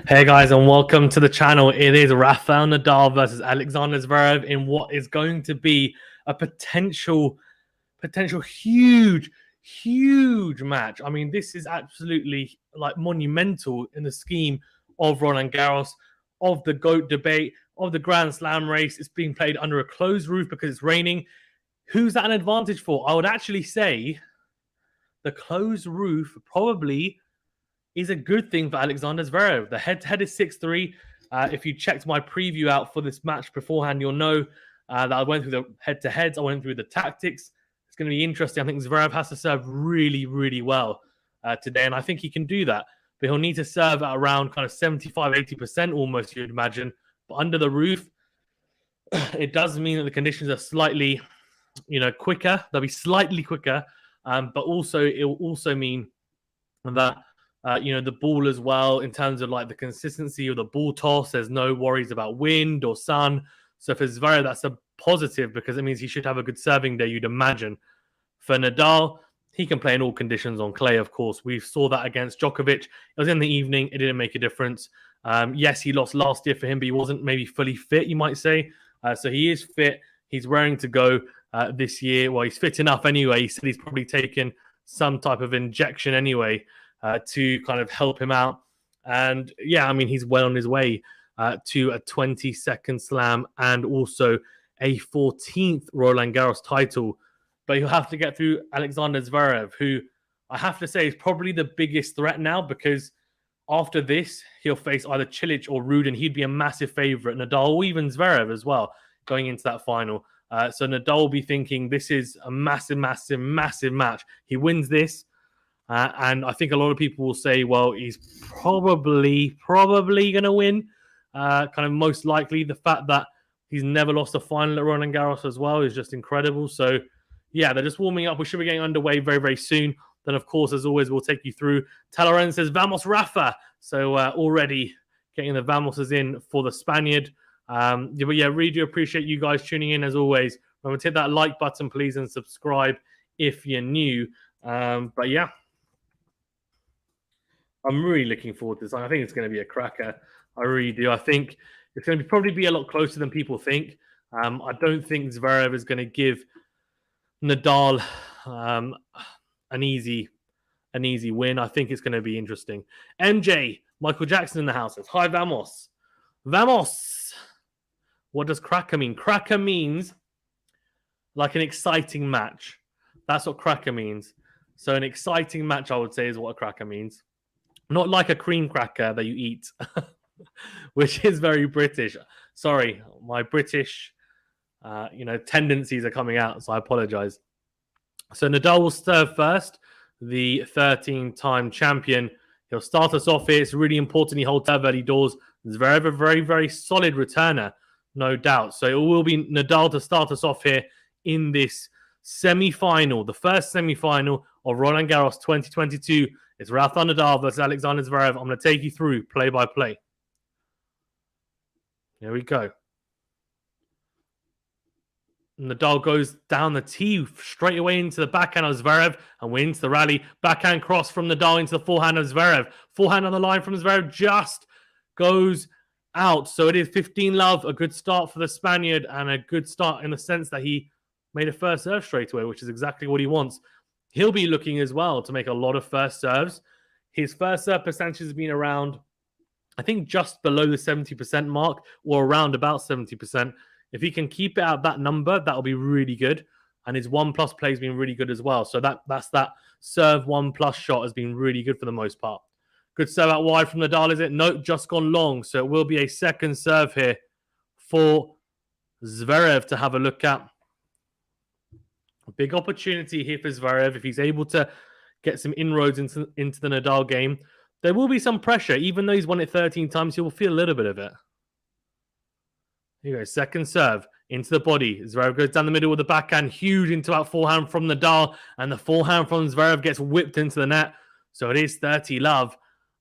Hey guys, and welcome to the channel. It is Rafael Nadal versus Alexander Zverev in what is going to be a potential huge match. I mean, this is absolutely like monumental in the scheme of Roland Garros, of the GOAT debate, of the Grand Slam race. It's being played under a closed roof because it's raining. Who's that an advantage for? I would actually say the closed roof probably is a good thing for Alexander Zverev. The head-to-head is 6-3. If you checked my preview out for this match beforehand, you'll know that I went through the head-to-heads. I went through the tactics. It's going to be interesting. I think Zverev has to serve really well today, and I think he can do that. But he'll need to serve at around kind of 75-80% almost, you'd imagine. But under the roof, it does mean that the conditions are slightly, quicker. They'll be slightly quicker, but also it will also mean that the ball as well, in terms of like the consistency of the ball toss, there's no worries about wind or sun. So for Zverev, that's a positive because it means he should have a good serving day, you'd imagine. For Nadal, he can play in all conditions on clay, of course. We saw that against Djokovic. It was in the evening. It didn't make a difference. Yes, he lost last year for him, but he wasn't maybe fully fit, you might say. So he is fit. He's raring to go this year. Well, he's fit enough anyway. He said he's probably taken some type of injection anyway to kind of help him out. And yeah, I mean, he's well on his way to a 22nd slam and also a 14th Roland Garros title. But he'll have to get through Alexander Zverev, who I have to say is probably the biggest threat now, because after this, he'll face either Cilic or Ruud, and he'd be a massive favorite. Nadal or even Zverev as well going into that final. So Nadal will be thinking this is a massive match. He wins this, and I think a lot of people will say, well, he's probably going to win. Kind of most likely. The fact that he's never lost a final at Roland Garros as well is just incredible. So yeah, they're just warming up. We should be getting underway very soon. Then, of course, as always, we'll take you through. Taloren says, Vamos, Rafa. So already getting the Vamoses in for the Spaniard. But yeah, really do appreciate you guys tuning in as always. Remember to hit that like button, please, and subscribe if you're new. But yeah, I'm really looking forward to this. I think it's going to be a cracker. I really do. I think it's going to probably be a lot closer than people think. I don't think Zverev is going to give Nadal an easy win. I think it's going to be interesting. MJ, Michael Jackson in the house says, hi, Vamos. Vamos. What does cracker mean? Cracker means like an exciting match. That's what cracker means. So an exciting match, I would say, is what a cracker means. Not like a cream cracker that you eat, which is very British. Sorry, my British tendencies are coming out, so I apologize. So Nadal will serve first, the 13-time champion. He'll start us off here. It's really important he holds serve early doors. Zverev a very solid returner, no doubt. So it will be Nadal to start us off here in this semi-final, the first semi-final of Roland Garros 2022. It's Rafael Nadal versus Alexander Zverev. I'm going to take you through play by play. Here we go. Nadal goes down the tee straight away into the backhand of Zverev and wins the rally. Backhand cross from Nadal into the forehand of Zverev. Forehand on the line from Zverev just goes out. So it is 15-love, a good start for the Spaniard, and a good start in the sense that he made a first serve straight away, which is exactly what he wants. He'll be looking as well to make a lot of first serves. His first serve percentage has been around, I think, just below the 70% mark, or around about 70%. If he can keep it at that number, that'll be really good. And his 1+ play has been really good as well. So that's that serve 1+ shot has been really good for the most part. Good serve out wide from Nadal, is it? No, just gone long. So it will be a second serve here for Zverev to have a look at. A big opportunity here for Zverev if he's able to get some inroads into the Nadal game. There will be some pressure. Even though he's won it 13 times, he will feel a little bit of it. Here you go, second serve into the body. Zverev goes down the middle with the backhand, huge into that forehand from Nadal, and the forehand from Zverev gets whipped into the net. So it is 30-love,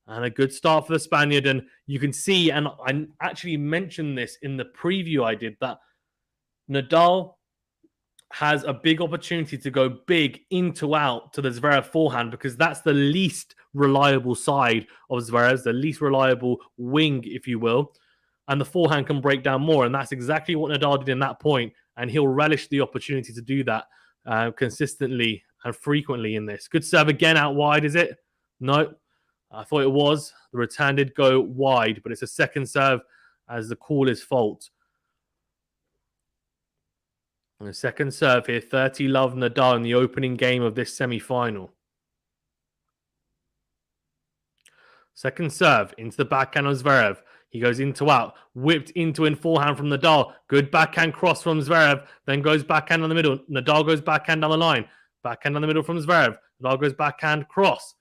and a good start for the Spaniard. And you can see, and I actually mentioned this in the preview I did, that Nadal has a big opportunity to go big into out to the Zverev forehand, because that's the least reliable side of Zverev's, the least reliable wing, if you will. And the forehand can break down more. And that's exactly what Nadal did in that point. And he'll relish the opportunity to do that consistently and frequently in this. Good serve again out wide, is it? No, I thought it was. The return did go wide, but it's a second serve as the call is fault. And the second serve here, 30 love Nadal in the opening game of this semi-final. Second serve into the backhand of Zverev. He goes into out, whipped into in forehand from Nadal. Good backhand cross from Zverev, then goes backhand on the middle. Nadal goes backhand down the line. Backhand on the middle from Zverev. Nadal goes backhand cross.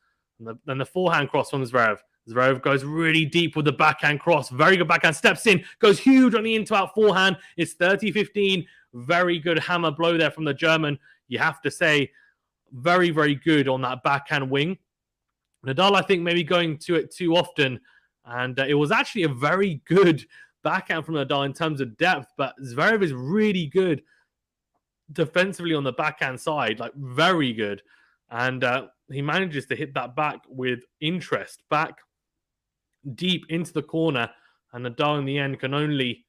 Then the forehand cross from Zverev. Zverev goes really deep with the backhand cross. Very good backhand, steps in, goes huge on the into-out forehand. It's 30-15. Very good hammer blow there from the German. You have to say, very, very good on that backhand wing. Nadal, I think, maybe going to it too often. And it was actually a very good backhand from Nadal in terms of depth. But Zverev is really good defensively on the backhand side, like very good. And he manages to hit that back with interest, back deep into the corner. And Nadal in the end can only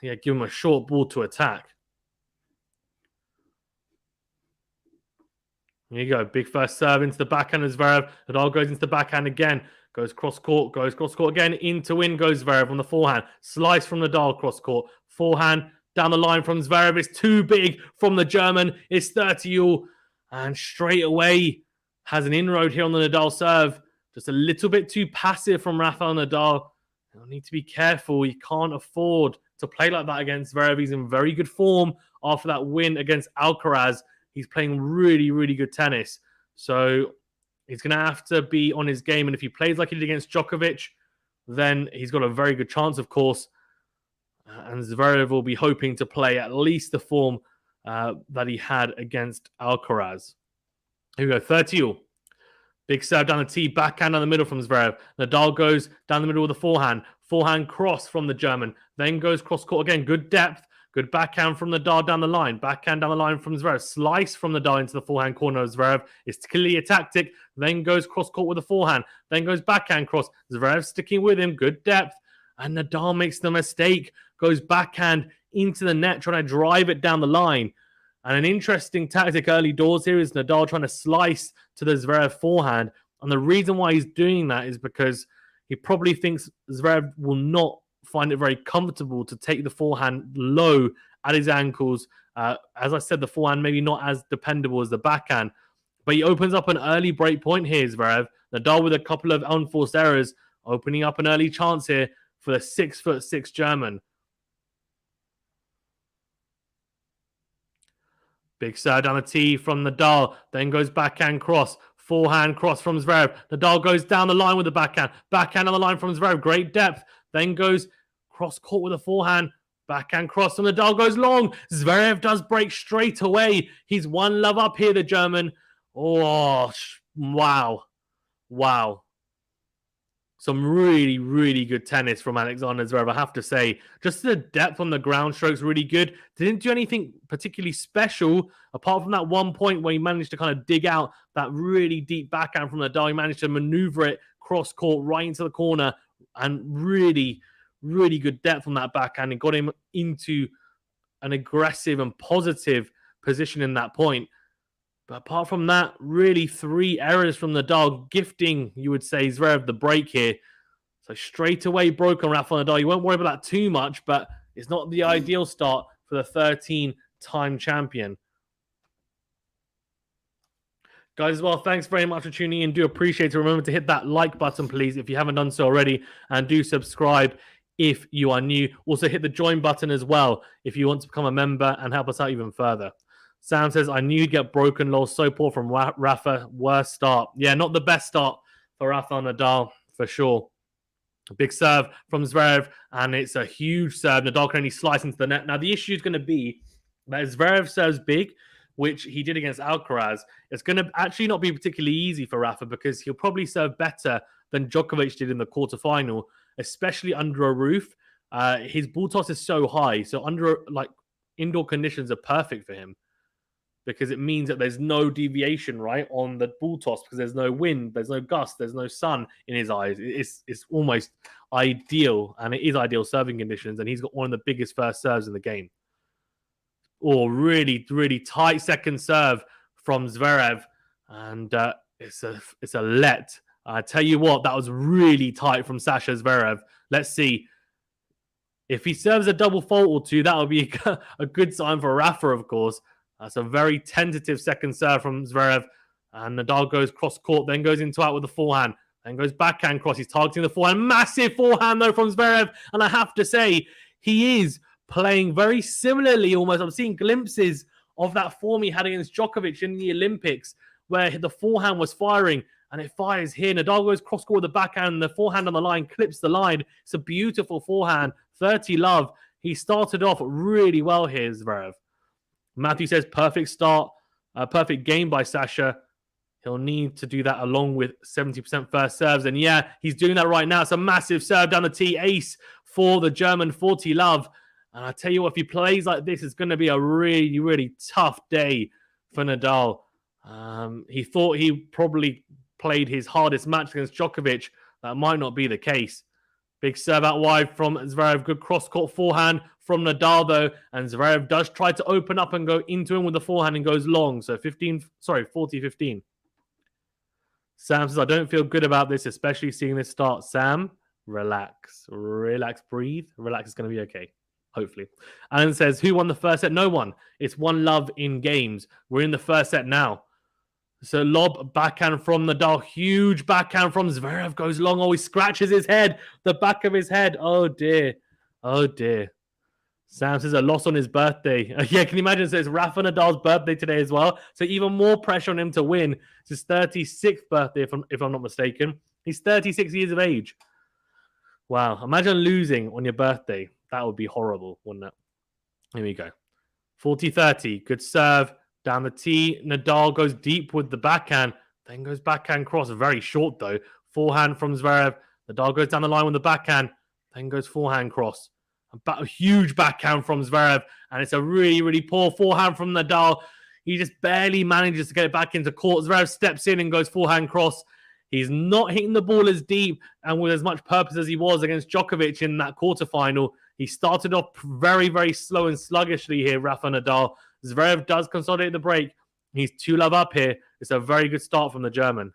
give him a short ball to attack. Here you go. Big first serve into the backhand of Zverev. Nadal goes into the backhand again. Goes cross court again. Into win goes Zverev on the forehand. Slice from Nadal cross court. Forehand down the line from Zverev. It's too big from the German. It's 30-all. And straight away has an inroad here on the Nadal serve. Just a little bit too passive from Rafael Nadal. He'll need to be careful. He can't afford to play like that against Zverev. He's in very good form after that win against Alcaraz. He's playing really, really good tennis. So he's going to have to be on his game. And if he plays like he did against Djokovic, then he's got a very good chance, of course. And Zverev will be hoping to play at least the form that he had against Alcaraz. Here we go, 30-all. Big serve down the tee, backhand down the middle from Zverev. Nadal goes down the middle with the forehand. Forehand cross from the German. Then goes cross court again. Good depth. Good backhand from Nadal down the line. Backhand down the line from Zverev. Slice from Nadal into the forehand corner of Zverev. It's clearly a tactic. Then goes cross court with the forehand. Then goes backhand cross. Zverev sticking with him. Good depth. And Nadal makes the mistake. Goes backhand into the net, trying to drive it down the line. And an interesting tactic early doors here is Nadal trying to slice to the Zverev forehand. And the reason why he's doing that is because he probably thinks Zverev will not find it very comfortable to take the forehand low at his ankles. As I said, the forehand maybe not as dependable as the backhand. But he opens up an early break point here, Zverev. Nadal with a couple of unforced errors, opening up an early chance here for the 6'6" German. Big serve down the tee from Nadal. Then goes backhand cross. Forehand cross from Zverev. Nadal goes down the line with the backhand. Backhand on the line from Zverev. Great depth. Then goes cross court with a forehand. Backhand cross and Nadal goes long. Zverev does break straight away. He's 1-love up here, the German. Oh, wow. Wow. Some really, really good tennis from Alexander Zverev, I have to say. Just the depth on the ground strokes really good. Didn't do anything particularly special, apart from that one point where he managed to kind of dig out that really deep backhand from Nadal. He managed to maneuver it cross-court right into the corner, and really, really good depth on that backhand. It got him into an aggressive and positive position in that point. But apart from that, really 3 errors from Nadal, gifting, you would say, Zverev the break here. So straight away broke on Rafael Nadal. You won't worry about that too much, but it's not the ideal start for the 13-time champion. Guys, as well, thanks very much for tuning in. Do appreciate it. Remember to hit that like button, please, if you haven't done so already. And do subscribe if you are new. Also, hit the join button as well if you want to become a member and help us out even further. Sam says, I knew you'd get broken, lol. So poor from Rafa. Worst start. Yeah, not the best start for Rafael Nadal, for sure. A big serve from Zverev, and it's a huge serve. Nadal can only slice into the net. Now, the issue is going to be that Zverev serves big, which he did against Alcaraz. It's going to actually not be particularly easy for Rafa, because he'll probably serve better than Djokovic did in the quarterfinal, especially under a roof. His ball toss is so high. So under, like, indoor conditions are perfect for him because it means that there's no deviation, right, on the ball toss because there's no wind, there's no gust, there's no sun in his eyes. It's almost ideal, and it is ideal serving conditions, and he's got one of the biggest first serves in the game. Oh, really, really tight second serve from ZVEREV, and it's a let. I tell you what, that was really tight from Sasha ZVEREV. Let's see. If he serves a double fault or two, that would be a good sign for Rafa, of course. That's a very tentative second serve from ZVEREV. And Nadal goes cross court, then goes into out with the forehand, then goes backhand cross. He's targeting the forehand. Massive forehand, though, from ZVEREV. And I have to say, he is playing very similarly almost. I'm seeing glimpses of that form he had against Djokovic in the Olympics, where the forehand was firing. And it fires here. Nadal goes cross court with the backhand. The forehand on the line clips the line. It's a beautiful forehand. 30 love. He started off really well here, ZVEREV. Matthew says perfect start. Perfect game by Sasha. He'll need to do that along with 70% first serves. And yeah, he's doing that right now. It's a massive serve down the tee. Ace for the German 40 love. And I tell you what, if he plays like this, it's going to be a really, really tough day for Nadal. He thought he probably played his hardest match against Djokovic. That might not be the case. Big serve out wide from ZVEREV. Good cross-court forehand from Nadal, though. And ZVEREV does try to open up and go into him with the forehand and goes long. So 40-15. Sam says, I don't feel good about this, especially seeing this start. Sam, relax. Relax, breathe. Relax, it's going to be okay. Hopefully. Alan says, who won the first set? No one. It's 1-love in games. We're in the first set now. So lob, backhand from Nadal. Huge backhand from ZVEREV. Goes long. Oh, he scratches his head. The back of his head. Oh, dear. Oh, dear. Sam says a loss on his birthday. Yeah, can you imagine? So it's Rafa Nadal's birthday today as well. So even more pressure on him to win. It's his 36th birthday, if I'm not mistaken. He's 36 years of age. Wow. Imagine losing on your birthday. That would be horrible, wouldn't it? Here we go. 40-30. Good serve. Down the tee, Nadal goes deep with the backhand, then goes backhand cross. Very short, though. Forehand from ZVEREV. Nadal goes down the line with the backhand, then goes forehand cross. A huge backhand from ZVEREV, and it's a really, really poor forehand from Nadal. He just barely manages to get it back into court. ZVEREV steps in and goes forehand cross. He's not hitting the ball as deep and with as much purpose as he was against Djokovic in that quarterfinal. He started off very, very slow and sluggishly here, Rafa Nadal. ZVEREV does consolidate the break. He's 2-love up here. It's a very good start from the German.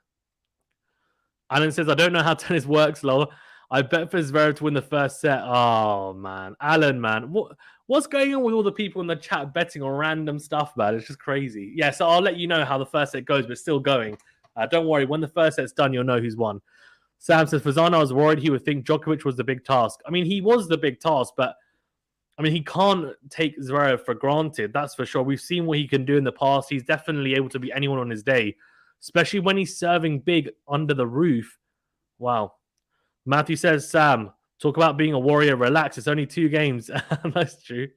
Alan says, I don't know how tennis works, lol. I bet for ZVEREV to win the first set. Oh, man. Alan, man. What's going on with all the people in the chat betting on random stuff, man? It's just crazy. Yeah, so I'll let you know how the first set goes, but it's still going. Don't worry. When the first set's done, you'll know who's won. Sam says, Fazana, I was worried he would think Djokovic was the big task. I mean, he was the big task, but I mean, he can't take ZVEREV for granted. That's for sure. We've seen what he can do in the past. He's definitely able to beat anyone on his day, especially when he's serving big under the roof. Wow. Matthew says, Sam, talk about being a warrior. Relax. It's only 2 games. That's true.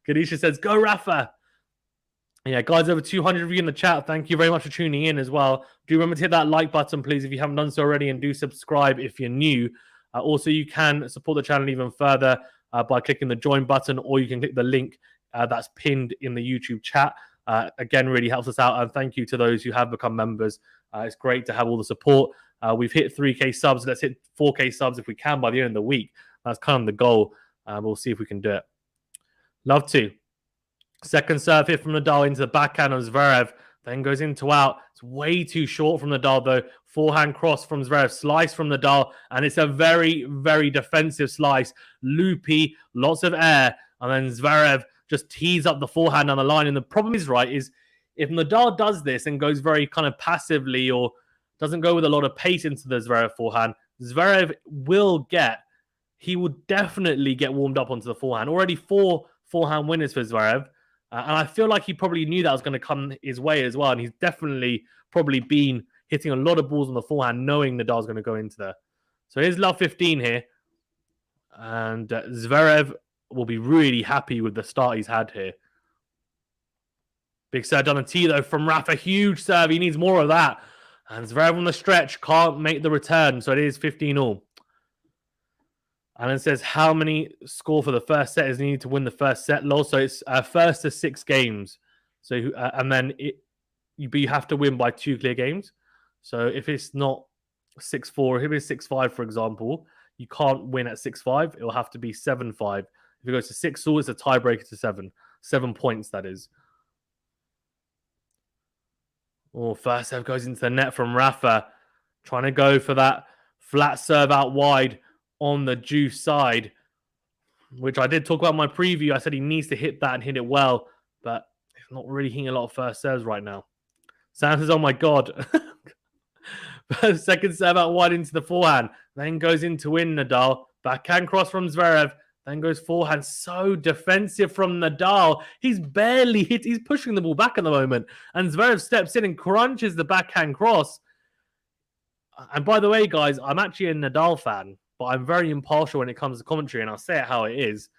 Kadisha says, go Rafa. Yeah, guys, over 200 of you in the chat. Thank you very much for tuning in as well. Do remember to hit that like button, please, if you haven't done so already, and do subscribe if you're new. Also, you can support the channel even further by clicking the join button, or you can click the link that's pinned in the YouTube chat. Again, really helps us out, and thank you to those who have become members. It's great to have all the support. We've hit 3K subs. Let's hit 4K subs if we can by the end of the week. That's kind of the goal. We'll see if we can do it. Love to. Second serve here from Nadal into the backhand of ZVEREV. Then goes into out. It's way too short from Nadal, though. Forehand cross from ZVEREV. Slice from Nadal. And it's a very, very defensive slice. Loopy, lots of air. And then ZVEREV just tees up the forehand on the line. And the problem is, right, is if Nadal does this and goes very kind of passively or doesn't go with a lot of pace into the ZVEREV forehand, ZVEREV will definitely get warmed up onto the forehand. Already 4 forehand winners for ZVEREV. And I feel like he probably knew that was going to come his way as well. And he's definitely probably been hitting a lot of balls on the forehand, knowing Nadal's going to go into there. So here's love 15 here. And ZVEREV will be really happy with the start he's had here. Big serve down the tee, though, from Rafa. Huge serve. He needs more of that. And ZVEREV on the stretch can't make the return. So it is 15-all. And it says how many score for the first set is needed to win the first set. Lol. So it's first to 6 games. So and then you have to win by 2 clear games. So if it's not 6-4, if it's 6-5, for example, you can't win at 6-5. It will have to be 7-5. If it goes to 6-all, it's a tiebreaker to 7. 7 points, that is. Oh, first serve goes into the net from Rafa. Trying to go for that flat serve out wide on the juice side, which I did talk about in my preview. I said he needs to hit that and hit it well, but he's not really hitting a lot of first serves right now. Sam says, oh my God. Second serve out wide into the forehand. Then goes in to win Nadal. Backhand cross from Zverev. Then goes forehand. So defensive from Nadal. He's barely hit. He's pushing the ball back at the moment. And Zverev steps in and crunches the backhand cross. And by the way, guys, I'm actually a Nadal fan, but I'm very impartial when it comes to commentary, and I'll say it how it is.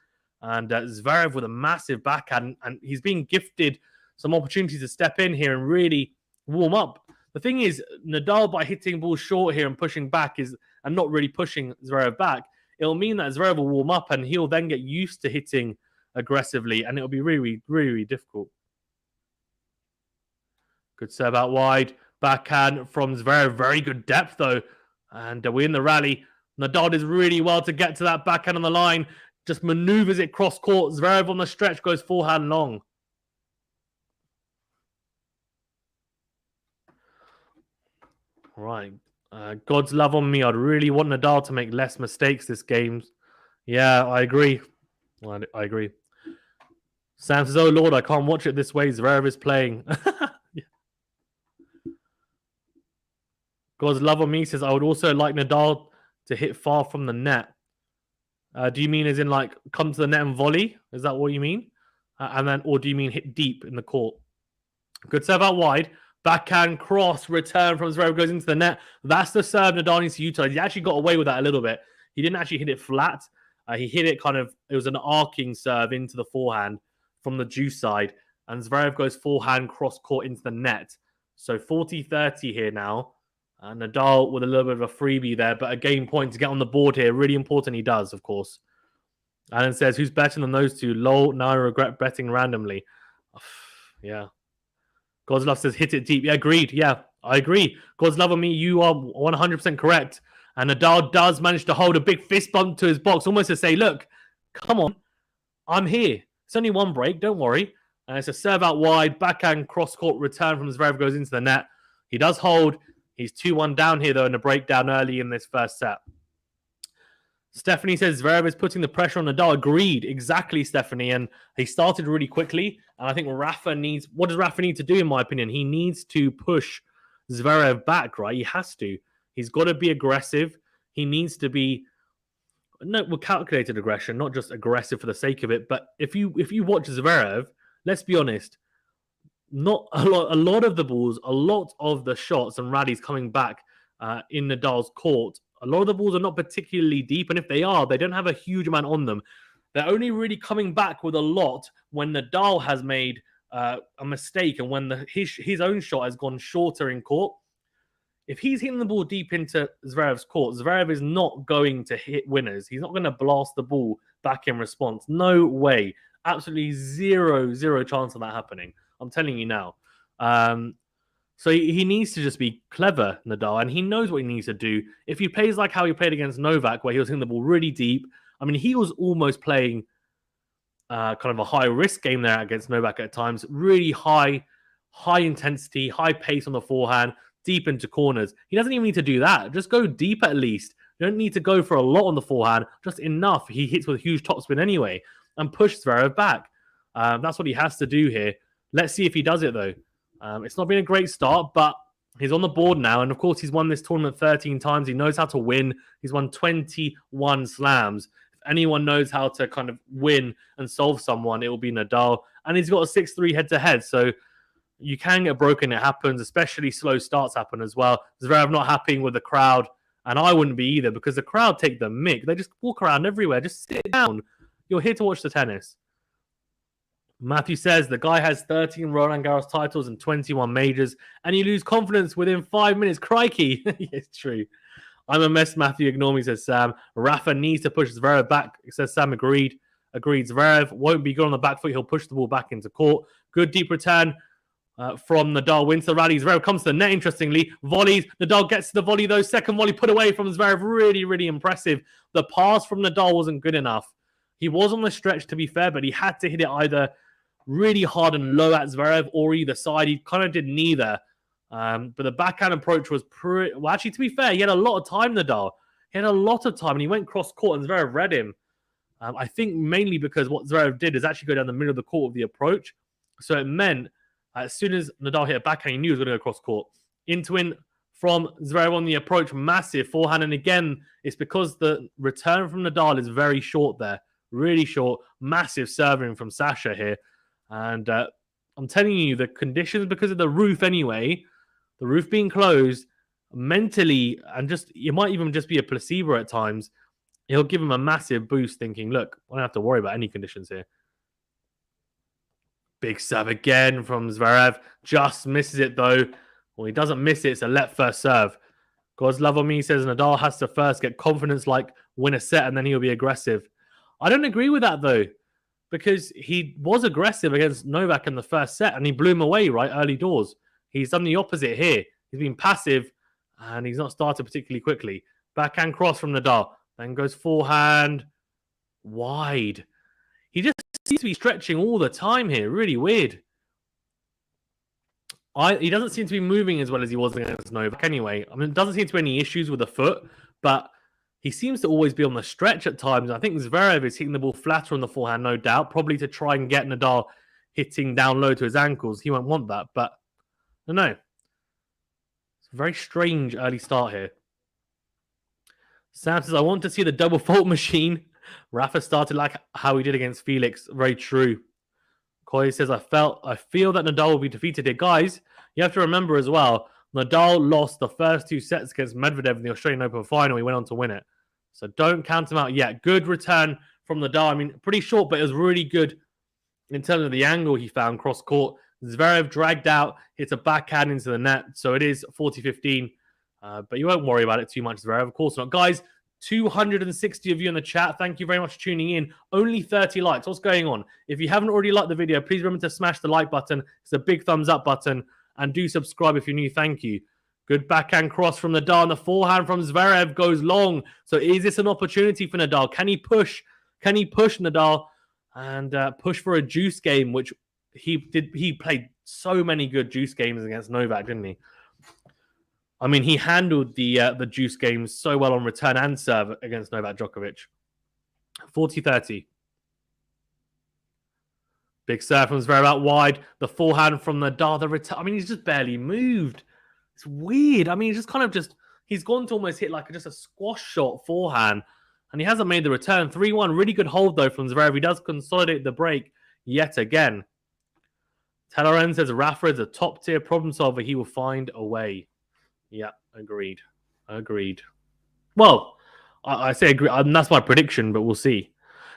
And Zverev with a massive backhand, and he's being gifted some opportunities to step in here and really warm up. The thing is, Nadal, by hitting balls short here and pushing back and not really pushing Zverev back, it'll mean that Zverev will warm up and he'll then get used to hitting aggressively, and it'll be really, really difficult. Good serve out wide. Backhand from Zverev. Very good depth, though. And we in the rally. Nadal does really well to get to that backhand on the line. Just maneuvers it cross court. Zverev on the stretch goes forehand long. Right. God's love on me. I'd really want Nadal to make less mistakes this game. Yeah, I agree. I agree. Sam says, oh, Lord, I can't watch it this way. Zverev is playing. Yeah. God's love on me says, I would also like Nadal to hit far from the net. Do you mean as in like come to the net and volley? Is that what you mean? Or do you mean hit deep in the court? Good serve out wide. Backhand cross return from Zverev goes into the net. That's the serve Nadal needs to utilize. He actually got away with that a little bit. He didn't actually hit it flat. He hit it it was an arcing serve into the forehand from the juice side. And Zverev goes forehand cross court into the net. So 40-30 here now. Nadal with a little bit of a freebie there, but a game point to get on the board here. Really important he does, of course. Alan says, who's better than those two? Lol, now I regret betting randomly. Yeah. God's love says, hit it deep. Yeah, agreed. Yeah, I agree. God's love on me, you are 100% correct. And Nadal does manage to hold a big fist bump to his box, almost to say, look, come on, I'm here. It's only one break, don't worry. And it's a serve out wide, backhand cross-court return from Zverev goes into the net. He does hold. He's 2-1 down here, though, in a breakdown early in this first set. Stephanie says Zverev is putting the pressure on Nadal. Agreed. Exactly, Stephanie. And he started really quickly. And I think Rafa needs... What does Rafa need to do, in my opinion? He needs to push Zverev back, right? He has to. He's got to be aggressive. He needs to be... with calculated aggression, not just aggressive for the sake of it. But if you watch Zverev, let's be honest, not a lot of the balls, a lot of the shots and rallies coming back in Nadal's court, a lot of the balls are not particularly deep, and if they are, they don't have a huge amount on them. They're only really coming back with a lot when Nadal has made a mistake and when his own shot has gone shorter in court. If he's hitting the ball deep into Zverev's court, Zverev is not going to hit winners. He's not going to blast the ball back in response. No way. Absolutely zero chance of that happening. I'm telling you now. So he needs to just be clever, Nadal, and he knows what he needs to do. If he plays like how he played against Novak, where he was hitting the ball really deep, I mean, he was almost playing kind of a high-risk game there against Novak at times. Really high intensity, high pace on the forehand, deep into corners. He doesn't even need to do that. Just go deep at least. You don't need to go for a lot on the forehand, just enough. He hits with a huge topspin anyway and push Zverev back. That's what he has to do here. Let's see if he does it, though. It's not been a great start, but he's on the board now. And, of course, he's won this tournament 13 times. He knows how to win. He's won 21 slams. If anyone knows how to kind of win and solve someone, it will be Nadal. And he's got a 6-3 head-to-head. So you can get broken. It happens, especially slow starts happen as well. Zverev not happy with the crowd. And I wouldn't be either because the crowd take the mick. They just walk around everywhere. Just sit down. You're here to watch the tennis. Matthew says the guy has 13 Roland Garros titles and 21 majors, and you lose confidence within 5 minutes. Crikey. It's true. I'm a mess, Matthew. Ignore me, says Sam. Rafa needs to push Zverev back, says Sam. Agreed. Zverev won't be good on the back foot. He'll push the ball back into court. Good deep return from Nadal. Wins the rally. Zverev comes to the net, interestingly. Volleys. Nadal gets to the volley, though. Second volley put away from Zverev. Really, really impressive. The pass from Nadal wasn't good enough. He was on the stretch, to be fair, but he had to hit it either really hard and low at Zverev or either side. He kind of did neither. But the backhand approach was pretty... Well, actually, to be fair, he had a lot of time, Nadal. He had a lot of time, and he went cross-court, and Zverev read him. I think mainly because what Zverev did is actually go down the middle of the court with the approach. So it meant as soon as Nadal hit a backhand, he knew he was going to go cross-court. In from Zverev on the approach, massive forehand. And again, it's because the return from Nadal is very short there. Really short. Massive serving from Sasha here. And I'm telling you, the conditions, because of the roof anyway, the roof being closed, mentally, and just it might even just be a placebo at times, he'll give him a massive boost thinking, look, I don't have to worry about any conditions here. Big serve again from Zverev. Just misses it, though. Well, he doesn't miss it. It's a let first serve. God's love on me says Nadal has to first get confidence, like win a set, and then he'll be aggressive. I don't agree with that, though, because he was aggressive against Novak in the first set, and he blew him away, right, early doors. He's done the opposite here. He's been passive, and he's not started particularly quickly. Backhand cross from Nadal. Then goes forehand wide. He just seems to be stretching all the time here. Really weird. He doesn't seem to be moving as well as he was against Novak anyway. I mean, it doesn't seem to be any issues with the foot, but he seems to always be on the stretch at times. I think Zverev is hitting the ball flatter on the forehand, no doubt, probably to try and get Nadal hitting down low to his ankles. He won't want that, but I don't know. It's a very strange early start here. Sam says, I want to see the double fault machine. Rafa started like how he did against Felix. Very true. Koi says, I feel that Nadal will be defeated here. Guys, you have to remember as well, Nadal lost the first 2 sets against Medvedev in the Australian Open final. He went on to win it. So don't count him out yet. Good return from Nadal. I mean, pretty short, but it was really good in terms of the angle he found cross-court. Zverev dragged out, hits a backhand into the net. So it is 40-15. But you won't worry about it too much, Zverev. Of course not. Guys, 260 of you in the chat. Thank you very much for tuning in. Only 30 likes. What's going on? If you haven't already liked the video, please remember to smash the like button. It's a big thumbs up button. And do subscribe if you're new. Thank you. Good backhand cross from Nadal. And the forehand from Zverev goes long. So is this an opportunity for Nadal? Can he push? Can he push Nadal and push for a juice game, which he did? He played so many good juice games against Novak, didn't he? I mean, he handled the juice games so well on return and serve against Novak Djokovic. 40-30. Big serve from Zverev out wide. The forehand from Nadal. The return. I mean, he's just barely moved. It's weird. I mean, he's gone to almost hit like just a squash shot forehand, and he hasn't made the return. 3-1. Really good hold, though, from Zverev. He does consolidate the break yet again. Teleron says Rafa is a top-tier problem solver. He will find a way. Yeah, agreed. Well, I say agree. That's my prediction, but we'll see.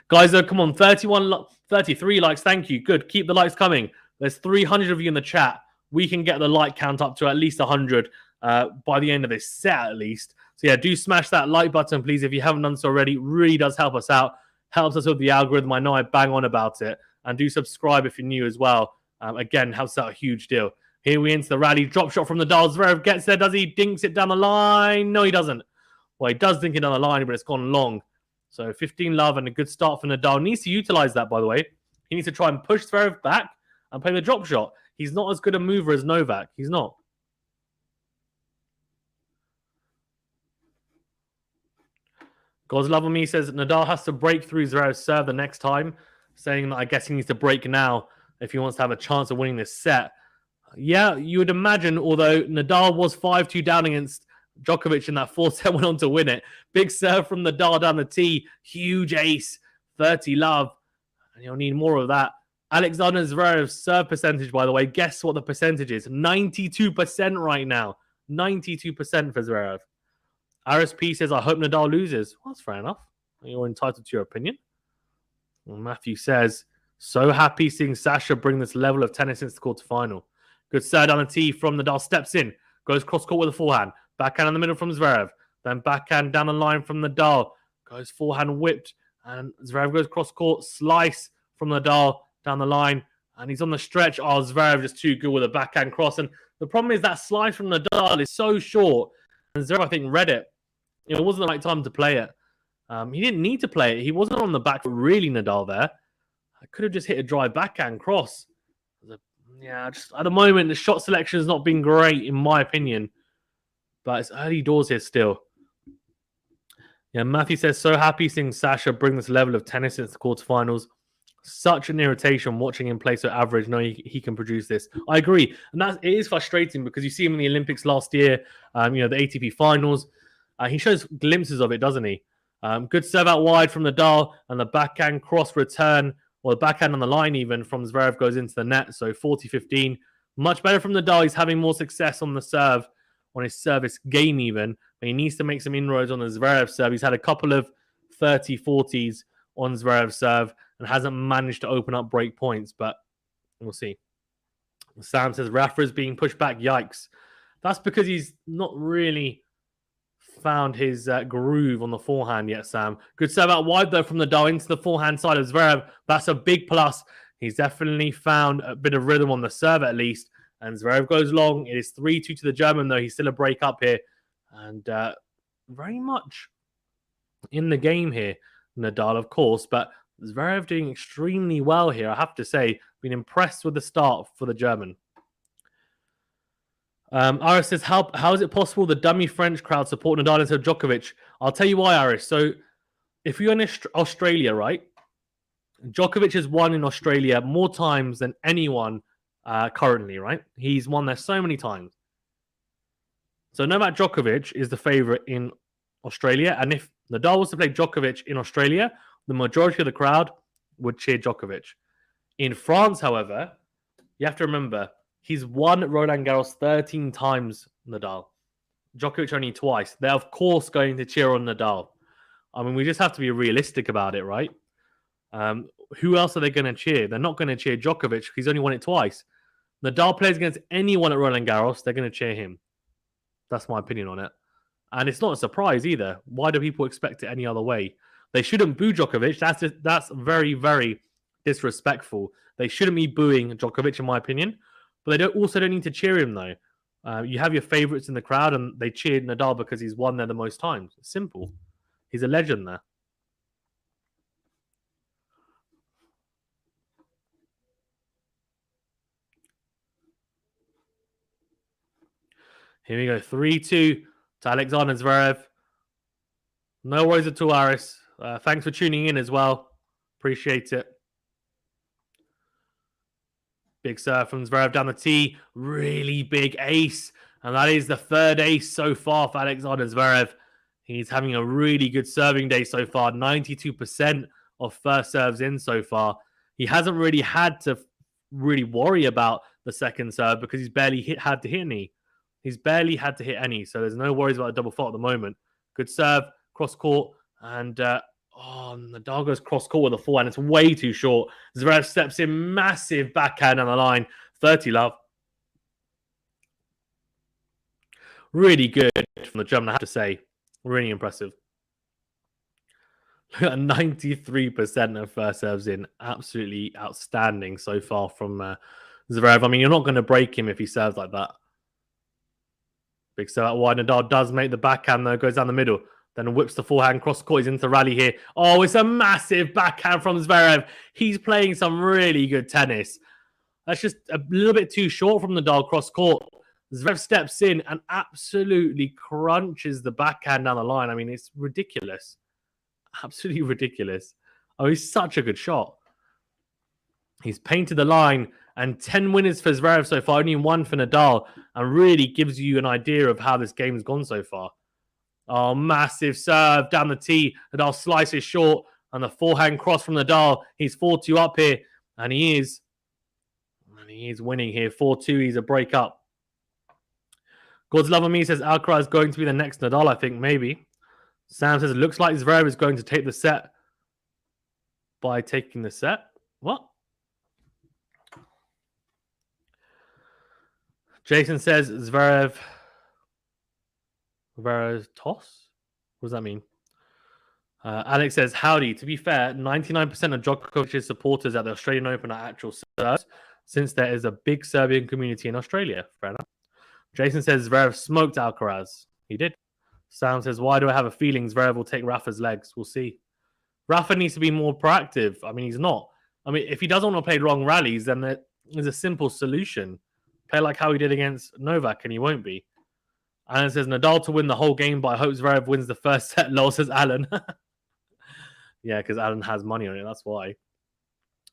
Guys, come on. 33 likes. Thank you. Good. Keep the likes coming. There's 300 of you in the chat. We can get the like count up to at least 100 by the end of this set, at least. So, yeah, do smash that like button, please, if you haven't done so already. It really does help us out. Helps us with the algorithm. I know I bang on about it. And do subscribe if you're new as well. Again, helps out a huge deal. Here we enter the rally. Drop shot from Nadal. Zverev gets there. Does he? Dinks it down the line. No, he doesn't. Well, he does dink it down the line, but it's gone long. So 15 love and a good start for Nadal. Needs to utilize that, by the way. He needs to try and push Zverev back and play the drop shot. He's not as good a mover as Novak. He's not. God's love on me says Nadal has to break through Zverev's serve the next time, saying that I guess he needs to break now if he wants to have a chance of winning this set. Yeah, you would imagine, although Nadal was 5-2 down against Djokovic in that fourth set, went on to win it. Big serve from Nadal down the tee. Huge ace. 30 love. And you'll need more of that. Alexander Zverev's serve percentage, by the way, guess what the percentage is? 92% right now. 92% for Zverev. RSP says, I hope Nadal loses. Well, that's fair enough. You're entitled to your opinion. Well, Matthew says, so happy seeing Sasha bring this level of tennis into the quarterfinal. Good serve on the tee from Nadal. Steps in. Goes cross-court with a forehand. Backhand in the middle from Zverev. Then backhand down the line from Nadal. Goes forehand whipped. And Zverev goes cross court. Slice from Nadal down the line. And he's on the stretch. Oh, Zverev just too good with a backhand cross. And the problem is that slice from Nadal is so short. And Zverev, I think, read it. It wasn't the right time to play it. He didn't need to play it. He wasn't on the back foot, really, Nadal there. I could have just hit a dry backhand cross. Yeah, just at the moment, the shot selection has not been great, in my opinion. But it's early doors here still. Yeah, Matthew says, so happy seeing Sasha bring this level of tennis into the quarterfinals. Such an irritation watching him play so average. No, he can produce this. I agree. And it is frustrating because you see him in the Olympics last year, the ATP finals. He shows glimpses of it, doesn't he? Good serve out wide from Nadal, and the backhand cross return, or the backhand on the line even, from Zverev goes into the net. So 40-15. Much better from Nadal. He's having more success on the serve, on his service game even. But he needs to make some inroads on the Zverev serve. He's had a couple of 30-40s on Zverev's serve and hasn't managed to open up break points, but we'll see. Sam says, Rafa is being pushed back. Yikes. That's because he's not really found his groove on the forehand yet, Sam. Good serve out wide, though, from Nadal into the forehand side of Zverev. That's a big plus. He's definitely found a bit of rhythm on the serve, at least. And Zverev goes long. It is 3-2 to the German, though. He's still a break up here. And very much in the game here, Nadal, of course. But Zverev doing extremely well here, I have to say. Been impressed with the start for the German. Aris says, how is it possible the dummy French crowd support Nadal instead of Djokovic? I'll tell you why, Aris. So if you're in Australia, right, Djokovic has won in Australia more times than anyone currently, right? He's won there so many times. So Novak Djokovic is the favorite in Australia. And if Nadal was to play Djokovic in Australia, the majority of the crowd would cheer Djokovic. In France, however, you have to remember, he's won Roland Garros 13 times, Nadal. Djokovic only twice. They're, of course, going to cheer on Nadal. I mean, we just have to be realistic about it, right? Who else are they going to cheer? They're not going to cheer Djokovic. He's only won it twice. Nadal plays against anyone at Roland Garros, they're going to cheer him. That's my opinion on it. And it's not a surprise either. Why do people expect it any other way? They shouldn't boo Djokovic. That's very, very disrespectful. They shouldn't be booing Djokovic, in my opinion. But they also don't need to cheer him, though. You have your favourites in the crowd, and they cheered Nadal because he's won there the most times. It's simple. He's a legend there. Here we go. 3-2 to Alexander Zverev. No worries at all, Aris. Thanks for tuning in as well. Appreciate it. Big serve from Zverev down the tee. Really big ace. And that is the third ace so far for Alexander Zverev. He's having a really good serving day so far. 92% of first serves in so far. He hasn't really had to really worry about the second serve because he's barely had to hit any. He's barely had to hit any. So there's no worries about a double fault at the moment. Good serve, cross court. And Nadal goes cross court with a forehand. It's way too short. Zverev steps in, massive backhand on the line. 30 love. Really good from the German, I have to say. Really impressive. Look at 93% of first serves in. Absolutely outstanding so far from Zverev. I mean, you're not going to break him if he serves like that. Big serve out wide. Nadal does make the backhand, though. Goes down the middle. Then whips the forehand, cross court. He's into the rally here. Oh, it's a massive backhand from Zverev. He's playing some really good tennis. That's just a little bit too short from Nadal cross court. Zverev steps in and absolutely crunches the backhand down the line. I mean, it's ridiculous. Absolutely ridiculous. Oh, he's such a good shot. He's painted the line, and 10 winners for Zverev so far, only 1 for Nadal, and really gives you an idea of how this game has gone so far. Oh, massive serve down the tee. Nadal slices short, and the forehand cross from Nadal. He's 4-2 up here, and he is winning here. 4-2, he's a break up. God's love on me says Alcaraz is going to be the next Nadal, I think, maybe. Sam says, it looks like Zverev is going to take the set by taking the set. What? Jason says Zverev toss? What does that mean? Alex says, howdy. To be fair, 99% of Djokovic's supporters at the Australian Open are actual Serbs, since there is a big Serbian community in Australia. Fair enough. Jason says, Zverev smoked Alcaraz. He did. Sam says, why do I have a feeling Zverev will take Rafa's legs? We'll see. Rafa needs to be more proactive. I mean, he's not. I mean, if he doesn't want to play long rallies, then there's a simple solution. Play like how he did against Novak, and he won't be. And it says, Nadal to win the whole game, but I hope Zverev wins the first set. Lol, says Alan. Yeah, because Alan has money on it. That's why.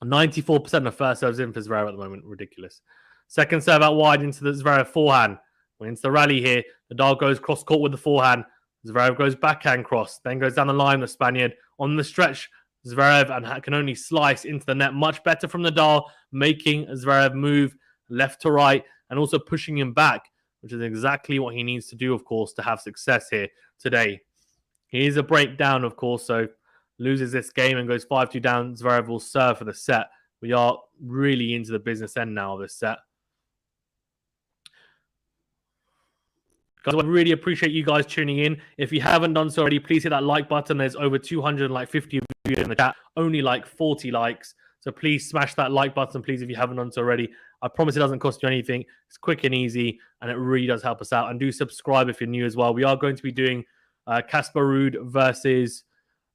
94% of first serves in for Zverev at the moment. Ridiculous. Second serve out wide into the Zverev forehand. Wins the rally here. Nadal goes cross court with the forehand. Zverev goes backhand cross. Then goes down the line, the Spaniard. On the stretch, Zverev and can only slice into the net. Much better from Nadal, making Zverev move left to right and also pushing him back, which is exactly what he needs to do, of course, to have success here today. He is a breakdown, of course, so loses this game and goes 5-2 down. Zverev will serve for the set. We are really into the business end now of this set. Guys, I really appreciate you guys tuning in. If you haven't done so already, please hit that like button. There's over 250 of you in the chat, only like 40 likes. So please smash that like button, please, if you haven't done so already. I promise it doesn't cost you anything. It's quick and easy, and it really does help us out. And do subscribe if you're new as well. We are going to be doing Casper Ruud versus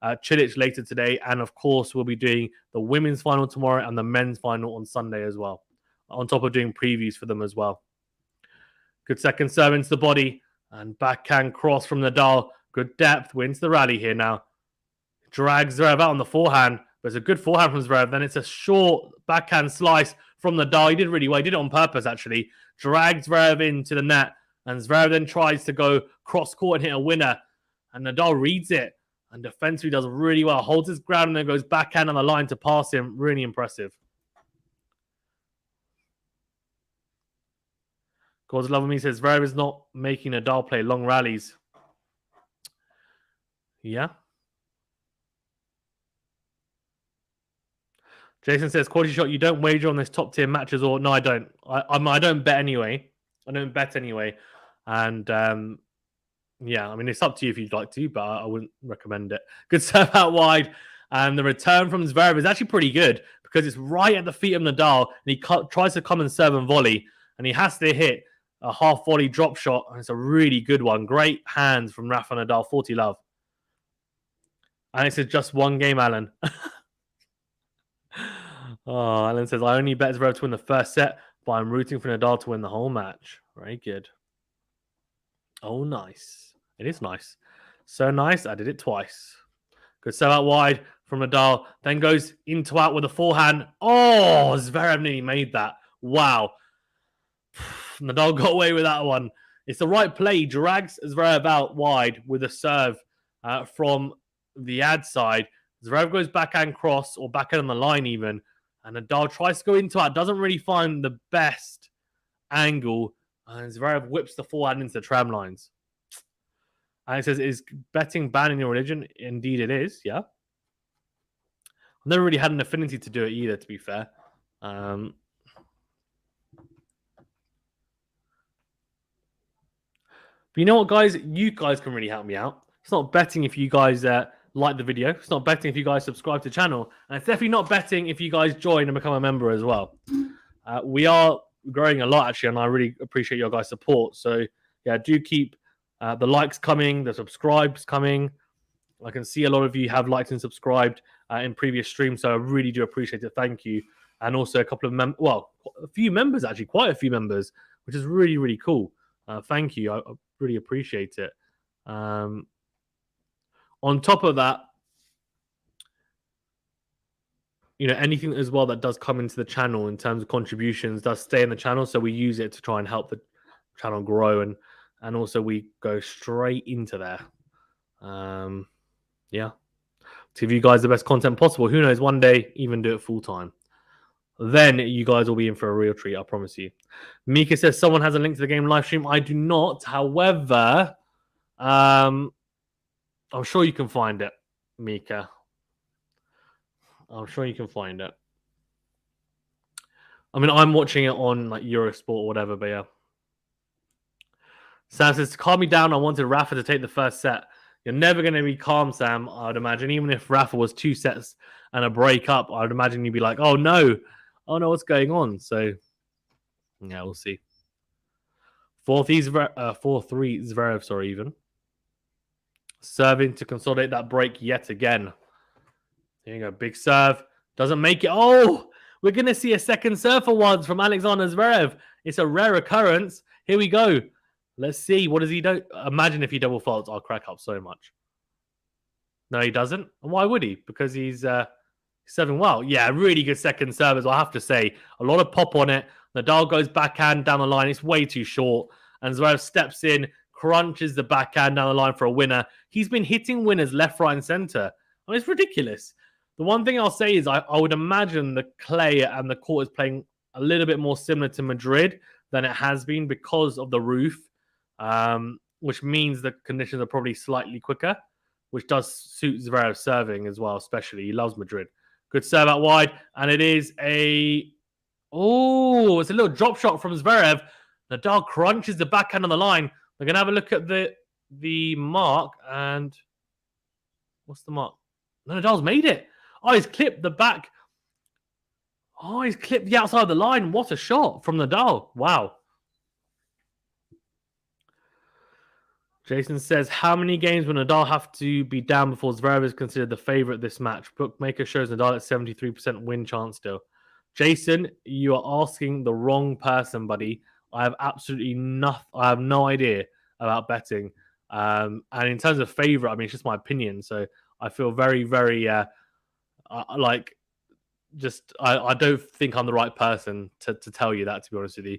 Cilic later today. And, of course, we'll be doing the women's final tomorrow and the men's final on Sunday as well, on top of doing previews for them as well. Good second serve into the body and backhand cross from Nadal. Good depth. Wins the rally here now. Drags Zverev out on the forehand. But it's a good forehand from Zverev. Then it's a short backhand slice from Nadal. He did really well. He did it on purpose, actually. Drags Zverev into the net. And Zverev then tries to go cross-court and hit a winner. And Nadal reads it. And defensively does really well. Holds his ground and then goes backhand on the line to pass him. Really impressive. God's Love Me says, Zverev is not making Nadal play long rallies. Yeah. Jason says, QualityShot, you don't wager on this top tier matches, or no, I don't. I don't bet anyway. I don't bet anyway. And yeah, I mean, it's up to you if you'd like to, but I wouldn't recommend it. Good serve out wide. And the return from Zverev is actually pretty good because it's right at the feet of Nadal. And he tries to come and serve and volley. And he has to hit a half volley drop shot. And it's a really good one. Great hands from Rafa Nadal. 40 love. And it's just one game, Alan. Oh, Alan says, I only bet Zverev to win the first set, but I'm rooting for Nadal to win the whole match. Very good. Oh, nice. It is nice. So nice, I did it twice. Good serve out wide from Nadal. Then goes into out with a forehand. Oh, Zverev nearly made that. Wow. Nadal got away with that one. It's the right play. He drags Zverev out wide with a serve from the ad side. Zverev goes backhand cross or backhand on the line even. And Nadal tries to go into it. Doesn't really find the best angle. And Zverev whips the forehand into the tram lines. And it says, is betting banned in your religion? Indeed it is, yeah. I've never really had an affinity to do it either, to be fair. But you know what, guys? You guys can really help me out. It's not betting if you guys like the video. It's not betting if you guys subscribe to the channel. And it's definitely not betting if you guys join and become a member as well. We are growing a lot, actually, and I really appreciate your guys' support. So, yeah, do keep the likes coming, the subscribes coming. I can see a lot of you have liked and subscribed in previous streams, so I really do appreciate it. Thank you. And also a couple of a few members, actually, quite a few members, which is really, really cool. Thank you. I really appreciate it. On top of that, you know, anything as well that does come into the channel in terms of contributions does stay in the channel. So we use it to try and help the channel grow. And also we go straight into there. Yeah. To give you guys the best content possible. Who knows, one day even do it full time. Then you guys will be in for a real treat, I promise you. Mika says someone has a link to the game live stream. I do not. However, I'm sure you can find it, Mika. I'm sure you can find it. I mean, I'm watching it on like Eurosport or whatever, but yeah. Sam says, to calm me down, I wanted Rafa to take the first set. You're never going to be calm, Sam, I would imagine. Even if Rafa was 2 sets and a break up, I would imagine you'd be like, oh no, what's going on? So, yeah, we'll see. 4-3 Zverev, sorry, even. Serving to consolidate that break yet again. There you go, big serve. Doesn't make it. Oh, we're going to see a second serve for once from Alexander Zverev. It's a rare occurrence. Here we go. Let's see. What does he do? Imagine if he double faults. I'll crack up so much. No, he doesn't. And why would he? Because he's serving well. Yeah, really good second serve as well, I have to say. A lot of pop on it. Nadal goes backhand down the line. It's way too short. And Zverev steps in, crunches the backhand down the line for a winner. He's been hitting winners left, right, and center. I mean, it's ridiculous. The one thing I'll say is I would imagine the clay and the court is playing a little bit more similar to Madrid than it has been because of the roof, which means the conditions are probably slightly quicker, which does suit Zverev serving as well, especially. He loves Madrid. Good serve out wide, and it is it's a little drop shot from Zverev. Nadal crunches the backhand on the line. We're going to have a look at the mark, and what's the mark? No, Nadal's made it. Oh, he's clipped the back. Oh, he's clipped the outside of the line. What a shot from Nadal. Wow. Jason says, how many games will Nadal have to be down before Zverev is considered the favorite this match? Bookmaker shows Nadal at 73% win chance still. Jason, you are asking the wrong person, buddy. I have absolutely nothing. I have no idea about betting. And in terms of favorite, I mean, it's just my opinion. So I feel very, very I don't think I'm the right person to tell you that, to be honest with you.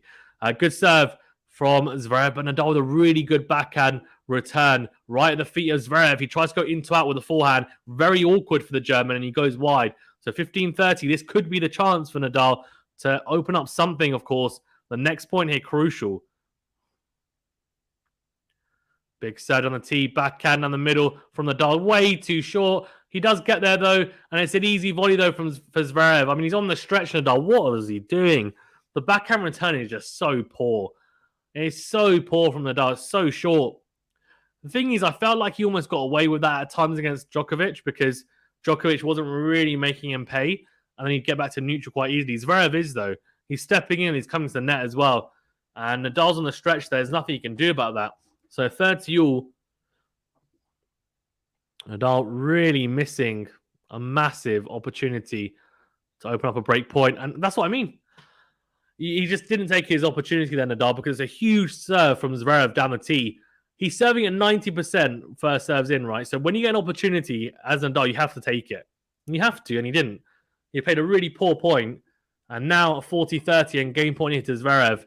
Good serve from Zverev, but Nadal with a really good backhand return right at the feet of Zverev. He tries to go into out with a forehand. Very awkward for the German, and he goes wide. So 15-30, this could be the chance for Nadal to open up something, of course. The next point here, crucial. Big serve on the tee, backhand down the middle from Nadal. Way too short. He does get there, though, and it's an easy volley, though, for Zverev. I mean, he's on the stretch, Nadal. What is he doing? The backhand return is just so poor. It's so poor from Nadal. It's so short. The thing is, I felt like he almost got away with that at times against Djokovic because Djokovic wasn't really making him pay, and then he'd get back to neutral quite easily. Zverev is, though. He's stepping in. He's coming to the net as well. And Nadal's on the stretch there. There's nothing he can do about that. So 30-all. Nadal really missing a massive opportunity to open up a break point. And that's what I mean. He just didn't take his opportunity then, Nadal, because it's a huge serve from Zverev down the tee. He's serving at 90% first serves in, right? So when you get an opportunity as Nadal, you have to take it. You have to, and he didn't. He played a really poor point, and now at 40-30 and game point here to Zverev.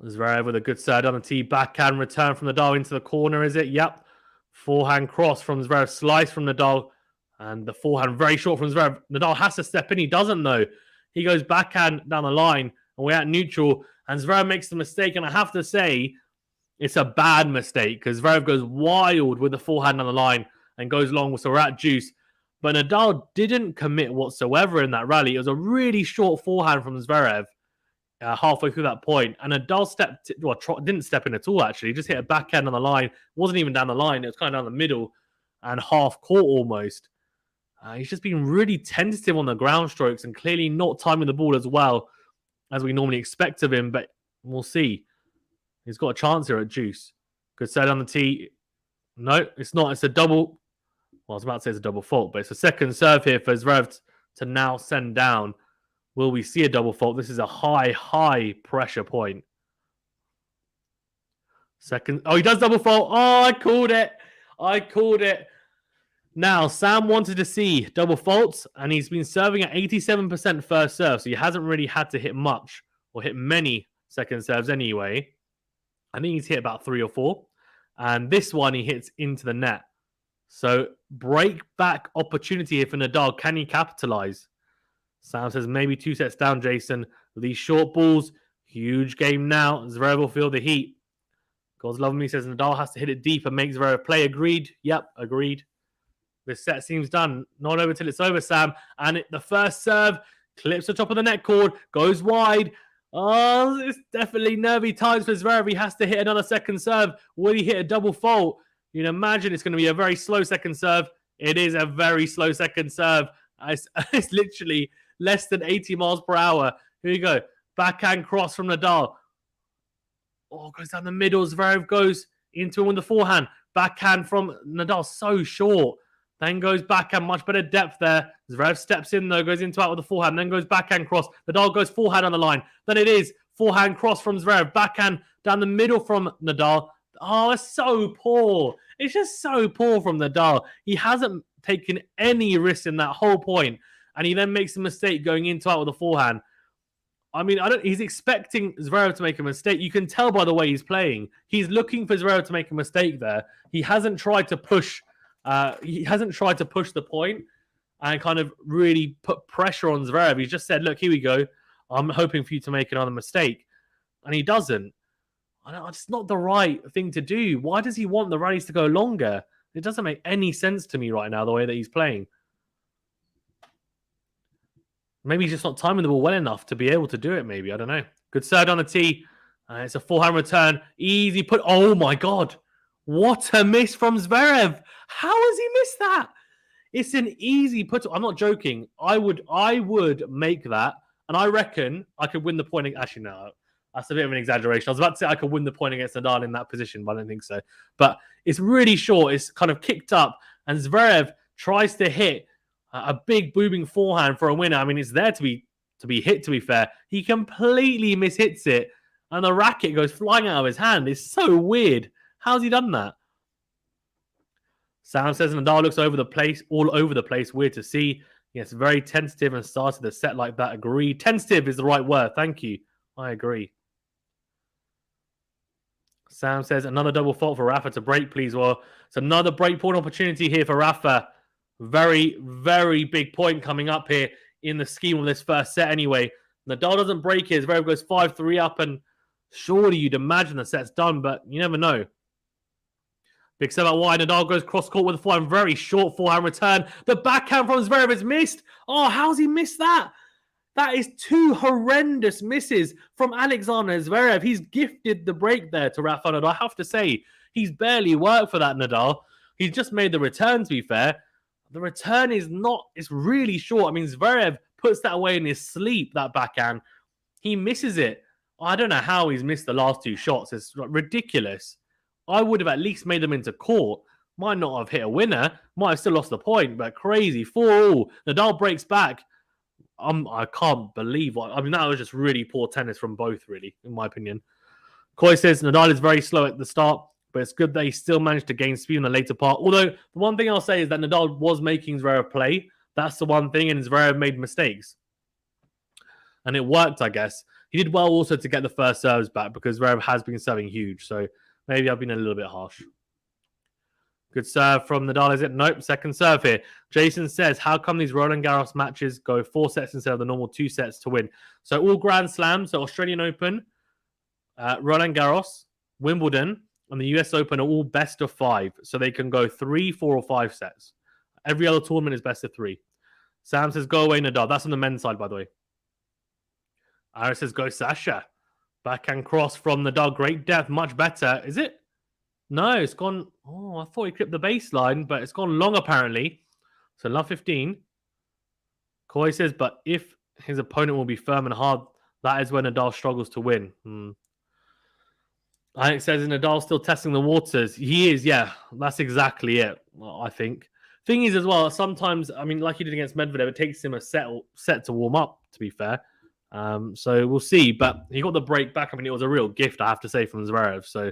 Zverev with a good serve on the tee. Backhand return from Nadal into the corner, is it? Yep. Forehand cross from Zverev. Slice from Nadal. And the forehand very short from Zverev. Nadal has to step in. He doesn't, though. He goes backhand down the line. And we're at neutral. And Zverev makes the mistake. And I have to say, it's a bad mistake. Because Zverev goes wild with the forehand on the line. And goes long. So we're at juice. But Nadal didn't commit whatsoever in that rally. It was a really short forehand from Zverev. Halfway through that point, and Nadal didn't step in at all, actually. He just hit a backhand on the line. Wasn't even down the line. It was kind of down the middle and half court almost. He's just been really tentative on the ground strokes and clearly not timing the ball as well as we normally expect of him, but we'll see. He's got a chance here at juice. Good set on the tee. No, it's not. It's a double. Well, I was about to say it's a double fault, but it's a second serve here for Zverev to now send down. Will we see a double fault? This is a high pressure point. Second. Oh, he does double fault. Oh, I called it. Now, Sam wanted to see double faults, and he's been serving at 87% first serve, so he hasn't really had to hit much or hit many second serves anyway. I think he's hit about 3 or 4. And this one he hits into the net. So, break back opportunity here for Nadal. Can he capitalize? Sam says maybe 2 sets down, Jason. With these short balls, huge game now. Zverev will feel the heat. God's love me says Nadal has to hit it deep and make Zverev play. Agreed. Yep, agreed. This set seems done. Not over till it's over, Sam. And the first serve clips the top of the net cord, goes wide. Oh, it's definitely nervy times for Zverev. He has to hit another second serve. Will he hit a double fault? You can imagine it's going to be a very slow second serve. It is a very slow second serve. It's literally less than 80 miles per hour. Here you go. Backhand cross from Nadal. Oh, goes down the middle. Zverev goes into him with the forehand. Backhand from Nadal, so short. Then goes backhand, much better depth there. Zverev steps in though, goes into out with the forehand, then goes backhand cross. Nadal goes forehand on the line. Then it is forehand cross from Zverev. Backhand down the middle from Nadal. Oh, it's so poor. It's just so poor from Nadal. He hasn't taken any risks in that whole point, and he then makes a mistake going into out with the forehand. I mean, he's expecting Zverev to make a mistake. You can tell by the way he's playing. He's looking for Zverev to make a mistake there. He hasn't tried to push. He hasn't tried to push the point and kind of really put pressure on Zverev. He's just said, "Look, here we go. I'm hoping for you to make another mistake," and he doesn't. It's not the right thing to do. Why does he want the rallies to go longer? It doesn't make any sense to me right now the way that he's playing. Maybe he's just not timing the ball well enough to be able to do it, maybe. I don't know. Good serve on the tee. It's a forehand return. Easy put. Oh, my God. What a miss from Zverev. How has he missed that? It's an easy put. I'm not joking. I would make that, and I reckon I could win the point. Actually, no. That's a bit of an exaggeration. I was about to say I could win the point against Nadal in that position, but I don't think so. But it's really short. It's kind of kicked up, and Zverev tries to hit a big booming forehand for a winner. I mean, it's there to be hit, to be fair. He completely mishits it, and the racket goes flying out of his hand. It's so weird. How's he done that? Sam says Nadal looks all over the place. Weird to see. Yes, very tentative and started the set like that. Agree. Tentative is the right word. Thank you. I agree. Sam says another double fault for Rafa to break, please. Well, it's another break point opportunity here for Rafa. Very, very big point coming up here in the scheme of this first set anyway. Nadal doesn't break here. Zverev goes 5-3 up, and surely you'd imagine the set's done, but you never know. Big set out wide. Nadal goes cross-court with a forehand. Very short forehand return. The backhand from Zverev is missed. Oh, how's he missed that? That is two horrendous misses from Alexander Zverev. He's gifted the break there to Rafael Nadal. I have to say, he's barely worked for that Nadal. He's just made the return, to be fair. The return is it's really short. I mean, Zverev puts that away in his sleep, that backhand. He misses it. I don't know how he's missed the last two shots. It's ridiculous. I would have at least made them into court. Might not have hit a winner. Might have still lost the point, but crazy. 4-4. Nadal breaks back. I can't believe that was just really poor tennis from both, really, in my opinion. Coy says Nadal is very slow at the start, but it's good that he still managed to gain speed in the later part. Although, the one thing I'll say is that Nadal was making Zverev play. That's the one thing, and Zverev made mistakes. And it worked, I guess. He did well also to get the first serves back because Zverev has been serving huge, so maybe I've been a little bit harsh. Good serve from Nadal, is it? Nope, second serve here. Jason says, how come these Roland Garros matches go 4 sets instead of the normal 2 sets to win? So all Grand Slams, so Australian Open, Roland Garros, Wimbledon, and the US Open are all best of 5. So they can go 3, 4, or 5 sets. Every other tournament is best of 3. Sam says, go away, Nadal. That's on the men's side, by the way. Iris says, go Sasha. Backhand cross from Nadal. Great depth, much better. Is it? No, it's gone. Oh, I thought he clipped the baseline, but it's gone long apparently. So love 15. Coy says, but if his opponent will be firm and hard, that is when Nadal struggles to win. Alex says, is Nadal still testing the waters? He is, yeah. That's exactly it, I think. Thing is as well, sometimes, I mean, like he did against Medvedev, it takes him a set to warm up, to be fair. So we'll see. But he got the break back. I mean, it was a real gift, I have to say, from Zverev. So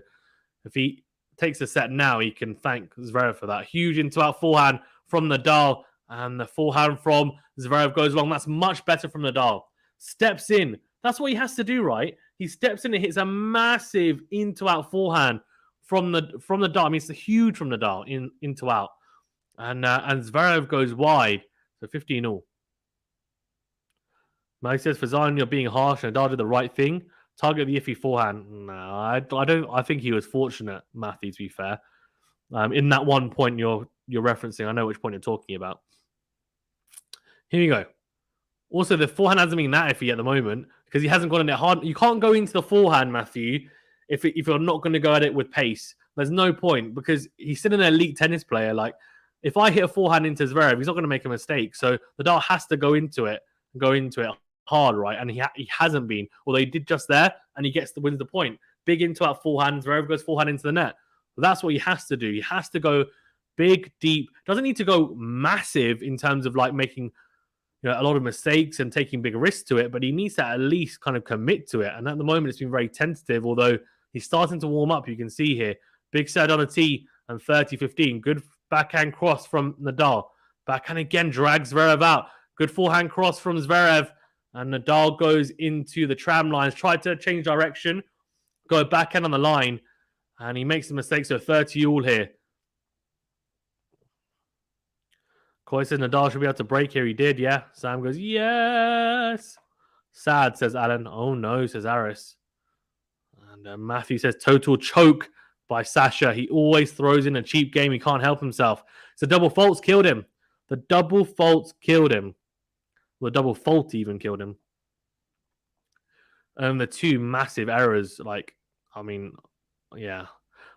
if he takes a set now, he can thank Zverev for that. Huge into-out forehand from Nadal, and the forehand from Zverev goes long. That's much better from Nadal. Steps in. That's what he has to do, right? He steps in and hits a massive into-out forehand from Nadal. I mean, it's huge from Nadal into-out. And Zverev goes wide. So 15-all. Mike says, for Zion, you're being harsh. Nadal did the right thing. Target the iffy forehand. No, I don't. I think he was fortunate, Matthew, to be fair. In that one point you're referencing, I know which point you're talking about. Here you go. Also, the forehand hasn't been that iffy at the moment. because he hasn't gone in it hard. You can't go into the forehand, Matthew, if you're not going to go at it with pace. There's no point because he's still an elite tennis player. Like, if I hit a forehand into Zverev, he's not going to make a mistake. So Nadal has to go into it hard, right? And he hasn't been. Although he did just there, and he wins the point. Big into that forehand. Zverev goes forehand into the net. But that's what he has to do. He has to go big, deep. Doesn't need to go massive in terms of like making a lot of mistakes and taking big risks to it, but he needs to at least kind of commit to it. And at the moment, it's been very tentative, although he's starting to warm up. You can see here, big set on a tee and 30-15. Good backhand cross from Nadal. Backhand again drags Zverev out. Good forehand cross from Zverev. And Nadal goes into the tram lines, tried to change direction, go backhand on the line, and he makes the mistake. So 30 all here. Coy says Nadal should be able to break here. He did, yeah. Sam goes, yes. Sad, says Alan. Oh no, says Aris. And Matthew says total choke by Sasha. He always throws in a cheap game. He can't help himself. So double faults killed him. The double faults killed him. Well, the double fault even killed him. And the two massive errors, yeah.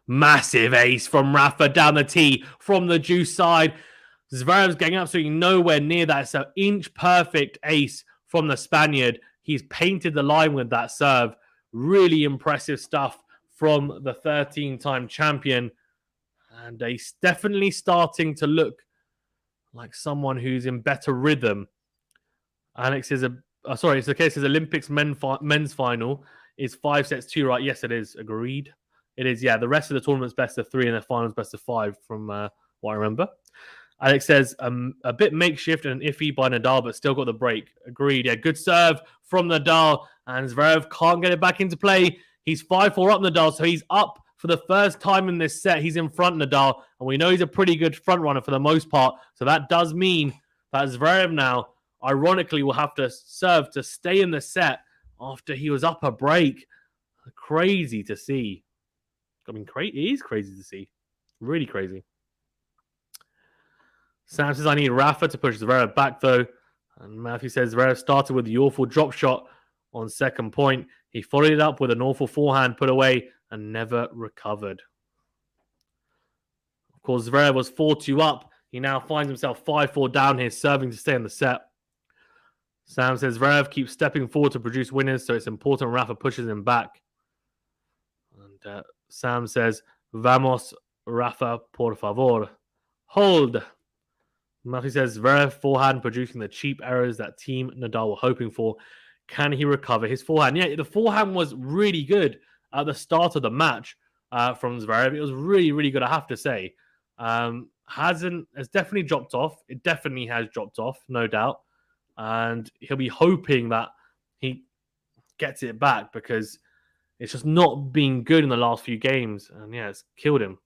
Massive ace from Rafa down the tee from the juice side. Zverev's getting absolutely nowhere near that. It's an inch perfect ace from the Spaniard. He's painted the line with that serve. Really impressive stuff from the 13-time champion. And he's definitely starting to look like someone who's in better rhythm. Alex is it's the case. His Olympics men's final is 5-2, right? Yes, it is. Agreed. It is, yeah. The rest of the tournament's best of 3 and the final's best of 5 from what I remember. Alex says a bit makeshift and iffy by Nadal, but still got the break. Agreed. Yeah, good serve from Nadal, and Zverev can't get it back into play. He's 5-4 up Nadal, so he's up for the first time in this set. He's in front Nadal, and we know he's a pretty good front runner for the most part. So that does mean that Zverev now, ironically, will have to serve to stay in the set after he was up a break. Crazy to see. I mean, it is crazy to see. Really crazy. Sam says, I need Rafa to push Zverev back, though. And Matthew says, Zverev started with the awful drop shot on second point. He followed it up with an awful forehand put away and never recovered. Of course, Zverev was 4-2 up. He now finds himself 5-4 down here, serving to stay in the set. Sam says, Zverev keeps stepping forward to produce winners, so it's important Rafa pushes him back. And Sam says, Vamos, Rafa, por favor. Hold. Matthew says, Zverev forehand producing the cheap errors that Team Nadal were hoping for. Can he recover his forehand? Yeah, the forehand was really good at the start of the match from Zverev. It was really, really good, I have to say. Has definitely dropped off. It definitely has dropped off, no doubt. And he'll be hoping that he gets it back because it's just not been good in the last few games. And yeah, it's killed him.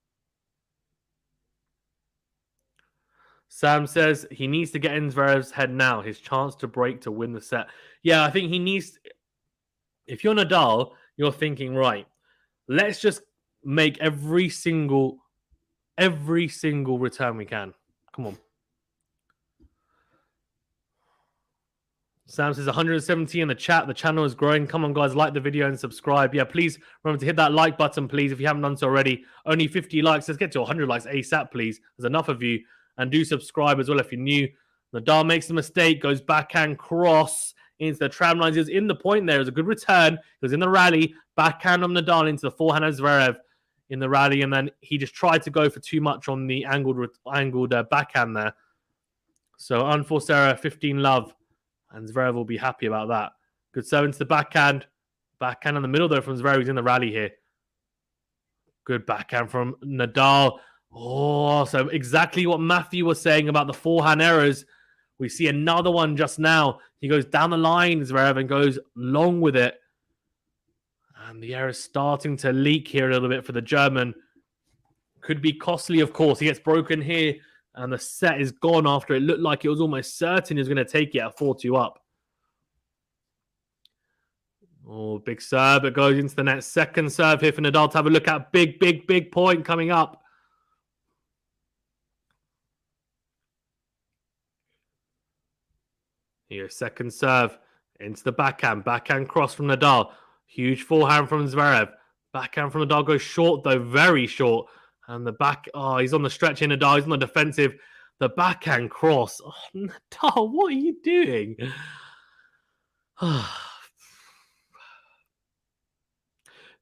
Sam says he needs to get in Zverev's head now. His chance to break to win the set. Yeah, I think he needs... If you're Nadal, you're thinking, right, let's just make every single return we can. Come on. Sam says 170 in the chat. The channel is growing. Come on, guys, like the video and subscribe. Yeah, please remember to hit that like button, please, if you haven't done so already. Only 50 likes. Let's get to 100 likes ASAP, please. There's enough of you. And do subscribe as well if you're new. Nadal makes a mistake, goes backhand cross into the tram lines. He was in the point there. It was a good return. He was in the rally. Backhand on Nadal into the forehand of Zverev in the rally. And then he just tried to go for too much on the angled backhand there. So unforced error, 15 love. And Zverev will be happy about that. Good serve into the backhand. Backhand in the middle, though, from Zverev. He's in the rally here. Good backhand from Nadal. Oh, so exactly what Matthew was saying about the forehand errors. We see another one just now. He goes down the line, Zverev, and goes long with it. And the error is starting to leak here a little bit for the German. Could be costly, of course. He gets broken here, and the set is gone after it looked like it was almost certain he was going to take it at 4-2 up. Oh, big serve. It goes into the net. Second serve here for Nadal to have a look at. Big, big, big point coming up. Here, second serve. Into the backhand. Backhand cross from Nadal. Huge forehand from Zverev. Backhand from Nadal goes short, though, very short. And the back, he's on the stretch here, Nadal. He's on the defensive. The backhand cross. Oh, Nadal, what are you doing?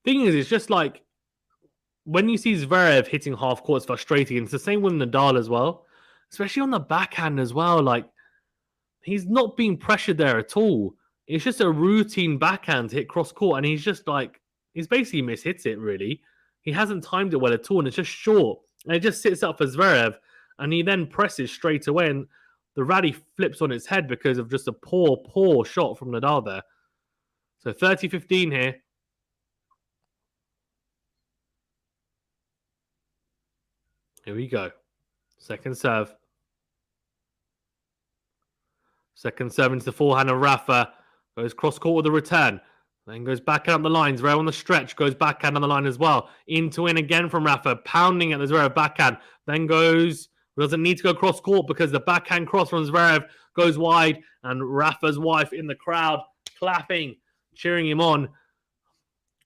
Thing is, it's just like when you see Zverev hitting half court, it's frustrating. It's the same with Nadal as well, especially on the backhand as well. Like, he's not being pressured there at all. It's just a routine backhand to hit cross court, and he's just like, he's basically mishits it, really. He hasn't timed it well at all, and it's just short. And it just sits up for Zverev, and he then presses straight away, and the rally flips on its head because of just a poor shot from Nadal there. So 30-15 here. Here we go. Second serve. Second serve into the forehand of Rafa. Goes cross court with a return. Then goes backhand up the lines. Zverev on the stretch. Goes backhand on the line as well. Into in again from Rafa. Pounding at the Zverev backhand. Then goes... Doesn't need to go cross court because the backhand cross from Zverev goes wide. And Rafa's wife in the crowd clapping, cheering him on.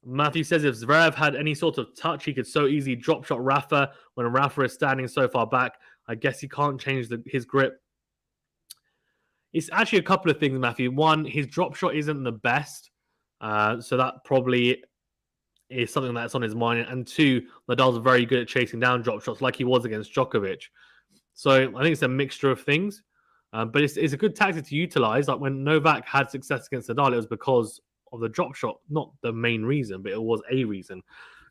Matthew says if Zverev had any sort of touch, he could so easily drop shot Rafa when Rafa is standing so far back. I guess he can't change his grip. It's actually a couple of things, Matthew. One, his drop shot isn't the best. So that probably is something that's on his mind. And two, Nadal's very good at chasing down drop shots like he was against Djokovic. So I think it's a mixture of things. But it's a good tactic to utilize. Like when Novak had success against Nadal, it was because of the drop shot. Not the main reason, but it was a reason.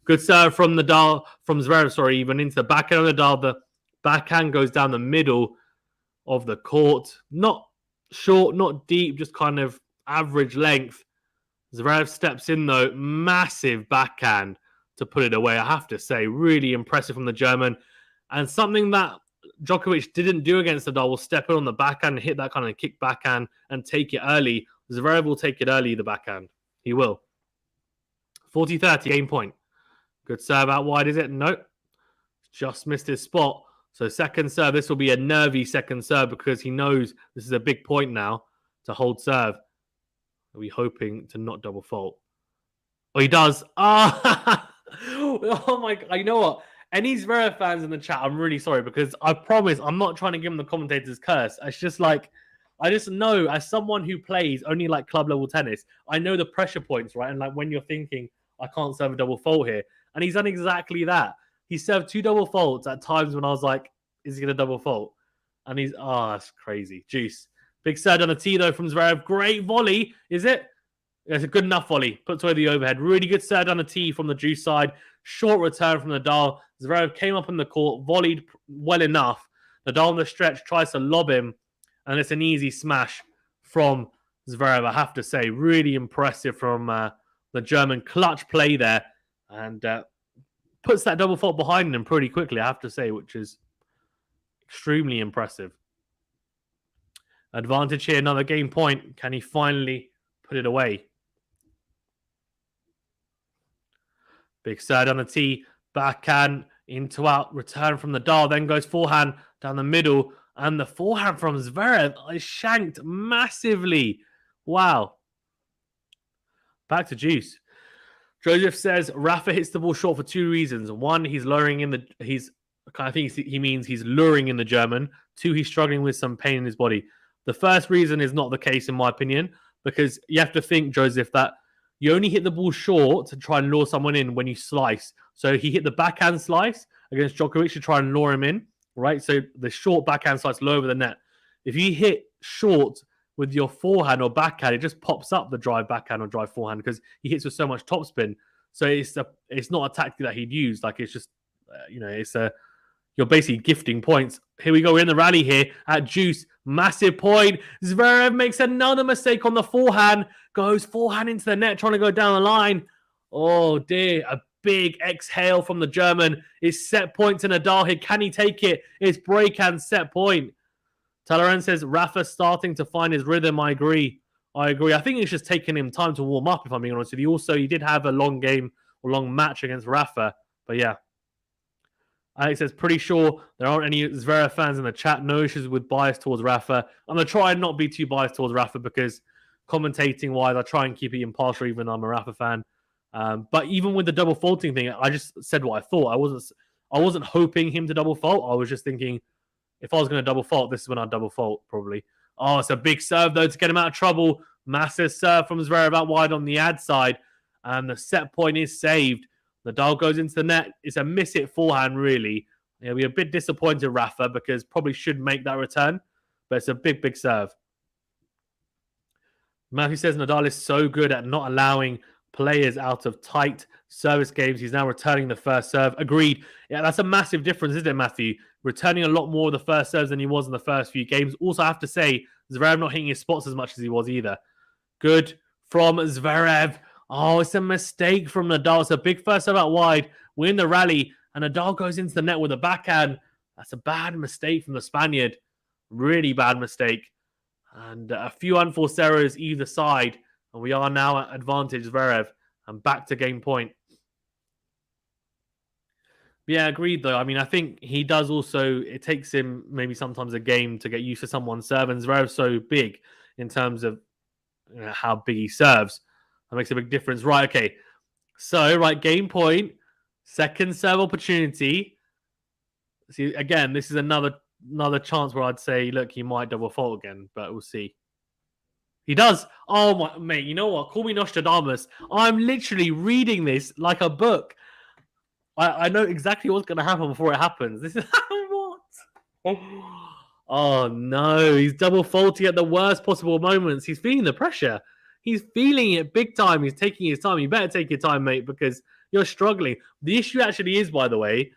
Good serve from Zverev, even into the backhand of Nadal. The backhand goes down the middle of the court. Not short, not deep, just kind of average length. Zverev steps in, though. Massive backhand to put it away, I have to say. Really impressive from the German. And something that Djokovic didn't do against Nadal was step in on the backhand and hit that kind of kick backhand and take it early. Zverev will take it early, the backhand. He will. 40-30, game point. Good serve out wide, is it? Nope. Just missed his spot. So second serve, this will be a nervy second serve because he knows this is a big point now to hold serve. Are we hoping to not double fault? Oh, he does. Oh my God. You know what? Any Zverev fans in the chat, I'm really sorry because I promise I'm not trying to give him the commentator's curse. It's just like, I just know as someone who plays only like club level tennis, I know the pressure points, right? And like when you're thinking, I can't serve a double fault here. And he's done exactly that. He served 2 double faults at times when I was like, is he going to double fault? And he's, that's crazy. Juice. Big serve on the tee, though, from Zverev. Great volley. Is it? It's a good enough volley. Puts away the overhead. Really good serve on the tee from the Juice side. Short return from Nadal. Zverev came up in the court, volleyed well enough. Nadal on the stretch tries to lob him, and it's an easy smash from Zverev, I have to say. Really impressive from the German. Clutch play there. And puts that double fault behind him pretty quickly, I have to say, which is extremely impressive. Advantage here, another game point. Can he finally put it away? Big serve on the tee. Backhand into out. Return from Nadal. Then goes forehand down the middle. And the forehand from Zverev is shanked massively. Wow. Back to Juice. Joseph says Rafa hits the ball short for 2 reasons. One, he's lowering in the... I think he means he's luring in the German. 2, he's struggling with some pain in his body. The first reason is not the case, in my opinion, because you have to think, Joseph, that you only hit the ball short to try and lure someone in when you slice. So he hit the backhand slice against Djokovic to try and lure him in, right? So the short backhand slice low over the net. If you hit short with your forehand or backhand, it just pops up the drive backhand or drive forehand because he hits with so much topspin. So it's not a tactic that he'd use. Like it's just, you're basically gifting points. Here we go. We're in the rally here at Juice. Massive point. Zverev makes another mistake on the forehand. Goes forehand into the net, trying to go down the line. Oh, dear. A big exhale from the German. It's set point to Nadal here. Can he take it? It's break and set point. Talaran says, Rafa starting to find his rhythm. I agree. I think it's just taking him time to warm up, if I'm being honest with you. Also, he did have a long game or long match against Rafa. But yeah. Alex says, pretty sure there aren't any Zverev fans in the chat. No issues with bias towards Rafa. I'm going to try and not be too biased towards Rafa because commentating wise, I try and keep it impartial, even though I'm a Rafa fan. But even with the double faulting thing, I just said what I thought. I wasn't hoping him to double fault. I was just thinking, if I was going to double fault, this is when I'd double fault, probably. Oh, it's a big serve, though, to get him out of trouble. Massive serve from Zverev out wide on the ad side. And the set point is saved. Nadal goes into the net. It's a miss-hit forehand, really. He'll be a bit disappointed, Rafa, because probably should make that return. But it's a big, big serve. Matthew says Nadal is so good at not allowing players out of tight service games. He's now returning the first serve. Agreed. Yeah, that's a massive difference, isn't it, Matthew? Returning a lot more of the first serves than he was in the first few games. Also, I have to say, Zverev not hitting his spots as much as he was either. Good from Zverev. Oh, it's a mistake from Nadal. It's a big first serve out wide. We're in the rally, and Nadal goes into the net with a backhand. That's a bad mistake from the Spaniard. Really bad mistake. And a few unforced errors either side. And we are now at advantage Zverev. And back to game point. Yeah, agreed though. I mean, I think he does also, it takes him maybe sometimes a game to get used to someone's serve. And Zverev's so big in terms of how big he serves. That makes a big difference. Right, okay. So, right, game point. Second serve opportunity. See, again, this is another chance where I'd say, look, he might double fault again, but we'll see. He does. Oh, my, mate, you know what? Call me Nostradamus. I'm literally reading this like a book. I know exactly what's going to happen before it happens. This is what? Oh, no. He's double faulting at the worst possible moments. He's feeling the pressure. He's feeling it big time. He's taking his time. You better take your time, mate, because you're struggling. The issue actually is, by the way,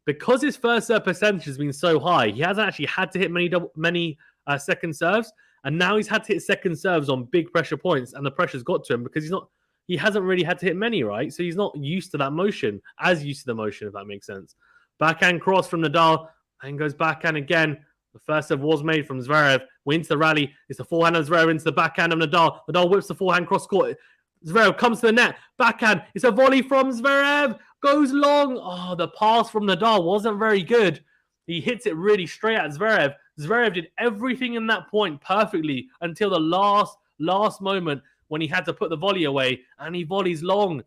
because his first serve percentage has been so high, he hasn't actually had to hit many second serves, and now he's had to hit second serves on big pressure points, and the pressure's got to him because he hasn't really had to hit many, right? So he's not used to that motion, as used to the motion, if that makes sense. Backhand cross from Nadal, and goes backhand again. The first serve was made from Zverev. Wins the rally. It's the forehand of Zverev into the backhand of Nadal. Nadal whips the forehand cross court. Zverev comes to the net. Backhand. It's a volley from Zverev. Goes long. Oh, the pass from Nadal wasn't very good. He hits it really straight at Zverev. Zverev did everything in that point perfectly until the last moment when he had to put the volley away, and he volleys long.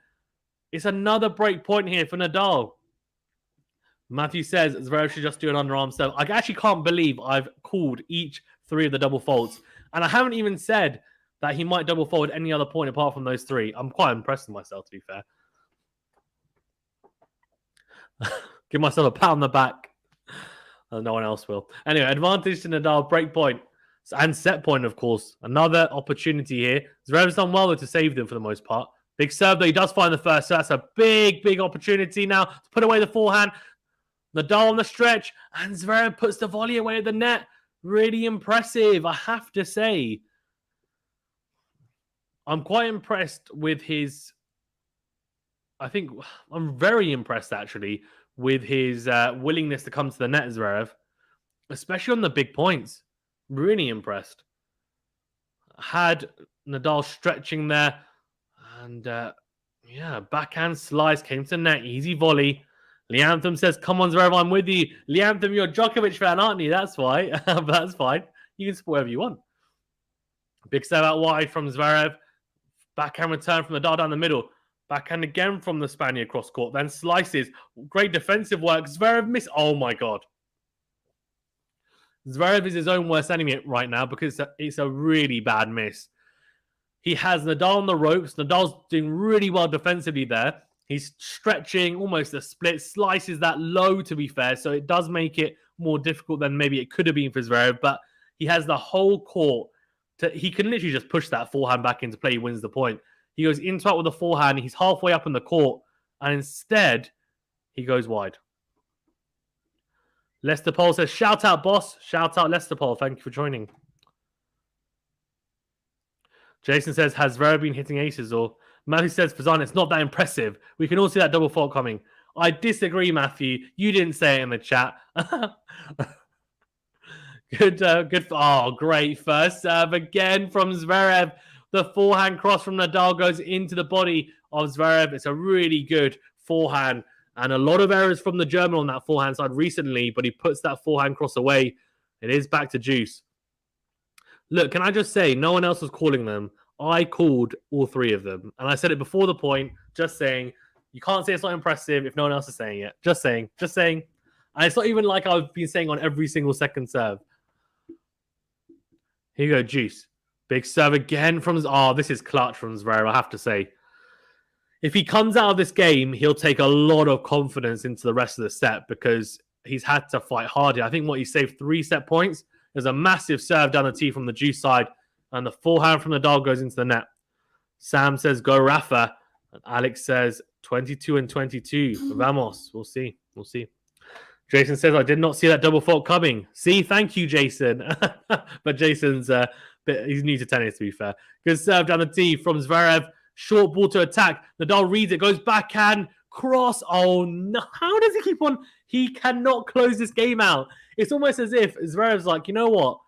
It's another break point here for Nadal. Matthew says Zverev should just do an underarm serve. I actually can't believe I've called each three of the double faults, and I haven't even said that he might double fault at any other point apart from those three. I'm quite impressed with myself, to be fair. Give myself a pat on the back. No one else will. Anyway, advantage to Nadal, break point. And set point, of course. Another opportunity here. Zverev's done well to save them for the most part. Big serve, though. He does find the first. So that's a big, big opportunity now to put away the forehand. Nadal on the stretch. And Zverev puts the volley away at the net. Really impressive, I have to say. I'm quite impressed with his... I think I'm very impressed, actually, with his willingness to come to the net, Zverev. Especially on the big points. Really impressed. Had Nadal stretching there. And, backhand slice came to net. Easy volley. Leantham says, come on, Zverev, I'm with you. Leantham, you're a Djokovic fan, aren't you? That's why. But that's fine. You can support whatever you want. Big serve out wide from Zverev. Backhand return from Nadal down the middle. Backhand again from the Spaniard cross court. Then slices. Great defensive work. Zverev missed. Oh, my God. Zverev is his own worst enemy right now because it's a really bad miss. He has Nadal on the ropes. Nadal's doing really well defensively there. He's stretching almost a split. Slices that low, to be fair. So it does make it more difficult than maybe it could have been for Zverev. But he has the whole court. He can literally just push that forehand back into play. He wins the point. He goes into it with the forehand. He's halfway up in the court. And instead, he goes wide. Lester Paul says, shout out, boss. Shout out, Lester Paul. Thank you for joining. Jason says, has Zverev been hitting aces? Or Matthew says, Fazan, it's not that impressive. We can all see that double fault coming. I disagree, Matthew. You didn't say it in the chat. Good. Oh, great. First serve again from Zverev. The forehand cross from Nadal goes into the body of Zverev. It's a really good forehand. And a lot of errors from the German on that forehand side recently, but he puts that forehand cross away. It is back to juice. Look, can I just say, no one else was calling them. I called all 3 of them. And I said it before the point, just saying, you can't say it's not impressive if no one else is saying it. Just saying. And it's not even like I've been saying on every single second serve. Here you go, Juice. Big serve again from... Oh, this is clutch from Zverev, I have to say. If he comes out of this game, he'll take a lot of confidence into the rest of the set because he's had to fight harder. I think he saved 3 set points. There's a massive serve down the tee from the Juice side, and the forehand from Nadal goes into the net. Sam says, go Rafa. And Alex says, 22 and 22. Vamos. We'll see. Jason says, I did not see that double fault coming. See, thank you, Jason. But Jason's he's new to tennis, to be fair. Good serve down the tee from Zverev. Short ball to attack. Nadal reads it, goes backhand, cross. Oh, no. How does he keep on? He cannot close this game out. It's almost as if Zverev's like, you know what?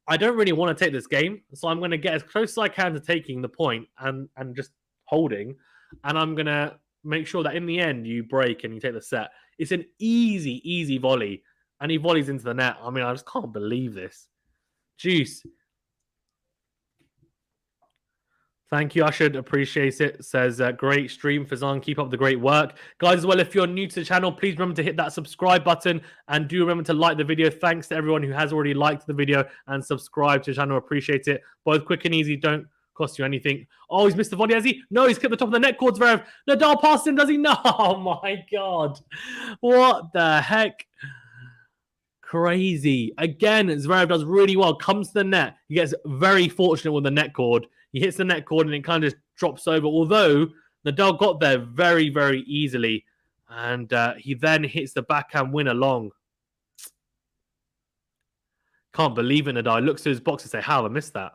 I don't really want to take this game, so I'm going to get as close as I can to taking the point and just holding. And I'm going to make sure that in the end you break and you take the set. It's an easy volley. And he volleys into the net. I mean, I just can't believe this. Juice. Thank you, I should appreciate it. Says, great stream, Fazan. Keep up the great work. Guys, as well, if you're new to the channel, please remember to hit that subscribe button. And do remember to like the video. Thanks to everyone who has already liked the video and subscribed to the channel. Appreciate it. Both quick and easy. Don't cost you anything. Oh, he's missed the volley, has he? No, he's kept the top of the net cord, Zverev. Nadal passed him, does he? No, oh my God. What the heck? Crazy. Again, Zverev does really well. Comes to the net. He gets very fortunate with the net cord. He hits the net cord and it kind of just drops over. Although Nadal got there very, very easily. And he then hits the backhand winner long. Can't believe it, Nadal. He looks to his box and says, how have I missed that?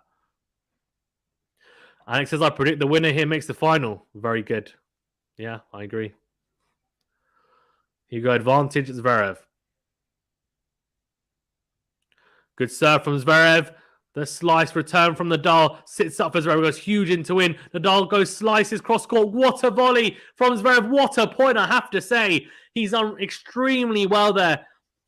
Alex says, I predict the winner here makes the final. Very good. Yeah, I agree. Here you go. Advantage, Zverev. Good serve from Zverev. The slice return from Nadal. Sits up for Zverev. Goes huge into win. Nadal goes slices cross court. What a volley from Zverev. What a point, I have to say. He's done extremely well there.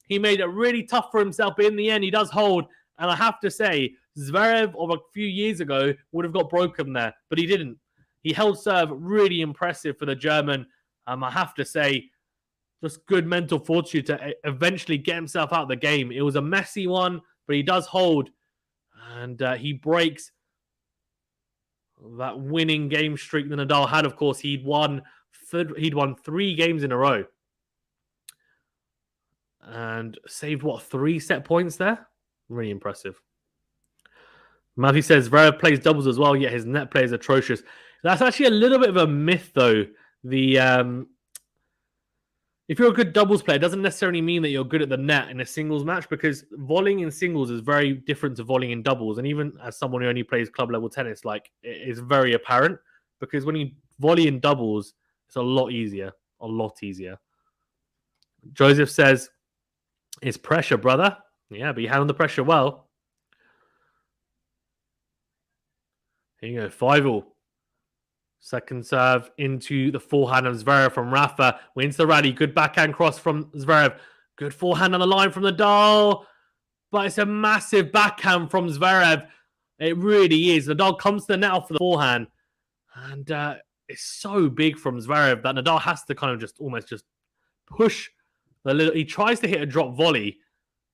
He made it really tough for himself. But in the end, he does hold. And I have to say, Zverev of a few years ago would have got broken there. But he didn't. He held serve. Really impressive for the German. I have to say, just good mental fortitude to eventually get himself out of the game. It was a messy one. But he does hold, and he breaks that winning game streak that Nadal had. Of course, he'd won 3 games in a row, and saved 3 set points there. Really impressive. Matthew says Zverev plays doubles as well, yet his net play is atrocious. That's actually a little bit of a myth, though. If you're a good doubles player, it doesn't necessarily mean that you're good at the net in a singles match, because volleying in singles is very different to volleying in doubles. And even as someone who only plays club level tennis, like, it is very apparent, because when you volley in doubles, it's a lot easier. Joseph says, it's pressure, brother. Yeah, but you handle the pressure well. Here you go, 5-all. Second serve into the forehand of Zverev from Rafa. Wins the rally. Good backhand cross from Zverev. Good forehand on the line from Nadal. But it's a massive backhand from Zverev. It really is. Nadal comes to the net off for the forehand. And it's so big from Zverev that Nadal has to kind of almost push the little... He tries to hit a drop volley,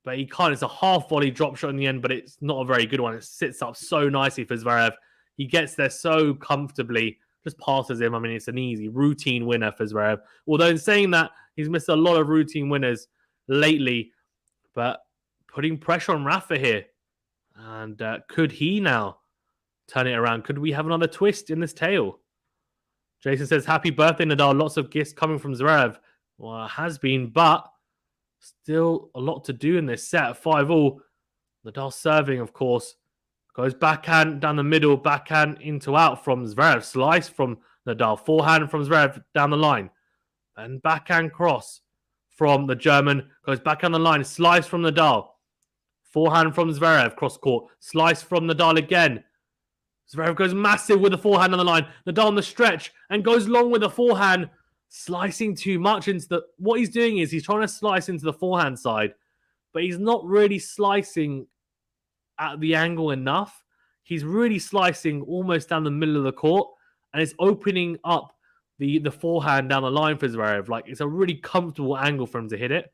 but he can't. It's a half volley drop shot in the end, but it's not a very good one. It sits up so nicely for Zverev. He gets there so comfortably. Just passes him. I mean, it's an easy routine winner for Zverev. Although in saying that, he's missed a lot of routine winners lately. But putting pressure on Rafa here. And could he now turn it around? Could we have another twist in this tale? Jason says, happy birthday, Nadal. Lots of gifts coming from Zverev. Well, it has been, but still a lot to do in this set. 5-all. Nadal serving, of course. Goes backhand down the middle, backhand into out from Zverev. Slice from Nadal. Forehand from Zverev down the line. And backhand cross from the German. Goes back on the line. Slice from Nadal. Forehand from Zverev. Cross court. Slice from Nadal again. Zverev goes massive with the forehand on the line. Nadal on the stretch and goes long with the forehand. Slicing too much into the... What he's doing is he's trying to slice into the forehand side. But he's not really slicing at the angle enough. he's really slicing almost down the middle of the court, and it's opening up the forehand down the line for Zverev. Like, it's a really comfortable angle for him to hit it.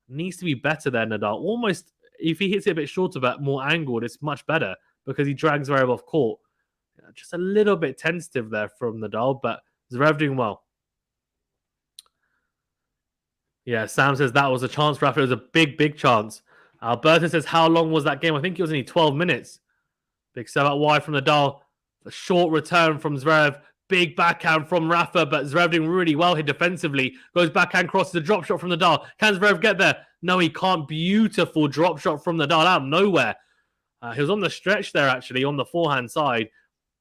Needs to be better there, Nadal. Almost, if he hits it a bit shorter but more angled, it's much better because he drags Zverev off court. Just a little bit tentative there from Nadal, but Zverev doing well. Yeah, Sam says that was a chance for Rafael. It was a big, big chance. Alberto says, how long was that game? I think it was only 12 minutes. Big serve out wide from Nadal. A short return from Zverev. Big backhand from Rafa, but Zverev doing really well here defensively. Goes backhand, crosses a drop shot from Nadal. Can Zverev get there? No, he can't. Beautiful drop shot from Nadal out of nowhere. He was on the stretch there, actually, on the forehand side.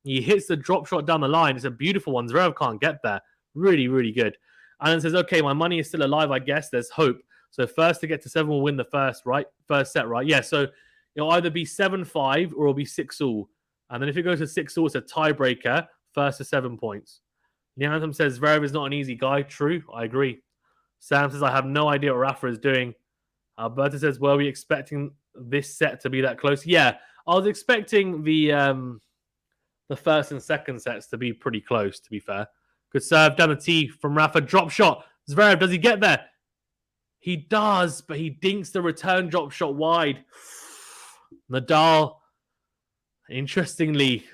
He hits the drop shot down the line. It's a beautiful one. Zverev can't get there. Really, really good. Alan says, okay, my money is still alive, I guess. There's hope. So first to get to 7 will win the first, right? First set, right? Yeah, so it'll either be 7-5 or it'll be 6-all. And then if it goes to 6-all, it's a tiebreaker. First to 7 points. Leantham says, Zverev is not an easy guy. True, I agree. Sam says, I have no idea what Rafa is doing. Alberta says, were we expecting this set to be that close? Yeah, I was expecting the first and second sets to be pretty close, to be fair. Good serve down the tee from Rafa. Drop shot. Zverev, does he get there? He does, but he dinks the return drop shot wide. Nadal, interestingly,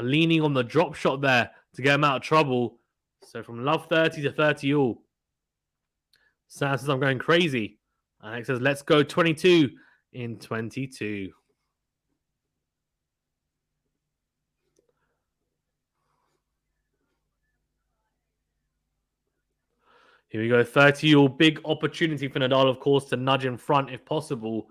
leaning on the drop shot there to get him out of trouble. So from love 30 to 30 all. Sam says, I'm going crazy. Alex says, let's go 22 in 22. Here we go, 30 all. Big opportunity for Nadal, of course, to nudge in front if possible.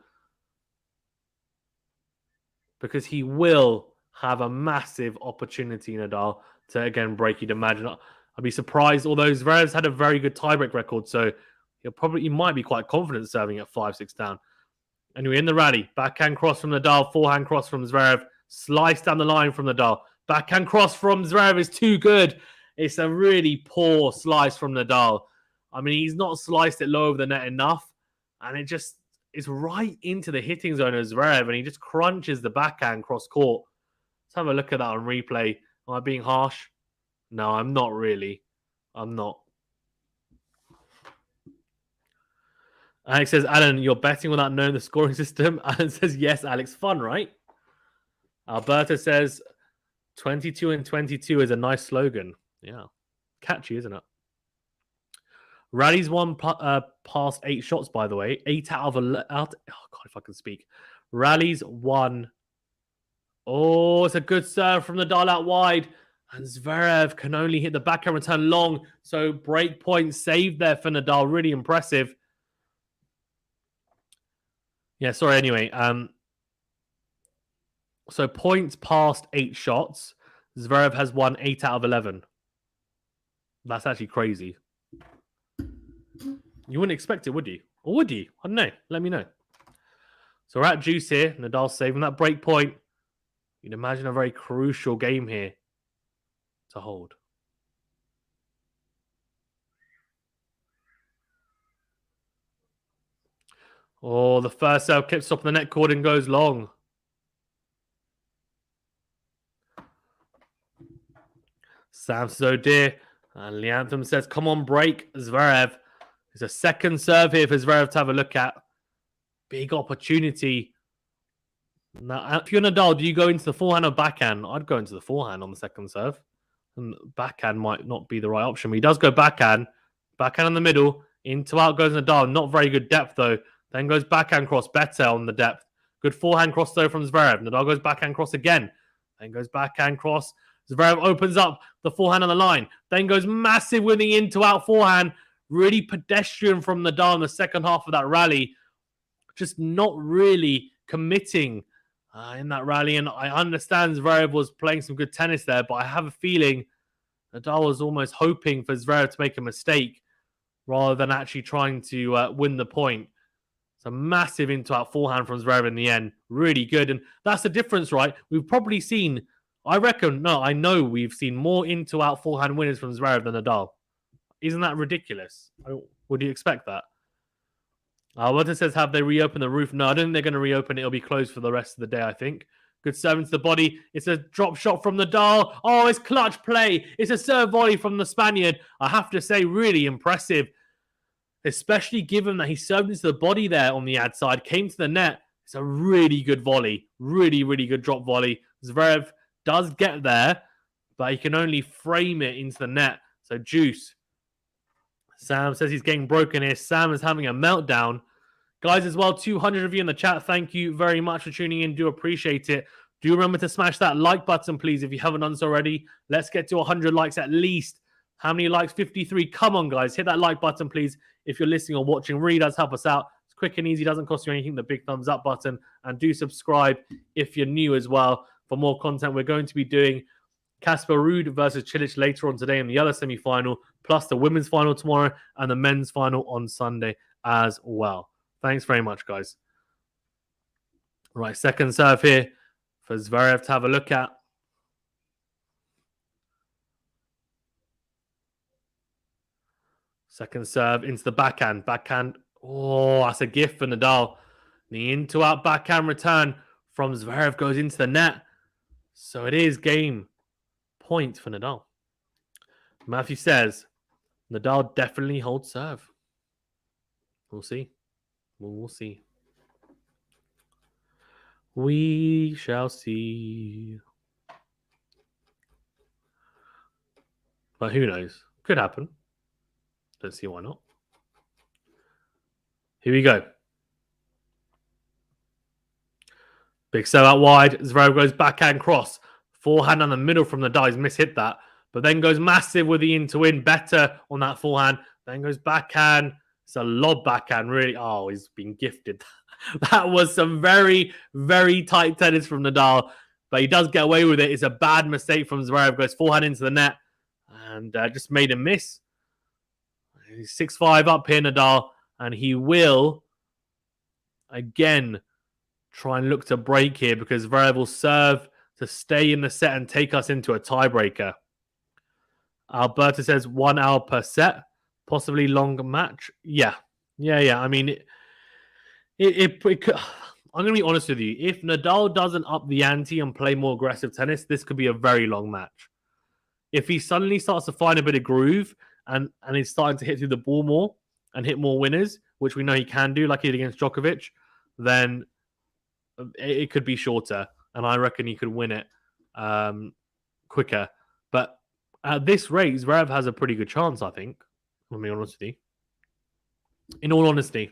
Because he will have a massive opportunity, Nadal, to again break. You'd imagine. I'd be surprised, although Zverev's had a very good tiebreak record, so he might be quite confident serving at 5-6 down. Anyway, in the rally, backhand cross from Nadal, forehand cross from Zverev, slice down the line from Nadal. Backhand cross from Zverev is too good. It's a really poor slice from Nadal. I mean, he's not sliced it low over the net enough, and it just is right into the hitting zone of Zverev, and he just crunches the backhand cross court. Let's have a look at that on replay. Am I being harsh? No, I'm not really. I'm not. Alex says, Alan, you're betting without knowing the scoring system? Alan says, yes, Alex. Fun, right? Alberto says, 22 and 22 is a nice slogan. Yeah. Catchy, isn't it? Rally's won past 8 shots, by the way. 8 out of 11. Oh, God, if I can speak. Rally's won. Oh, it's a good serve from Nadal out wide. And Zverev can only hit the backhand return long. So break point saved there for Nadal. Really impressive. Yeah, sorry, anyway. So points past 8 shots. Zverev has won 8 out of 11. That's actually crazy. You wouldn't expect it, would you? Or would you? I don't know. Let me know. So we're at juice here. Nadal saving that break point. You'd imagine a very crucial game here to hold. Oh, the first serve clips off the net cord and goes long. Sam says, oh dear. And Leantham says, come on, break. Zverev. There's a second serve here for Zverev to have a look at. Big opportunity. Now, if you're Nadal, do you go into the forehand or backhand? I'd go into the forehand on the second serve. And backhand might not be the right option. But he does go backhand. Backhand in the middle. Into out goes Nadal. Not very good depth, though. Then goes backhand cross. Better on the depth. Good forehand cross, though, from Zverev. Nadal goes backhand cross again. Then goes backhand cross. Zverev opens up the forehand on the line. Then goes massive winning into out forehand. Really pedestrian from Nadal in the second half of that rally. Just not really committing in that rally. And I understand Zverev was playing some good tennis there, but I have a feeling Nadal was almost hoping for Zverev to make a mistake rather than actually trying to win the point. It's a massive into-out forehand from Zverev in the end. Really good. And that's the difference, right? We've probably seen, I know we've seen more into-out forehand winners from Zverev than Nadal. Isn't that ridiculous? Would you expect that? Walter says, have they reopened the roof? No, I don't think they're going to reopen it. It'll be closed for the rest of the day, I think. Good serve into the body. It's a drop shot from Nadal. Oh, it's clutch play. It's a serve volley from the Spaniard. I have to say, really impressive, especially given that he served into the body there on the ad side, came to the net. It's a really good volley. Really, really good drop volley. Zverev does get there, but he can only frame it into the net. So juice. Sam says he's getting broken here. Sam is having a meltdown. Guys, as well, 200 of you in the chat. Thank you very much for tuning in. Do appreciate it. Do remember to smash that like button, please, if you haven't done so already. Let's get to 100 likes at least. How many likes? 53. Come on, guys. Hit that like button, please, if you're listening or watching. Really does help us out. It's quick and easy. Doesn't cost you anything. The big thumbs up button. And do subscribe if you're new as well for more content. We're going to be doing Casper Ruud versus Cilic later on today in the other semi-final, plus the women's final tomorrow and the men's final on Sunday as well. Thanks very much, guys. Right, second serve here for Zverev to have a look at. Second serve into the backhand. Backhand. Oh, that's a gift for Nadal. The into-out backhand return from Zverev goes into the net. So it is game point for Nadal. Matthew says Nadal definitely holds serve. We'll see. We'll see. We shall see. But who knows? Could happen. Don't see why not. Here we go. Big serve out wide. Zverev goes backhand cross. Forehand on the middle from Nadal. He's mishit that. But then goes massive with the in-to-win. Better on that forehand. Then goes backhand. It's a lob backhand, really. Oh, he's been gifted. That was some very, very tight tennis from Nadal. But he does get away with it. It's a bad mistake from Zverev. Goes forehand into the net. And just made a miss. He's 6-5 up here, Nadal. And he will, again, try and look to break here because Zverev will serve to stay in the set and take us into a tiebreaker. Alberta says 1 hour per set. Possibly long match. Yeah. I mean, it could, I'm going to be honest with you. If Nadal doesn't up the ante and play more aggressive tennis, this could be a very long match. If he suddenly starts to find a bit of groove and he's starting to hit through the ball more and hit more winners, which we know he can do, like he did against Djokovic, then it could be shorter. And I reckon he could win it quicker. But at this rate, Zverev has a pretty good chance, I think. Let me be honest with you. In all honesty.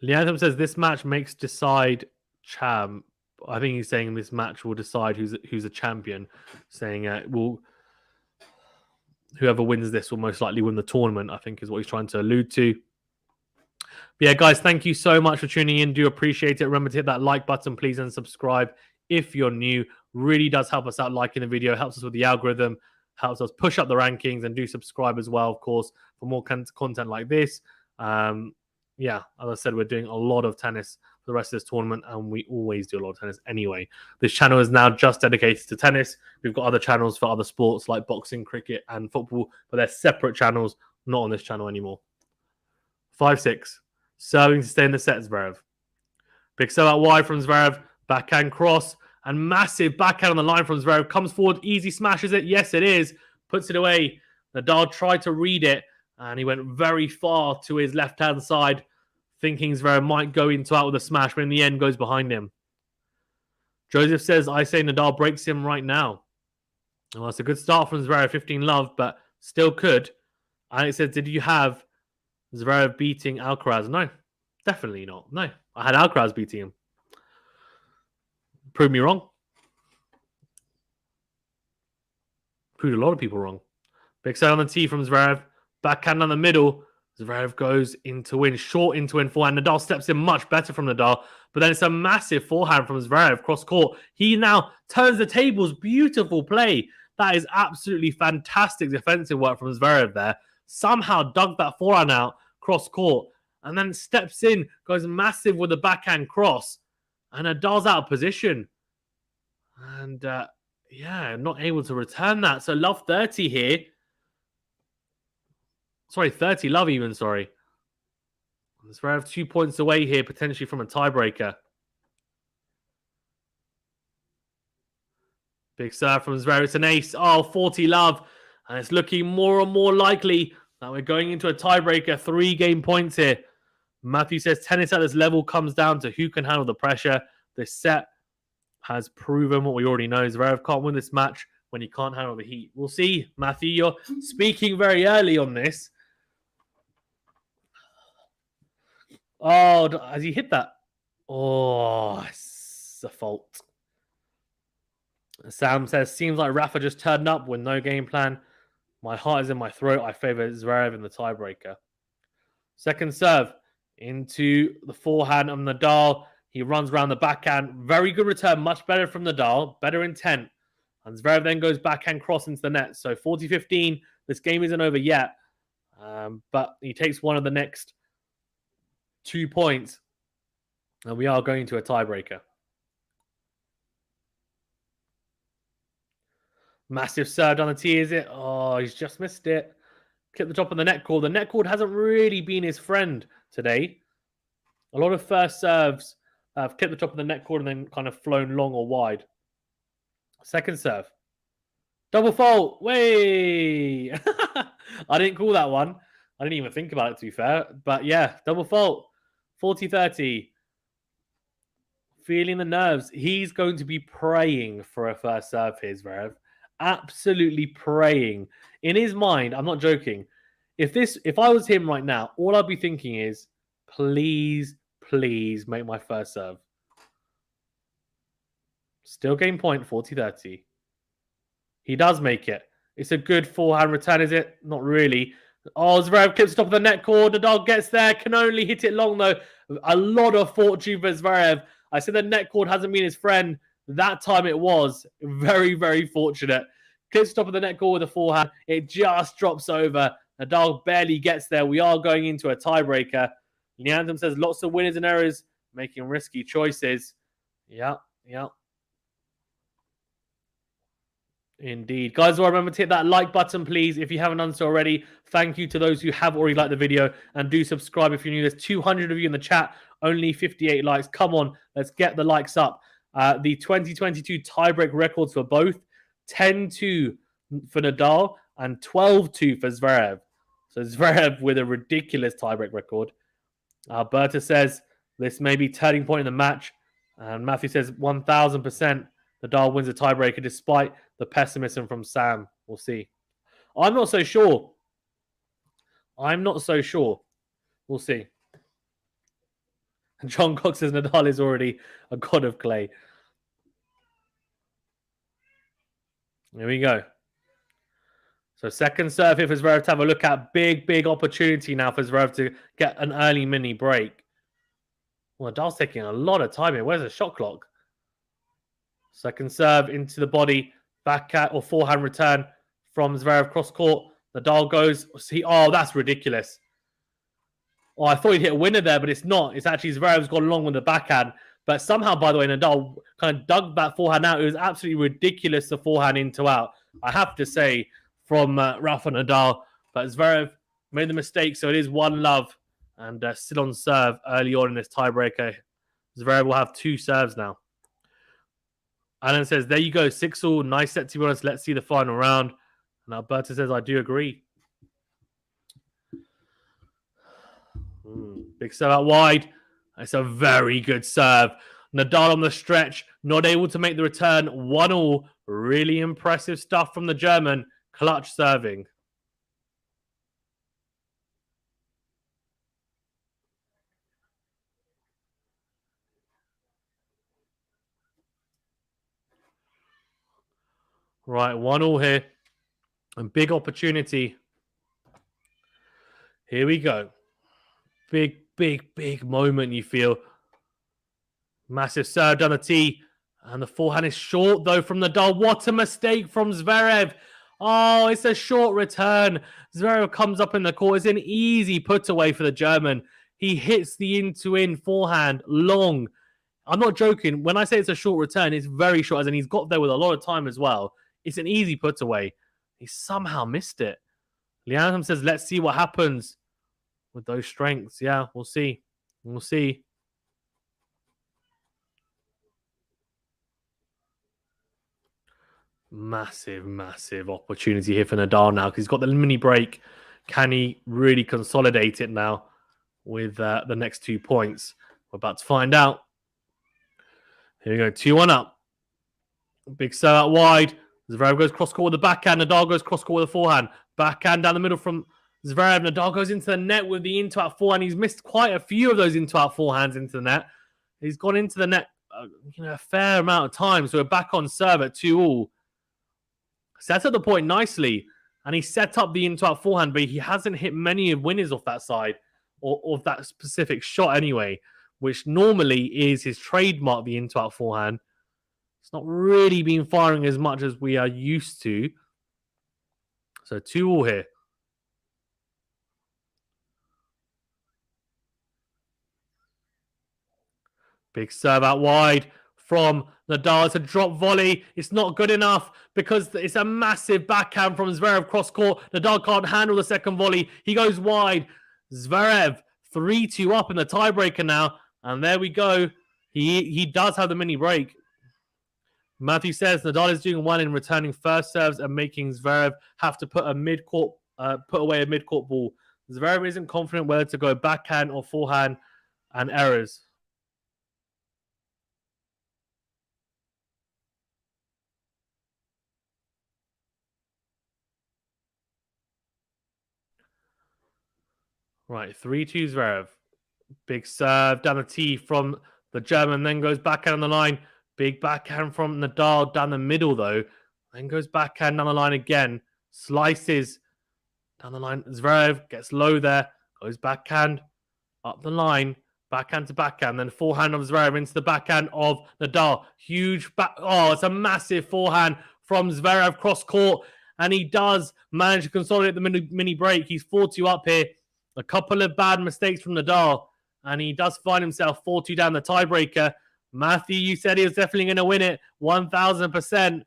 Leantham says this match makes decide champ. I think he's saying this match will decide who's a champion. Saying whoever wins this will most likely win the tournament, I think is what he's trying to allude to. But yeah, guys, thank you so much for tuning in. Do appreciate it. Remember to hit that like button, please, and subscribe if you're new. Really does help us out liking the video. Helps us with the algorithm. Helps us push up the rankings, and do subscribe as well, of course, for more content like this. Yeah, as I said, we're doing a lot of tennis for the rest of this tournament, and we always do a lot of tennis anyway. This channel is now just dedicated to tennis. We've got other channels for other sports like boxing, cricket, and football, but they're separate channels, not on this channel anymore. 5-6. Serving to stay in the set, Zverev. Big serve out wide from Zverev. Backhand cross. And massive backhand on the line from Zverev. Comes forward, easy smashes it. Yes, it is. Puts it away. Nadal tried to read it, and he went very far to his left-hand side, thinking Zverev might go into out with a smash, but in the end goes behind him. Joseph says, I say Nadal breaks him right now. Well, that's a good start from Zverev, 15 love, but still could. And it says, did you have Zverev beating Alcaraz? No, definitely not. No, I had Alcaraz beating him. Proved me wrong. Proved a lot of people wrong. Big set on the tee from Zverev. Backhand on the middle. Zverev goes into win. Short into win forehand. Nadal steps in much better from Nadal. But then it's a massive forehand from Zverev cross court. He now turns the tables. Beautiful play. That is absolutely fantastic defensive work from Zverev there. Somehow dug that forehand out cross court. And then steps in. Goes massive with a backhand cross. And Nadal's out of position. And yeah, not able to return that. So love 30 here. Sorry, 30 love even, sorry. Zverev 2 points away here, potentially from a tiebreaker. Big serve from Zverev. It's an ace. Oh, 40 love. And it's looking more and more likely that we're going into a tiebreaker. 3 game points here. Matthew says tennis at this level comes down to who can handle the pressure. This set has proven what we already know. Zverev can't win this match when he can't handle the heat. We'll see, Matthew. You're speaking very early on this. Oh, has he hit that? Oh, it's a fault. Sam says, seems like Rafa just turned up with no game plan. My heart is in my throat. I favor Zverev in the tiebreaker. Second serve into the forehand of Nadal. He runs around the backhand. Very good return. Much better from Nadal. Better intent. And Zverev then goes backhand cross into the net. So 40-15. This game isn't over yet. But he takes one of the next 2 points. And we are going to a tiebreaker. Massive serve down the tee, is it? Oh, he's just missed it. Clip the top of the net cord. The net cord hasn't really been his friend today. A lot of first serves have clipped the top of the net cord and then kind of flown long or wide. Second serve. Double fault. Way. I didn't call that one. I didn't even think about it, to be fair. But yeah, double fault. 40-30. Feeling the nerves. He's going to be praying for a first serve here, Zverev. Absolutely praying. In his mind, I'm not joking. If I was him right now, all I'd be thinking is, please, please make my first serve. Still game point, 40-30. He does make it. It's a good forehand return, is it? Not really. Oh, Zverev clips the top of the net cord. Nadal gets there. Can only hit it long, though. A lot of fortune for Zverev. I said the net cord hasn't been his friend. That time it was. Very, very fortunate. Clips top of the net cord with a forehand. It just drops over. Nadal barely gets there. We are going into a tiebreaker. Leandro says lots of winners and errors, making risky choices. Yeah. Indeed. Guys, remember to hit that like button, please, if you haven't done so already. Thank you to those who have already liked the video. And do subscribe if you're new. There's 200 of you in the chat. Only 58 likes. Come on, let's get the likes up. The 2022 tiebreak records for both. 10-2 for Nadal and 12-2 for Zverev. So Zverev with a ridiculous tiebreak record. Berta says this may be turning point in the match. And Matthew says 1,000% Nadal wins a tiebreaker despite the pessimism from Sam. We'll see. I'm not so sure. We'll see. And John Cox says Nadal is already a god of clay. Here we go. So second serve here for Zverev to have a look at. Big opportunity now for Zverev to get an early mini break. Well, Nadal's taking a lot of time here. Where's the shot clock? Second serve into the body. Backhand or forehand return from Zverev cross court. Nadal goes. Oh, that's ridiculous. Oh, I thought he'd hit a winner there, but it's not. It's actually Zverev's gone long with the backhand. But somehow, by the way, Nadal kind of dug that forehand out. It was absolutely ridiculous, the forehand into out. I have to say, from Rafa Nadal. But Zverev made the mistake, so it is 1-love. And still on serve early on in this tiebreaker. Zverev will have 2 serves now. Alan says, there you go, 6-all. Nice set, to be honest. Let's see the final round. And Alberta says, I do agree. Big serve out wide. It's a very good serve. Nadal on the stretch, not able to make the return. 1-all. Really impressive stuff from the German. Clutch serving. Right, 1-all here. And big opportunity. Here we go. Big moment, you feel. Massive serve down the tee. And the forehand is short, though, from Nadal. What a mistake from Zverev. Oh, it's a short return. Zverev comes up in the court. It's an easy put away for the German. He hits the in-to-in forehand long. I'm not joking. When I say it's a short return, it's very short, as in he's got there with a lot of time as well. It's an easy put away. He somehow missed it. Leandro says, let's see what happens. with those strengths. Yeah, we'll see. We'll see. Massive, massive opportunity here for Nadal now because he's got the mini break. Can he really consolidate it now with the next 2 points? We're about to find out. Here we go, 2-1 up. Big serve out wide. Zverev goes cross-court with the backhand. Nadal goes cross-court with the forehand. Backhand down the middle from Zverev. Nadal goes into the net with the into-out forehand. He's missed quite a few of those into-out forehands into the net. He's gone into the net a fair amount of time. So we're back on serve at 2-2. Set up the point nicely. And he set up the into-out forehand, but he hasn't hit many winners off that side or of that specific shot anyway, which normally is his trademark, the into-out forehand. It's not really been firing as much as we are used to. So 2-2 here. Big serve out wide from Nadal. It's a drop volley. It's not good enough because it's a massive backhand from Zverev cross court. Nadal can't handle the second volley. He goes wide. Zverev 3-2 up in the tiebreaker now. And there we go. He does have the mini break. Matthew says Nadal is doing well in returning first serves and making Zverev have to put away a mid-court ball. Zverev isn't confident whether to go backhand or forehand and errors. Right, 3-2 Zverev. Big serve down the tee from the German, then goes backhand on the line. Big backhand from Nadal down the middle, though. Then goes backhand down the line again. Slices down the line. Zverev gets low there. Goes backhand up the line. Backhand to backhand. Then forehand of Zverev into the backhand of Nadal. Huge back. Oh, it's a massive forehand from Zverev cross court. And he does manage to consolidate the mini break. He's 4-2 up here. A couple of bad mistakes from Nadal. And he does find himself 4-2 down the tiebreaker. Matthew, you said he was definitely going to win it 1,000%.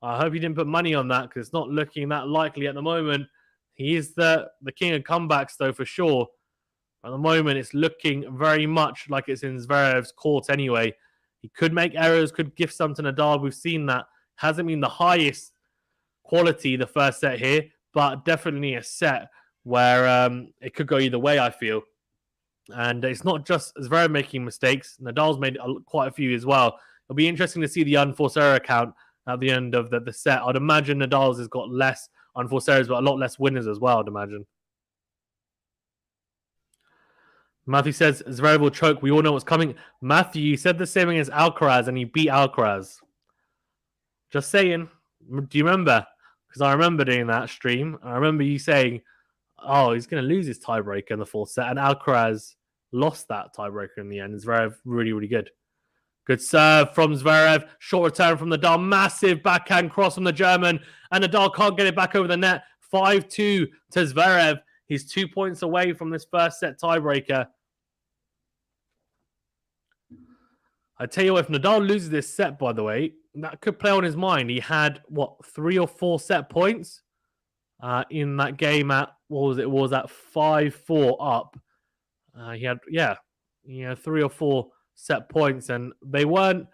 I hope you didn't put money on that because it's not looking that likely at the moment. He is the king of comebacks, though, for sure. At the moment, it's looking very much like it's in Zverev's court anyway. He could make errors, could gift some to Nadal. We've seen that. Hasn't been the highest quality the first set here, but definitely a set where it could go either way, I feel. And it's not just Zverev making mistakes. Nadal's made quite a few as well. It'll be interesting to see the unforced error count at the end of the set. I'd imagine Nadal's has got less unforced errors, but a lot less winners as well, I'd imagine. Matthew says Zverev will choke. We all know what's coming. Matthew, you said the same against Alcaraz and he beat Alcaraz. Just saying. Do you remember? Because I remember doing that stream. I remember you saying, oh, he's going to lose his tiebreaker in the fourth set. And Alcaraz lost that tiebreaker in the end. Zverev, really, really good. Good serve from Zverev. Short return from Nadal. Massive backhand cross from the German. And Nadal can't get it back over the net. 5-2 to Zverev. He's 2 points away from this first set tiebreaker. I tell you what, if Nadal loses this set, by the way, that could play on his mind. He had, 3 or 4 set points in that game at, it was at 5-4 up. He had 3 or 4 set points, and they weren't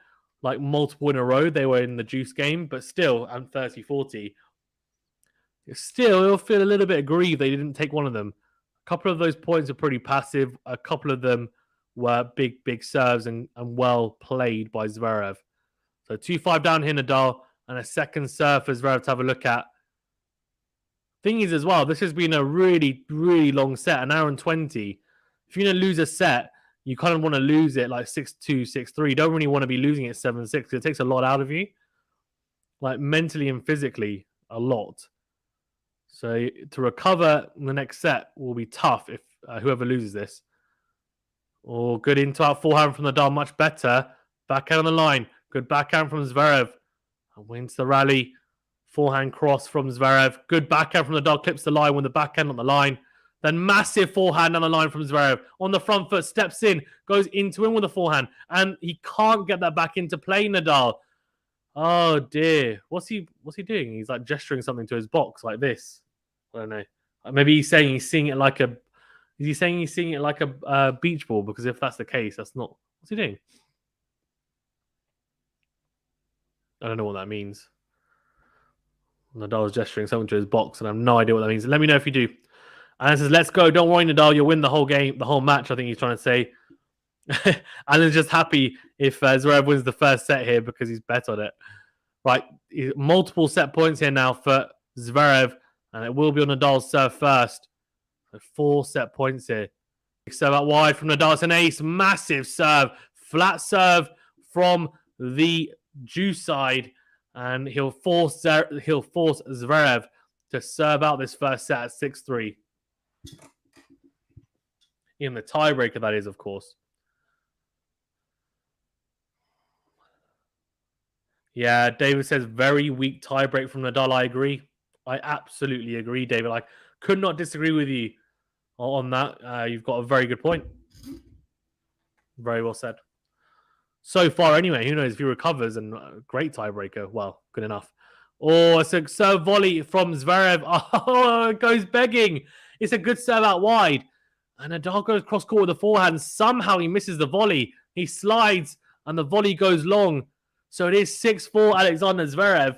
like multiple in a row. They were in the juice game, but still, and 30-40. Still, it'll feel a little bit aggrieved they didn't take one of them. A couple of those points are pretty passive. A couple of them were big serves and well played by Zverev. So 2-5 down here, Nadal, and a second serve for Zverev to have a look at. Thing is, as well, this has been a really, really long set, an hour and 20. If you're going to lose a set, you kind of want to lose it like 6-2, 6-3. You don't really want to be losing it 7-6 because it takes a lot out of you, like mentally and physically, a lot. So to recover in the next set will be tough if whoever loses this. Oh, good into-out forehand from Nadal, much better. Backhand on the line. Good backhand from Zverev. And wins the rally. Forehand cross from Zverev. Good backhand from Nadal. Clips the line with the backhand on the line. Then massive forehand on the line from Zverev. On the front foot, steps in, goes into him with a forehand. And he can't get that back into play, Nadal. Oh, dear. What's he doing? He's like gesturing something to his box like this. I don't know. Maybe he's saying he's seeing it like Is he saying he's seeing it like a beach ball? Because if that's the case, that's not... What's he doing? I don't know what that means. Nadal's gesturing something to his box, and I have no idea what that means. Let me know if you do. And it says, let's go. Don't worry, Nadal. You'll win the whole game, the whole match, I think he's trying to say. Alan's just happy if Zverev wins the first set here because he's bet on it. Right. Multiple set points here now for Zverev, and it will be on Nadal's serve first. So 4 set points here. Serve out wide from Nadal. It's an ace. Massive serve. Flat serve from the Jew side. And he'll force Zverev to serve out this first set at 6-3. In the tiebreaker, that is, of course. Yeah, David says very weak tiebreak from Nadal. I agree. I absolutely agree, David. I could not disagree with you on that. You've got a very good point. Very well said. So far, anyway, who knows if he recovers, and great tiebreaker. Well, good enough. Oh, it's a serve volley from Zverev. Oh, it goes begging. It's a good serve out wide. And Nadal goes cross court with the forehand. Somehow he misses the volley. He slides, and the volley goes long. So it is 6-4 Alexander Zverev.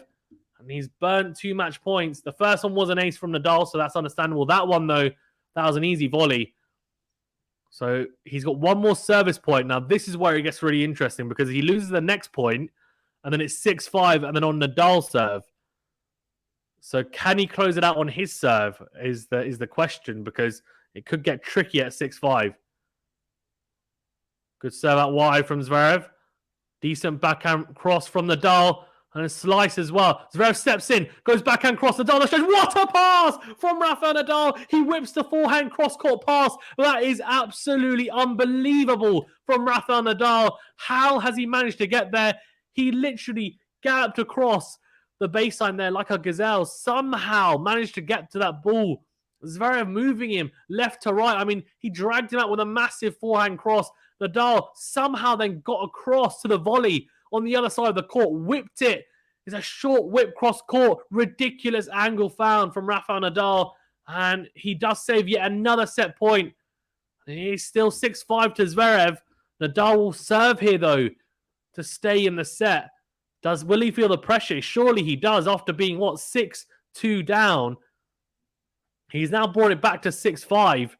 And he's burnt 2 match points. The first one was an ace from Nadal, so that's understandable. That one, though, that was an easy volley. So he's got 1 more service point. Now, this is where it gets really interesting because he loses the next point, and then it's 6-5, and then on Nadal's serve. So can he close it out on his serve is the question, because it could get tricky at 6-5. Good serve out wide from Zverev. Decent backhand cross from Nadal. And a slice as well. Zverev steps in, goes backhand cross. Nadal shows, what a pass from Rafael Nadal. He whips the forehand cross-court pass. That is absolutely unbelievable from Rafael Nadal. How has he managed to get there? He literally galloped across the baseline there like a gazelle. Somehow managed to get to that ball. Zverev moving him left to right. I mean, he dragged him out with a massive forehand cross. Nadal somehow then got across to the volley on the other side of the court, whipped it. It's a short whip cross court. Ridiculous angle found from Rafael Nadal. And he does save yet another set point. And he's still 6-5 to Zverev. Nadal will serve here, though, to stay in the set. Will he feel the pressure? Surely he does after being, 6-2 down. He's now brought it back to 6-5.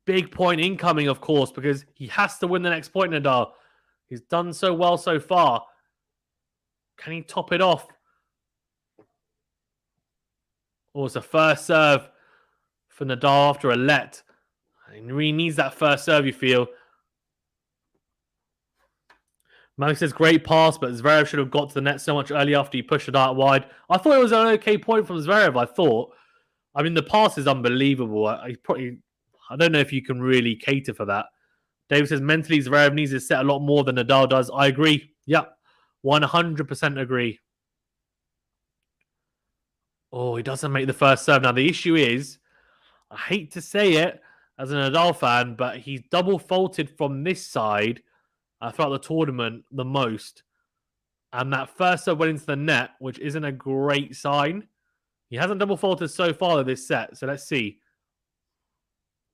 Big point incoming, of course, because he has to win the next point, Nadal. He's done so well so far. Can he top it off? Oh, it's a first serve for Nadal after a let. He really needs that first serve, you feel. Mike says, great pass, but Zverev should have got to the net so much earlier after he pushed it out wide. I thought it was an okay point from Zverev, I thought. I mean, the pass is unbelievable. I don't know if you can really cater for that. David says, mentally, Zverev needs to set a lot more than Nadal does. I agree. Yep. 100% agree. Oh, he doesn't make the first serve. Now, the issue is, I hate to say it as a Nadal fan, but he's double faulted from this side throughout the tournament the most. And that first serve went into the net, which isn't a great sign. He hasn't double faulted so far this set. So let's see.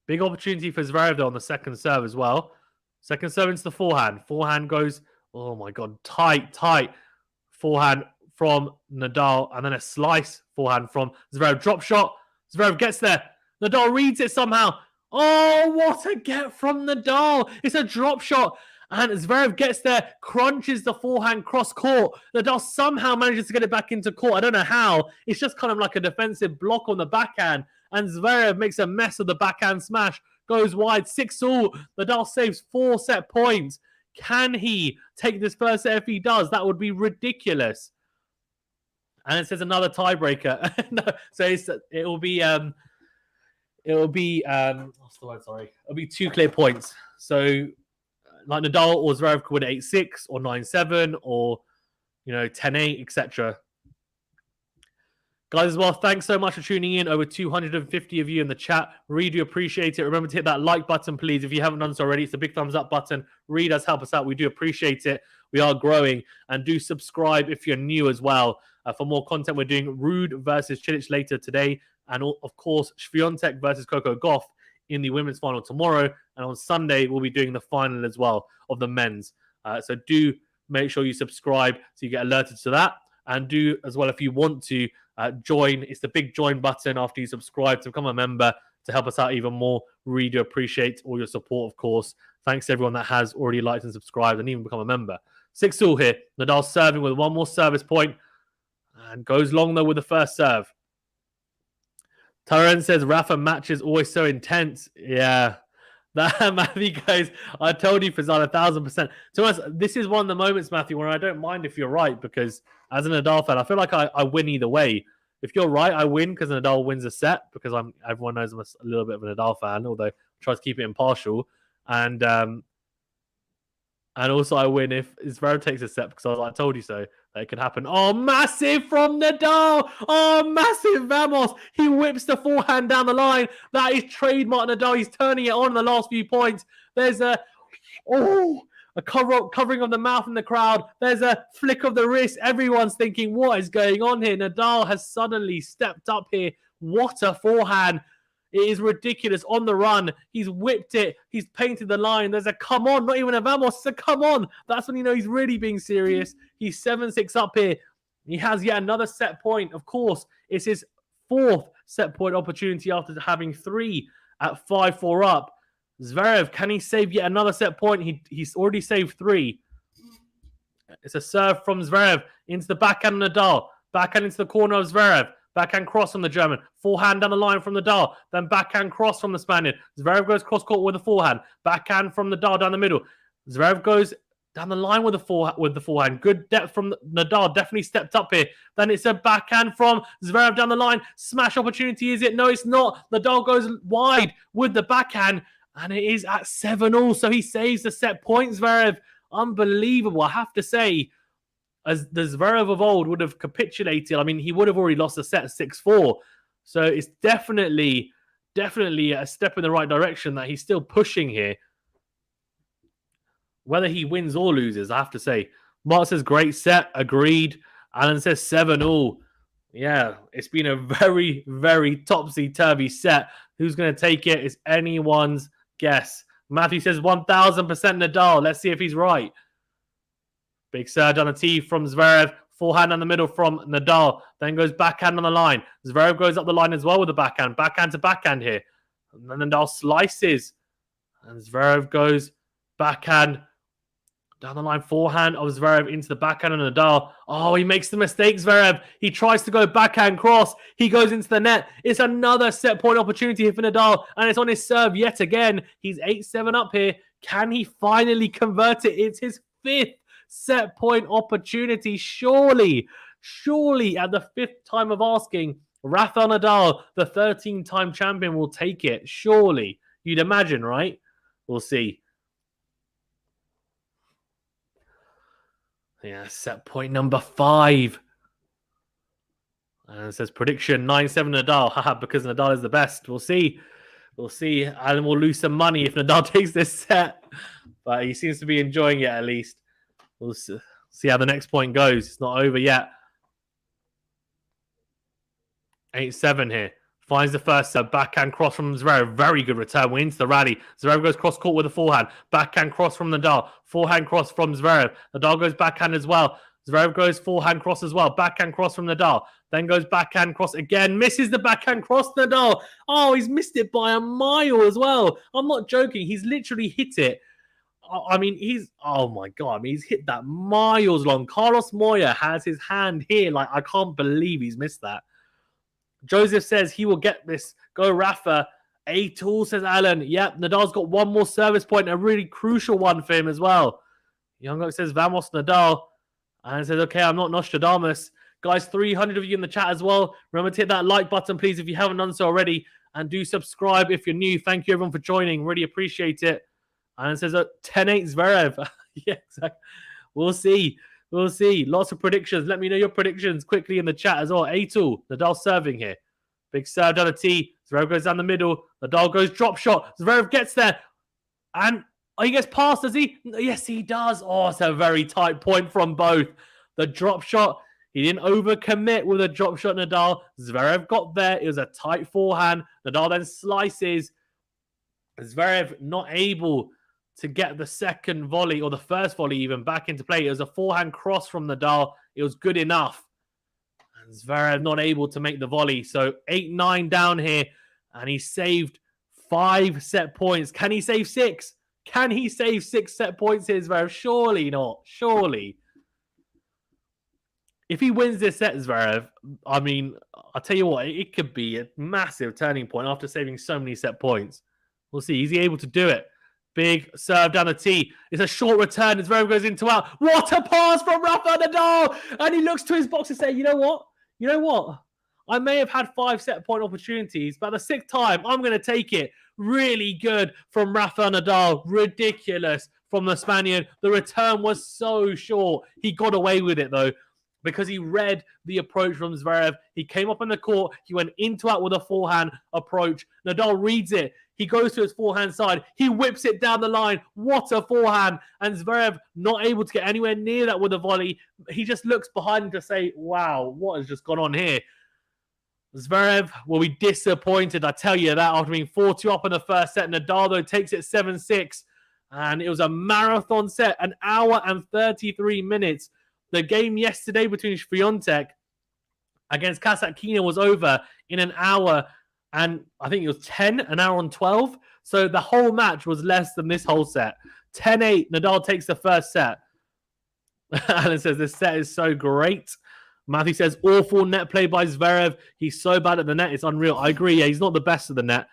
Big opportunity for Zverev, though, on the second serve as well. Second serve into the forehand. Forehand goes, oh my God, tight. Forehand from Nadal, and then a slice forehand from Zverev. Drop shot. Zverev gets there. Nadal reads it somehow. Oh, what a get from Nadal. It's a drop shot. And Zverev gets there, crunches the forehand cross-court. Nadal somehow manages to get it back into court. I don't know how. It's just kind of like a defensive block on the backhand. And Zverev makes a mess of the backhand smash. Goes wide, 6-all. Nadal saves 4 set points. Can he take this first set? If he does, that would be ridiculous. And it says another tiebreaker. No, so it'll be what's the word? Sorry, it'll be 2 clear points. So like Nadal or Zverev could win 8-6 or 9-7 or 10-8, etc. Guys, as well, thanks so much for tuning in. Over 250 of you in the chat. Really do appreciate it. Remember to hit that like button, please. If you haven't done so already, it's a big thumbs up button. Really does help us out. We do appreciate it. We are growing. And do subscribe if you're new as well. For more content, we're doing Rude versus Cilic later today. And of course, Swiatek versus Coco Gauff in the women's final tomorrow. And on Sunday, we'll be doing the final as well of the men's. So do make sure you subscribe so you get alerted to that. And do as well, if you want to join, it's the big join button after you subscribe to become a member to help us out even more. Really do appreciate all your support, of course. Thanks to everyone that has already liked and subscribed and even become a member. 6-all here. Nadal serving with one more service point and goes long, though, with the first serve. Taren says, Rafa match is always so intense. Yeah. That, Matthew, guys, I told you, Fazan, 1,000%. To us, this is one of the moments, Matthew, where I don't mind if you're right, because as an Nadal fan, I feel like I win either way. If you're right, I win because Nadal wins a set, because everyone knows I'm a little bit of a Nadal fan, although I try to keep it impartial. And also I win if Zverev takes a set, because I told you so. That it could happen. Oh, massive from Nadal. Oh, massive Vamos. He whips the forehand down the line. That is trademark Nadal. He's turning it on in the last few points. There's a covering of the mouth in the crowd. There's a flick of the wrist. Everyone's thinking, what is going on here? Nadal has suddenly stepped up here. What a forehand. It is ridiculous. On the run, he's whipped it. He's painted the line. There's a come on, not even a vamos. It's a come on. That's when you know he's really being serious. He's 7-6 up here. He has yet another set point. Of course, it's his fourth set point opportunity after having 3 at 5-4 up. Zverev, can he save yet another set point? He's already saved 3. It's a serve from Zverev into the backhand of Nadal. Backhand into the corner of Zverev. Backhand cross from the German. Forehand down the line from Nadal. Then backhand cross from the Spaniard. Zverev goes cross-court with a forehand. Backhand from Nadal down the middle. Zverev goes down the line with the forehand. Good depth from Nadal. Definitely stepped up here. Then it's a backhand from Zverev down the line. Smash opportunity, is it? No, it's not. Nadal goes wide with the backhand. And it is at 7-all. So he saves the set point, Zverev. Unbelievable, I have to say. As the Zverev of old would have capitulated. I mean, he would have already lost a set 6-4. So it's definitely a step in the right direction that he's still pushing here. Whether he wins or loses, I have to say. Mark says, great set. Agreed. Alan says 7-all. Yeah, it's been a very, very topsy-turvy set. Who's going to take it? It's anyone's guess. Matthew says 1,000% Nadal. Let's see if he's right. Big serve on a tee from Zverev. Forehand in the middle from Nadal. Then goes backhand on the line. Zverev goes up the line as well with the backhand. Backhand to backhand here. And then Nadal slices. And Zverev goes backhand down the line. Forehand of Zverev into the backhand of Nadal. Oh, he makes the mistake, Zverev. He tries to go backhand cross. He goes into the net. It's another set point opportunity here for Nadal. And it's on his serve yet again. He's 8-7 up here. Can he finally convert it? It's his 5th set point opportunity. Surely at the 5th time of asking, Rafael Nadal, the 13-time champion, will take it. Surely. You'd imagine, right? We'll see. Yeah, set point number 5. And it says prediction 9-7 Nadal. Haha, because Nadal is the best. We'll see. And we'll lose some money if Nadal takes this set. But he seems to be enjoying it at least. We'll see how the next point goes. It's not over yet. 8-7 here. Finds the first serve. Backhand cross from Zverev. Very good return. We're into the rally. Zverev goes cross-court with a forehand. Backhand cross from Nadal. Forehand cross from Zverev. Nadal goes backhand as well. Zverev goes forehand cross as well. Backhand cross from Nadal. Then goes backhand cross again. Misses the backhand cross, Nadal. Oh, he's missed it by a mile as well. I'm not joking. He's literally hit it. I mean, oh my God. I mean, he's hit that miles long. Carlos Moya has his hand here. Like, I can't believe he's missed that. Joseph says he will get this. Go Rafa. 8-all, says Alan. Yep, Nadal's got one more service point. A really crucial one for him as well. Youngok says, Vamos Nadal. And it says, okay, I'm not Nostradamus. Guys, 300 of you in the chat as well. Remember to hit that like button, please, if you haven't done so already. And do subscribe if you're new. Thank you, everyone, for joining. Really appreciate it. And it says 10-8 Zverev. Yeah, exactly. We'll see. Lots of predictions. Let me know your predictions quickly in the chat as well. 8-all. Nadal serving here. Big serve down a tee. Zverev goes down the middle. Nadal goes drop shot. Zverev gets there. And he gets past, does he? Yes, he does. Oh, it's a very tight point from both. The drop shot. He didn't overcommit with a drop shot, Nadal. Zverev got there. It was a tight forehand. Nadal then slices. Zverev not able to get the second volley or the first volley even back into play. It was a forehand cross from Nadal. It was good enough. And Zverev not able to make the volley. So 8-9 down here. And he saved 5 set points. Can he save 6? Can he save 6 set points here, Zverev? Surely not. Surely. If he wins this set, Zverev, I mean, I'll tell you what, it could be a massive turning point after saving so many set points. We'll see. Is he able to do it? Big serve down the tee. It's a short return. Zverev goes into out. What a pass from Rafael Nadal! And he looks to his box and says, you know what? You know what? I may have had 5 set point opportunities, but the 6th time, I'm going to take it. Really good from Rafael Nadal. Ridiculous from the Spaniard. The return was so short. He got away with it, though, because he read the approach from Zverev. He came up on the court. He went into out with a forehand approach. Nadal reads it. He goes to his forehand side. He whips it down the line. What a forehand. And Zverev not able to get anywhere near that with a volley. He just looks behind him to say, wow, what has just gone on here? Zverev will be disappointed, I tell you that, after being 4-2 up in the first set. Nadal, though, takes it 7-6. And it was a marathon set, 1 hour and 33 minutes. The game yesterday between Świątek against Kasatkina was over in 1 hour and I think it was 1 hour and 12. So the whole match was less than this whole set. 10-8, Nadal takes the first set. Alan says, this set is so great. Matthew says, awful net play by Zverev. He's so bad at the net, it's unreal. I agree, yeah, he's not the best at the net.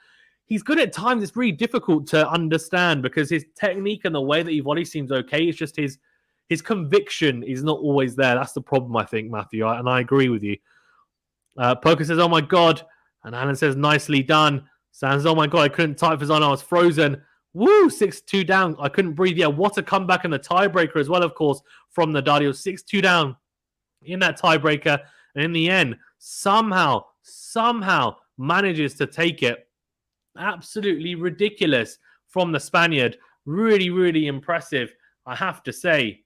He's good at times. It's really difficult to understand because his technique and the way that he volleys seems okay. It's just his conviction is not always there. That's the problem, I think, Matthew, and I agree with you. Poker says, oh my God. And Alan says, nicely done. Sam says, oh my God, I couldn't type for Zon. I was frozen. Woo, 6-2 down. I couldn't breathe. Yeah, what a comeback in the tiebreaker as well, of course, from Nadal. 6-2 down in that tiebreaker. And in the end, somehow manages to take it. Absolutely ridiculous from the Spaniard. Really, really impressive, I have to say.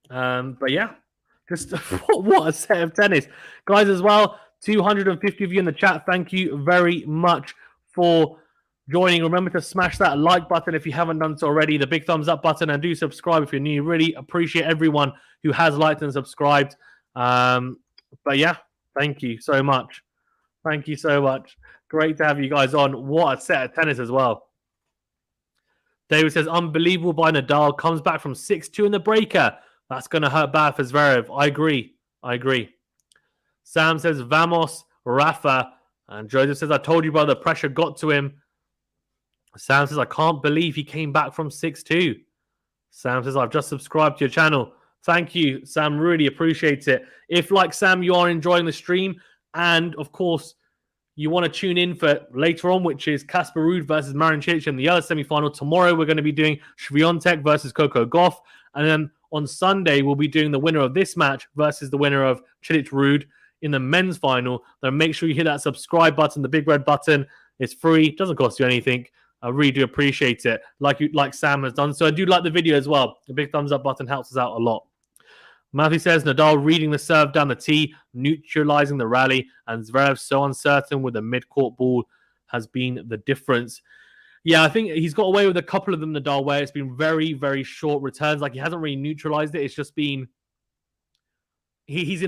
But yeah, just what a set of tennis. Guys, as well, 250 of you in the chat. Thank you very much for joining. Remember to smash that like button if you haven't done so already, the big thumbs up button, and do subscribe if you're new. Really appreciate everyone who has liked and subscribed. But yeah, thank you so much. Thank you so much. Great to have you guys on. What a set of tennis as well. David says, unbelievable by Nadal. Comes back from 6-2 in the breaker. That's going to hurt bad for Zverev. I agree. Sam says, vamos, Rafa. And Joseph says, I told you, brother, the pressure got to him. Sam says, I can't believe he came back from 6-2. Sam says, I've just subscribed to your channel. Thank you, Sam. Really appreciate it. If, like Sam, you are enjoying the stream, and, of course, you want to tune in for later on, which is Casper Ruud versus Marin Cilic in the other semi-final. Tomorrow, we're going to be doing Świątek versus Coco Gauff. And then on Sunday, we'll be doing the winner of this match versus the winner of Cilic Ruud in the men's final. Then make sure you hit that subscribe button, the big red button. It's free. It doesn't cost you anything. I really do appreciate it, like Sam has done. So I do like the video as well. The big thumbs up button helps us out a lot. Matthew says, Nadal reading the serve down the tee, neutralizing the rally, and Zverev so uncertain with the mid-court ball has been the difference. Yeah, I think he's got away with a couple of them, Nadal, where it's been very, very short returns. Like, he hasn't really neutralized it. It's just been... He's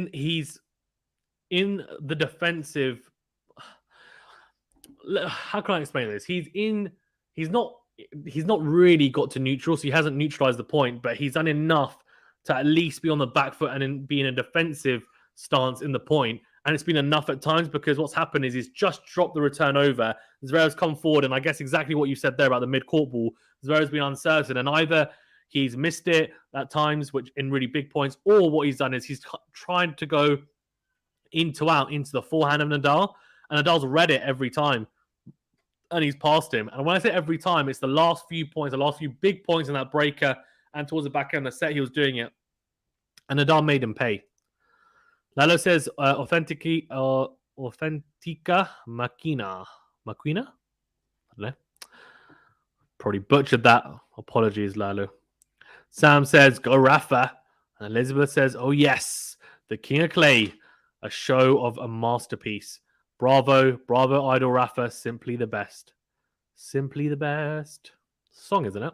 in the defensive... How can I explain this? He's not really got to neutral, so he hasn't neutralized the point, but he's done enough to at least be on the back foot and be in a defensive stance in the point. And it's been enough at times because what's happened is he's just dropped the return over. Zverev's come forward, and I guess exactly what you said there about the mid-court ball. Zverev's been uncertain, and either he's missed it at times, which in really big points, or what he's done is he's trying to go into the forehand of Nadal, and Nadal's read it every time, and he's passed him. And when I say every time, it's the last few points, the last few big points in that breaker, and towards the back end of the set, he was doing it. And Nadal made him pay. Lalo says, Authentica Machina. Machina? I don't know. Probably butchered that. Apologies, Lalo. Sam says, go Rafa. And Elizabeth says, oh, yes. The King of Clay, a show of a masterpiece. Bravo, bravo, Idol Rafa, simply the best. Simply the best. Song, isn't it?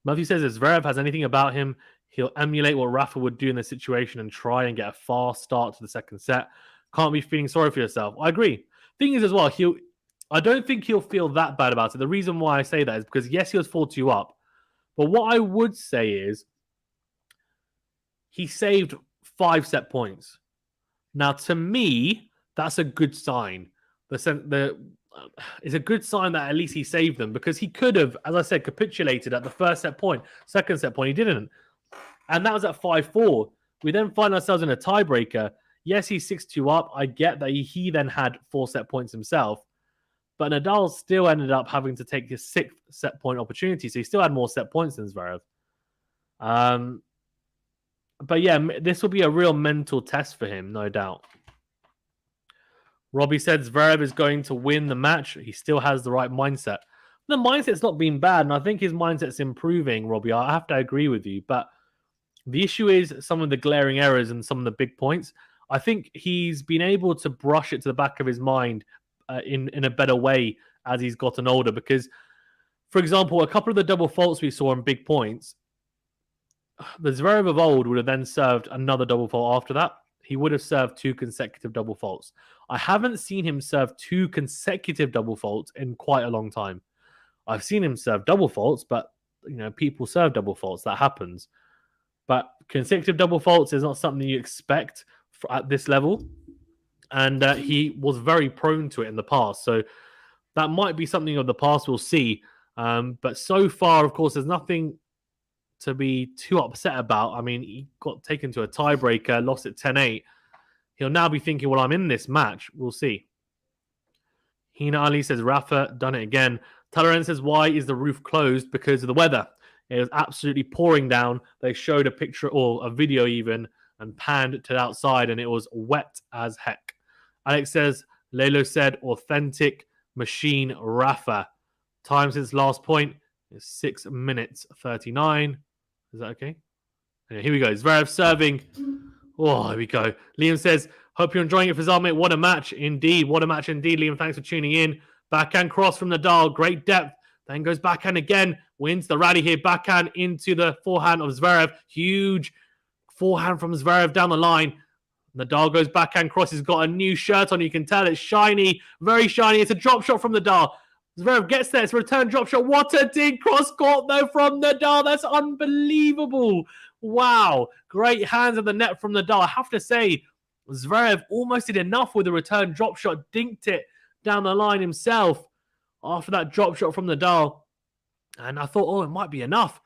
Matthew says if Zverev has anything about him, he'll emulate what Rafa would do in this situation and try and get a fast start to the second set. Can't be feeling sorry for yourself. I agree. Thing is as well, I don't think he'll feel that bad about it. The reason why I say that is because yes, he was 4-2 up. But what I would say is he saved 5 set points. Now, to me, that's a good sign. It's a good sign that at least he saved them because he could have, as I said, capitulated at the first set point, second set point. He didn't. And that was at 5-4. We then find ourselves in a tiebreaker. Yes, he's 6-2 up. I get that he then had 4 set points himself. But Nadal still ended up having to take his 6th set point opportunity. So he still had more set points than Zverev. But yeah, this will be a real mental test for him, no doubt. Robbie said Zverev is going to win the match. He still has the right mindset. The mindset's not been bad, and I think his mindset's improving, Robbie. I have to agree with you. But the issue is some of the glaring errors and some of the big points. I think he's been able to brush it to the back of his mind in a better way as he's gotten older. Because, for example, a couple of the double faults we saw in big points, the Zverev of old would have then served another double fault after that. He would have served 2 consecutive double faults. I haven't seen him serve 2 consecutive double faults in quite a long time. I've seen him serve double faults, but people serve double faults. That happens. But consecutive double faults is not something you expect at this level. And he was very prone to it in the past. So that might be something of the past we'll see. But so far, of course, there's nothing to be too upset about. I mean, he got taken to a tiebreaker, lost at 10-8. He'll now be thinking, well, I'm in this match. We'll see. Hina Ali says, Rafa, done it again. Talaran says, why is the roof closed? Because of the weather. It was absolutely pouring down. They showed a picture or a video even and panned to the outside and it was wet as heck. Alex says, Lelo said, authentic machine Rafa. Time since last point is 6 minutes 39. Is that okay? Yeah, here we go. Zverev serving. Oh, here we go. Liam says, hope you're enjoying it, Fazal, mate. What a match indeed. What a match indeed, Liam. Thanks for tuning in. Backhand cross from Nadal. Great depth. Then goes backhand again. Wins the rally here. Backhand into the forehand of Zverev. Huge forehand from Zverev down the line. Nadal goes backhand cross. He's got a new shirt on. You can tell it's shiny. Very shiny. It's a drop shot from Nadal. Zverev gets there. It's a return drop shot. What a dig cross court, though, from Nadal. That's unbelievable. Wow. Great hands on the net from Nadal. I have to say, Zverev almost did enough with the return drop shot. Dinked it down the line himself after that drop shot from Nadal. And I thought, oh, it might be enough.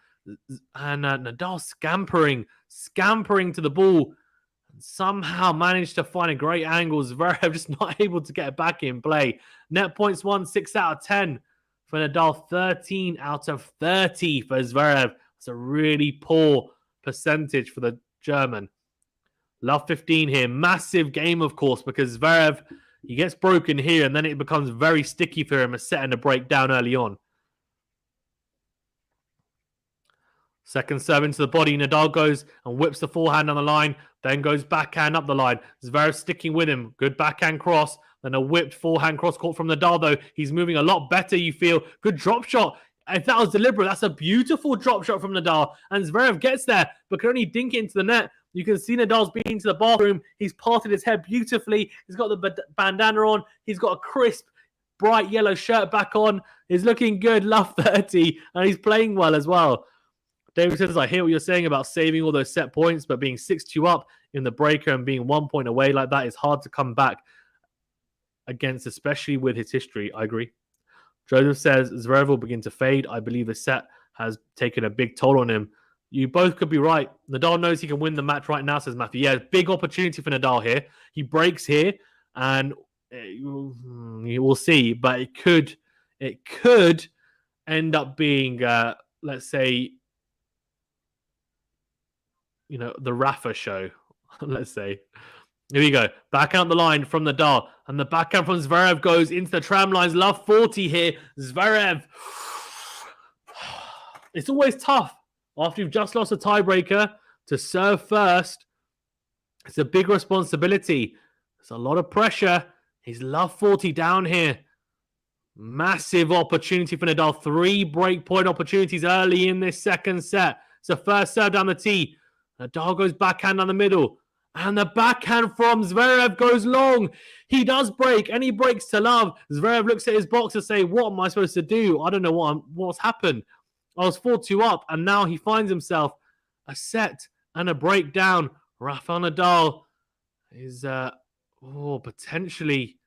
And Nadal scampering to the ball. Somehow managed to find a great angle. Zverev just not able to get it back in play. Net points won 6 out of 10 for Nadal. 13 out of 30 for Zverev. It's a really poor percentage for the German. Love 15 here. Massive game, of course, because Zverev, he gets broken here and then it becomes very sticky for him, a set and a break down early on. Second serve into the body. Nadal goes and whips the forehand on the line. Then goes backhand up the line. Zverev sticking with him. Good backhand cross. Then a whipped forehand cross court from Nadal, though. He's moving a lot better, you feel. Good drop shot. If that was deliberate, that's a beautiful drop shot from Nadal. And Zverev gets there, but can only dink it into the net. You can see Nadal's been to the bathroom. He's parted his hair beautifully. He's got the bandana on. He's got a crisp, bright yellow shirt back on. He's looking good. Love 30. And he's playing well as well. David says, I hear what you're saying about saving all those set points, but being 6-2 up in the breaker and being 1 point away like that is hard to come back against, especially with his history. I agree. Joseph says, Zverev will begin to fade. I believe the set has taken a big toll on him. You both could be right. Nadal knows he can win the match right now, says Matthew. Yeah, big opportunity for Nadal here. He breaks here, and you will see, but it could end up being, let's say, the Rafa show, let's say. Here we go. Backhand the line from Nadal. And the backhand from Zverev goes into the tram lines. Love 40 here. Zverev. It's always tough after you've just lost a tiebreaker to serve first It's a big responsibility. There's a lot of pressure. He's love 40 down here. Massive opportunity for Nadal. 3 breakpoint opportunities early in this second set. It's the first serve down the tee. Nadal goes backhand down the middle. And the backhand from Zverev goes long. He does break, and he breaks to love. Zverev looks at his box and say, what am I supposed to do? I don't know what's happened. I was 4-2 up, and now he finds himself a set and a breakdown. Rafael Nadal is potentially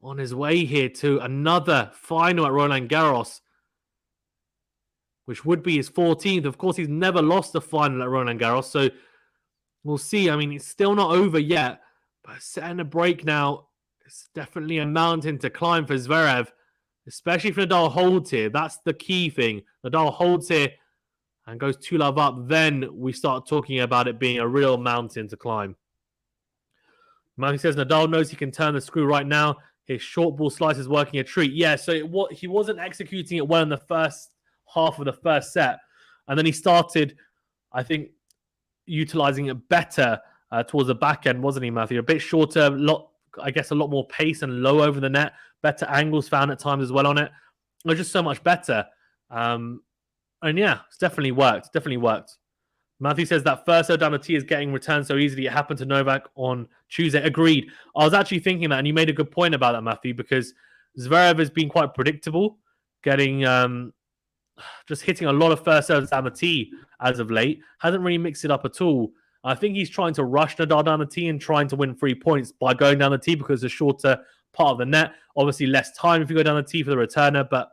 on his way here to another final at Roland Garros, which would be his 14th. Of course, he's never lost a final at Roland Garros, so we'll see. I mean, it's still not over yet, but setting a break now, it's definitely a mountain to climb for Zverev, especially if Nadal holds here. That's the key thing. Nadal holds here and goes 2-love up. Then we start talking about it being a real mountain to climb. Matthew says Nadal knows he can turn the screw right now. His short ball slice is working a treat. Yeah, so he wasn't executing it well in the first half of the first set. And then he started, I think, utilizing it better towards the back end, wasn't he, Matthew? A bit shorter, a lot more pace and low over the net. Better angles found at times as well on it. It was just so much better. And yeah, it's definitely worked. Definitely worked. Matthew says that first serve down the tee is getting returned so easily. It happened to Novak on Tuesday. Agreed. I was actually thinking that, and you made a good point about that, Matthew, because Zverev has been quite predictable, getting just hitting a lot of first serves down the tee as of late. Hasn't really mixed it up at all. I think he's trying to rush Nadal down the tee and trying to win 3 points by going down the tee because it's a shorter part of the net. Obviously, less time if you go down the tee for the returner, but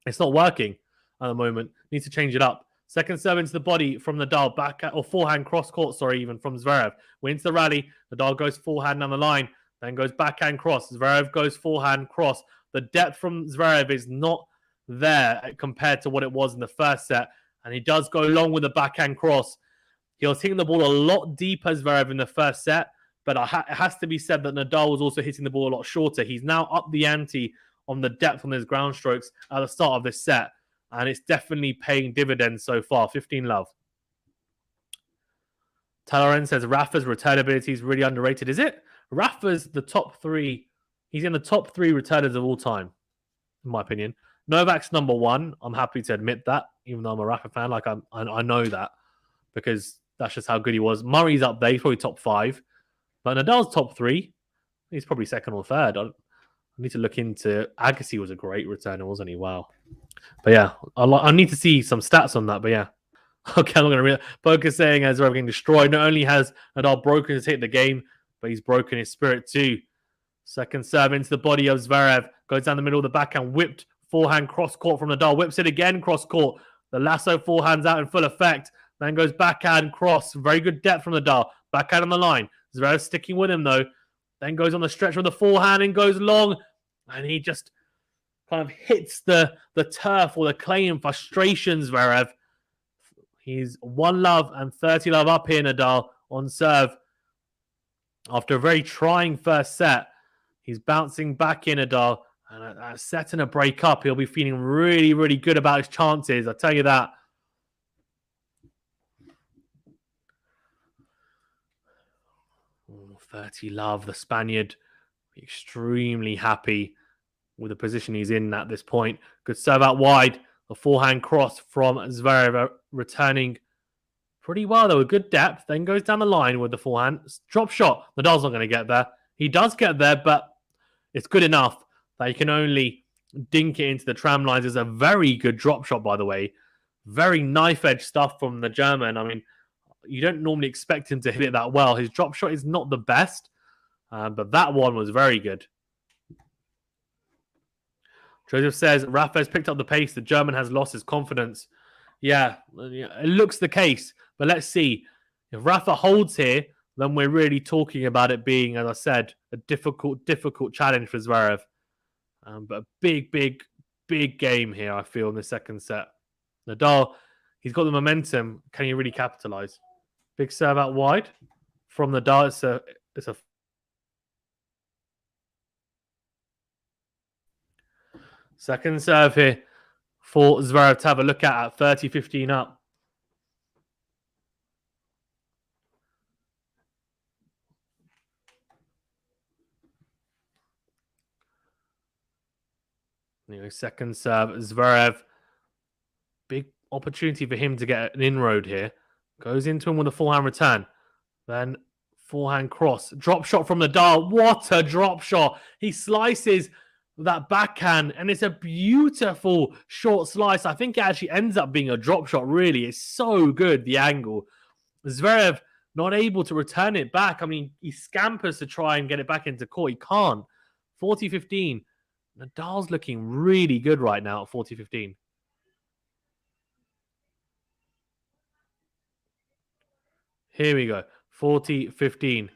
it's not working at the moment. Needs to change it up. Second serve into the body from Nadal, forehand cross court, even from Zverev. Wins the rally. Nadal goes forehand down the line, then goes backhand cross. Zverev goes forehand cross. The depth from Zverev is not there compared to what it was in the first set, and he does go long with the backhand cross. He was hitting the ball a lot deeper, Zverev, in the first set, but it has to be said that Nadal was also hitting the ball a lot shorter. He's now up the ante on the depth on his ground strokes at the start of this set, and it's definitely paying dividends so far. 15-love. Taloren says Rafa's return ability is really underrated. Is it? Rafa's the top 3. He's in the top 3 returners of all time, in my opinion. Novak's number 1. I'm happy to admit that, even though I'm a Rafa fan. I know that because that's just how good he was. Murray's up there. He's probably top 5. But Nadal's top 3. He's probably second or third. I need to look into... Agassi was a great returner, wasn't he? Wow. But yeah, I need to see some stats on that. But yeah. Okay, I'm not going to read it. Poker saying as Zverev getting destroyed. Not only has Nadal broken his hit in the game, but he's broken his spirit too. Second serve into the body of Zverev. Goes down the middle of the backhand. Whipped forehand cross court from Nadal. Whips it again cross court. The lasso forehand's out in full effect. Then goes backhand cross. Very good depth from Nadal. Backhand on the line. Zverev sticking with him though. Then goes on the stretch with the forehand and goes long. And he just kind of hits the turf or the clay in frustration, Zverev. He's 1-love and 30-love up here, Nadal, on serve. After a very trying first set, he's bouncing back in, Nadal. And a set and a break up, he'll be feeling really, really good about his chances. I tell you that. Oh, 30-love, the Spaniard. Extremely happy with the position he's in at this point. Good serve out wide. A forehand cross from Zverev, returning pretty well, though, with good depth. Then goes down the line with the forehand. Drop shot. Nadal's not going to get there. He does get there, but it's good enough that he can only dink it into the tram lines. It's a very good drop shot, by the way. Very knife-edge stuff from the German. I mean, you don't normally expect him to hit it that well. His drop shot is not the best, but that one was very good. Joseph says, Rafa's picked up the pace. The German has lost his confidence. Yeah, it looks the case. But let's see. If Rafa holds here, then we're really talking about it being, as I said, a difficult challenge for Zverev. But a big game here, I feel, in the second set. Nadal, he's got the momentum. Can he really capitalize? Big serve out wide from Nadal. It's a second serve here for Zverev to have a look at 30-15 up. Second serve, Zverev. Big opportunity for him to get an inroad here. Goes into him with a forehand return. Then forehand cross. Drop shot from Nadal. What a drop shot. He slices that backhand, and it's a beautiful short slice. I think it actually ends up being a drop shot, really. It's so good, the angle. Zverev not able to return it back. I mean, he scampers to try and get it back into court. He can't. 40-15. Nadal's looking really good right now at 40-15. Here we go. 40-15.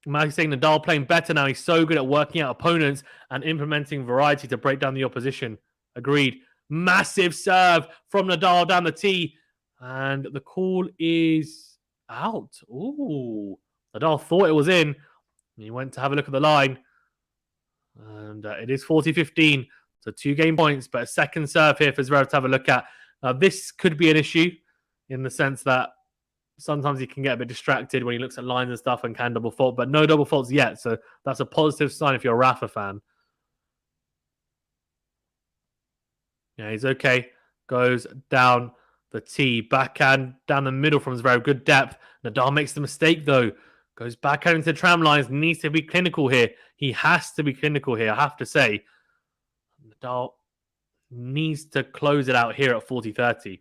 Maggie's saying Nadal playing better now. He's so good at working out opponents and implementing variety to break down the opposition. Agreed. Massive serve from Nadal down the tee. And the call is out. Ooh. Nadal thought it was in. He went to have a look at the line. And it is 40-15. So 2 game points, but a second serve here for Zverev to have a look at. This could be an issue in the sense that sometimes he can get a bit distracted when he looks at lines and stuff and can double fault, but no double faults yet. So that's a positive sign if you're a Rafa fan. Yeah, he's okay. Goes down the tee. Backhand down the middle from Zverev. Good depth. Nadal makes the mistake, though. Goes backhand into the tram lines. Needs to be clinical here. He has to be clinical here, I have to say. Nadal needs to close it out here at 40-30.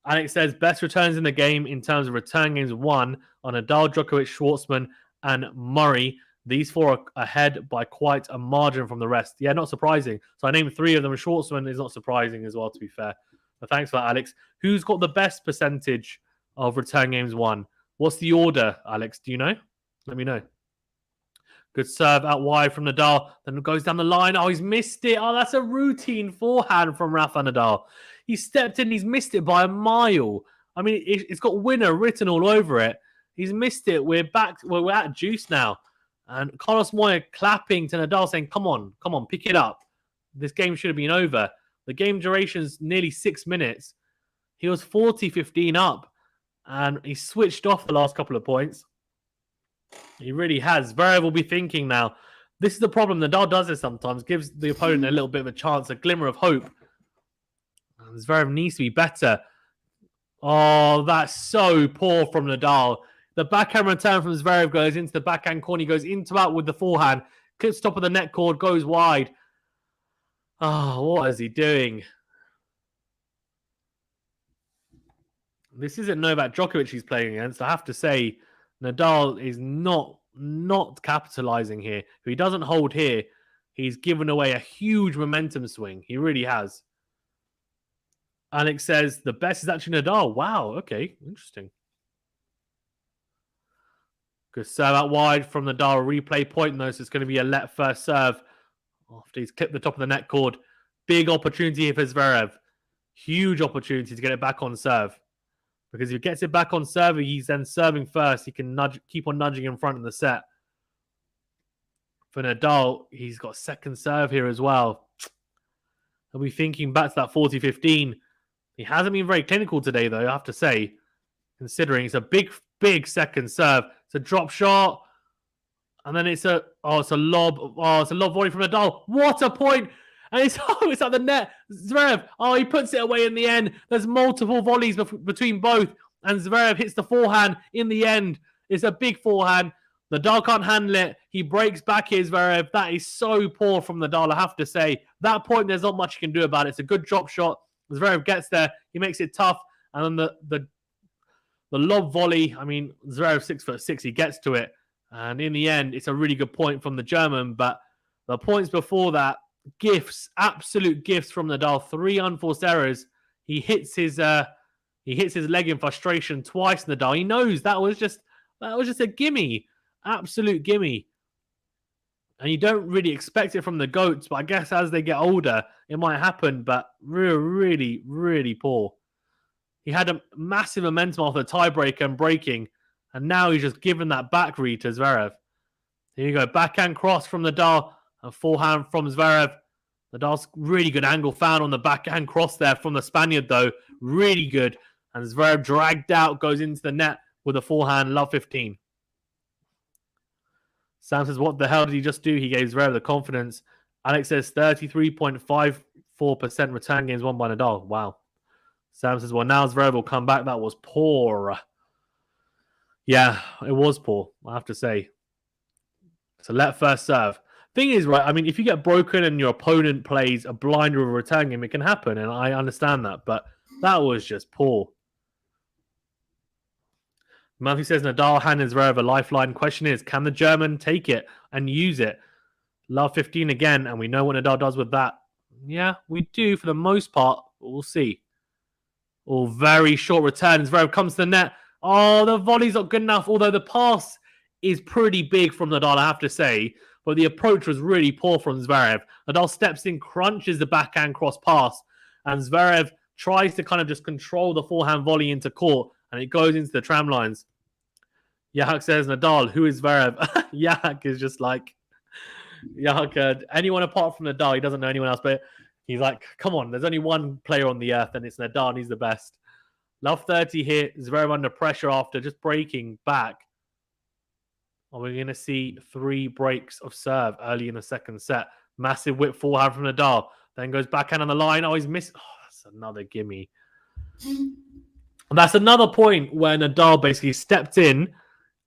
Alex says, best returns in the game in terms of return games won on Nadal, Djokovic, Schwartzman, and Murray. These 4 are ahead by quite a margin from the rest. Yeah, not surprising. So I named 3 of them. Schwartzman is not surprising as well, to be fair. But thanks for that, Alex. Who's got the best percentage of return games won? What's the order, Alex? Do you know? Let me know. Good serve out wide from Nadal. Then it goes down the line. Oh, he's missed it. Oh, that's a routine forehand from Rafa Nadal. He stepped in. He's missed it by a mile. I mean, it's got winner written all over it. He's missed it. We're back. We're at juice now. And Carlos Moya clapping to Nadal saying, come on, pick it up. This game should have been over. The game duration's nearly 6 minutes. He was 40-15 up. And he switched off the last couple of points. He really has. Zverev will be thinking now. This is the problem. Nadal does this sometimes. Gives the opponent a little bit of a chance, a glimmer of hope. And Zverev needs to be better. Oh, that's so poor from Nadal. The backhand return from Zverev goes into the backhand corner. He goes into out with the forehand. Clips top of the net cord. Goes wide. Oh, what is he doing? This isn't Novak Djokovic he's playing against. I have to say, Nadal is not capitalizing here. If he doesn't hold here, he's given away a huge momentum swing. He really has. Alex says the best is actually Nadal. Wow, okay, interesting. Good serve out wide from Nadal. Replay point, though, so it's going to be a let first serve after he's clipped the top of the net cord. Big opportunity here for Zverev. Huge opportunity to get it back on serve. Because if he gets it back on serve, he's then serving first. He can keep on nudging in front of the set. For Nadal, he's got second serve here as well. He'll be thinking back to that 40-15. He hasn't been very clinical today, though, I have to say. Considering it's a big second serve. It's a drop shot. And then it's a lob. Oh, it's a lob volley from Nadal. What a point. And it's at the net. Zverev, he puts it away in the end. There's multiple volleys between both. And Zverev hits the forehand in the end. It's a big forehand. Nadal can't handle it. He breaks back here, Zverev. That is so poor from Nadal, I have to say. That point, there's not much you can do about it. It's a good drop shot. Zverev gets there. He makes it tough. And then the lob volley, I mean, Zverev 6'6", he gets to it. And in the end, it's a really good point from the German. But the points before that, gifts, absolute gifts from Nadal. 3 unforced errors. He hits his leg in frustration twice. Nadal. He knows that was just a gimme, absolute gimme. And you don't really expect it from the GOATs, but I guess as they get older, it might happen. But really, really poor. He had a massive momentum off the tiebreaker and breaking, and now he's just given that back read to Zverev. Here you go, backhand cross from Nadal. And forehand from Zverev. Nadal's really good angle found on the backhand cross there from the Spaniard, though. Really good. And Zverev dragged out, goes into the net with a forehand, love 15. Sam says, what the hell did he just do? He gave Zverev the confidence Alex says 33.54% return games won by Nadal. Wow. Sam says, well, now Zverev will come back. That was poor. Yeah, it was poor, I have to say. So let first serve. Thing is, right, I mean, if you get broken and your opponent plays a blinder of a return game, it can happen, and I understand that, but that was just poor. Matthew says Nadal handed Zverev a lifeline. Question is, can the German take it and use it? Love 15 again, and we know what Nadal does with that. Yeah, we do for the most part, but we'll see. All very short returns. Zverev comes to the net. Oh, the volley's not good enough, although the pass is pretty big from Nadal, I have to say. But the approach was really poor from Zverev. Nadal steps in, crunches the backhand cross pass, and Zverev tries to kind of just control the forehand volley into court, and it goes into the tram lines. Yahak says, Nadal, who is Zverev? Yahak is just like, Yahak, anyone apart from Nadal, he doesn't know anyone else, but he's like, come on, there's only one player on the earth, and it's Nadal, and he's the best. Love 30 here. Zverev under pressure after just breaking back. Are we going to see 3 breaks of serve early in the second set? Massive whip forehand from Nadal. Then goes backhand on the line. Oh, he's missed. Oh, that's another gimme. And that's another point where Nadal basically stepped in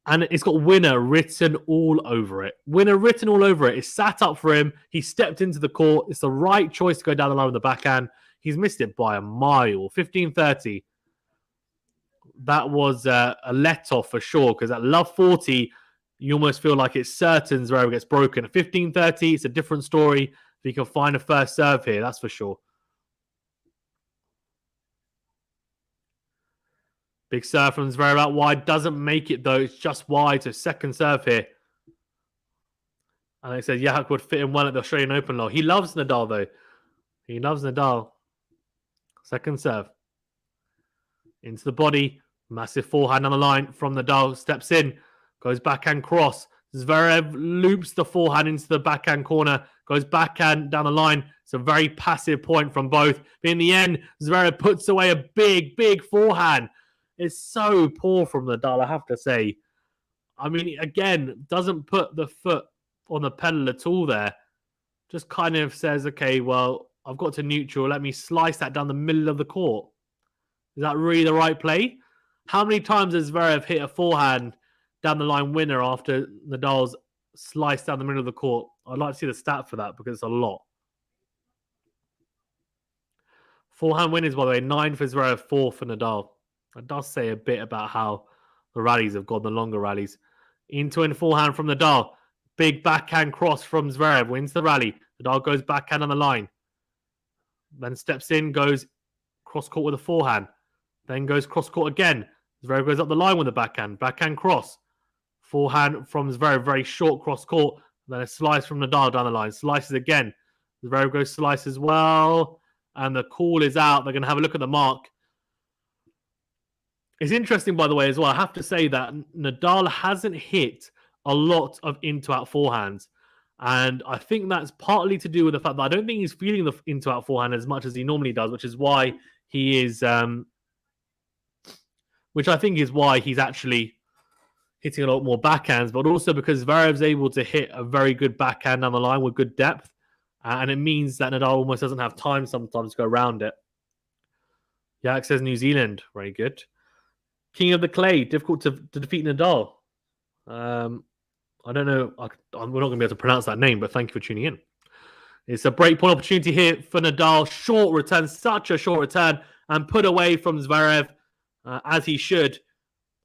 and it's got winner written all over it. Winner written all over it. It's sat up for him. He stepped into the court. It's the right choice to go down the line with the backhand. He's missed it by a mile. 15-30. That was a let-off for sure, because at love 40, you almost feel like it's certain Zverev gets broken. At 15-30, it's a different story. If he can find a first serve here, that's for sure. Big serve from Zverev out wide. Doesn't make it, though. It's just wide. So second serve here. And it says Yahak would fit in well at the Australian Open law. He loves Nadal, though. He loves Nadal. Second serve. Into the body. Massive forehand on the line from Nadal. Steps in. Goes backhand cross. Zverev loops the forehand into the backhand corner. Goes backhand down the line. It's a very passive point from both. But in the end, Zverev puts away a big, big forehand. It's so poor from Nadal, I have to say. I mean, again, doesn't put the foot on the pedal at all there. Just kind of says, okay, well, I've got to neutral. Let me slice that down the middle of the court. Is that really the right play? How many times has Zverev hit a forehand down the line winner after Nadal's sliced down the middle of the court? I'd like to see the stat for that because it's a lot. Forehand winners, by the way, 9 for Zverev, 4 for Nadal. That does say a bit about how the rallies have gone, the longer rallies. Into and forehand from Nadal. Big backhand cross from Zverev. Wins the rally. Nadal goes backhand on the line. Then steps in, goes cross-court with a forehand. Then goes cross-court again. Zverev goes up the line with a backhand. Backhand cross. Forehand from Zverev, very short cross-court. Then a slice from Nadal down the line. Slices again. Zverev goes slice as well. And the call is out. They're going to have a look at the mark. It's interesting, by the way, as well. I have to say that Nadal hasn't hit a lot of into-out forehands. And I think that's partly to do with the fact that I don't think he's feeling the into-out forehand as much as he normally does, which is why he is... which I think is why he's actually hitting a lot more backhands, but also because Zverev's able to hit a very good backhand down the line with good depth. And it means that Nadal almost doesn't have time sometimes to go around it. Yak says New Zealand. Very good. King of the Clay. Difficult to defeat Nadal. I don't know. We're not going to be able to pronounce that name, but thank you for tuning in. It's a breakpoint opportunity here for Nadal. Short return. Such a short return. And put away from Zverev. As he should.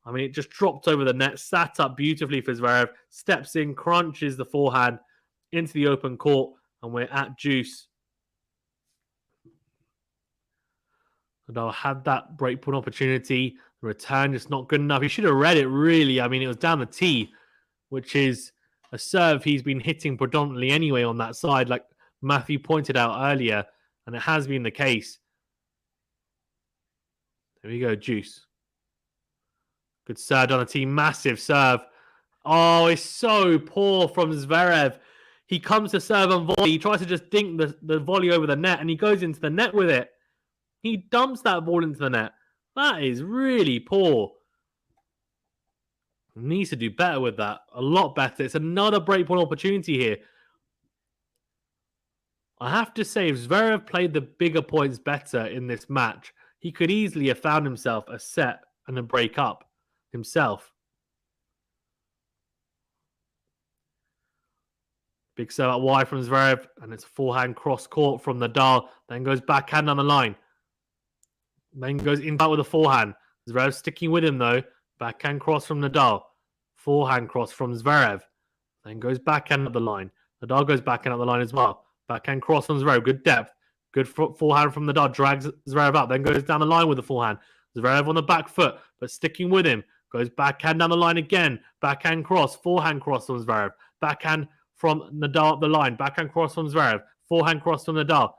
I mean, it just dropped over the net, sat up beautifully for Zverev, steps in, crunches the forehand into the open court, and we're at juice. Nadal had that breakpoint opportunity. The return just not good enough. He should have read it, really. I mean, it was down the tee, which is a serve he's been hitting predominantly anyway on that side, like Matthew pointed out earlier, and it has been the case. There we go, juice. Good serve on the team. Massive serve. Oh, it's so poor from Zverev. He comes to serve and volley. He tries to just dink the volley over the net, and he goes into the net with it. He dumps that ball into the net. That is really poor. He needs to do better with that. A lot better. It's another breakpoint opportunity here. I have to say, if Zverev played the bigger points better in this match, he could easily have found himself a set and a break up himself. Big serve out wide from Zverev, and it's a forehand cross court from Nadal. Then goes backhand on the line. Then goes in back with a forehand. Zverev sticking with him though. Backhand cross from Nadal. Forehand cross from Zverev. Then goes backhand up the line. Nadal goes backhand up the line as well. Backhand cross from Zverev. Good depth. Good forehand from Nadal. Drags Zverev up. Then goes down the line with the forehand. Zverev on the back foot, but sticking with him. Goes backhand down the line again. Backhand cross. Forehand cross from Zverev. Backhand from Nadal up the line. Backhand cross from Zverev. Forehand cross from Nadal.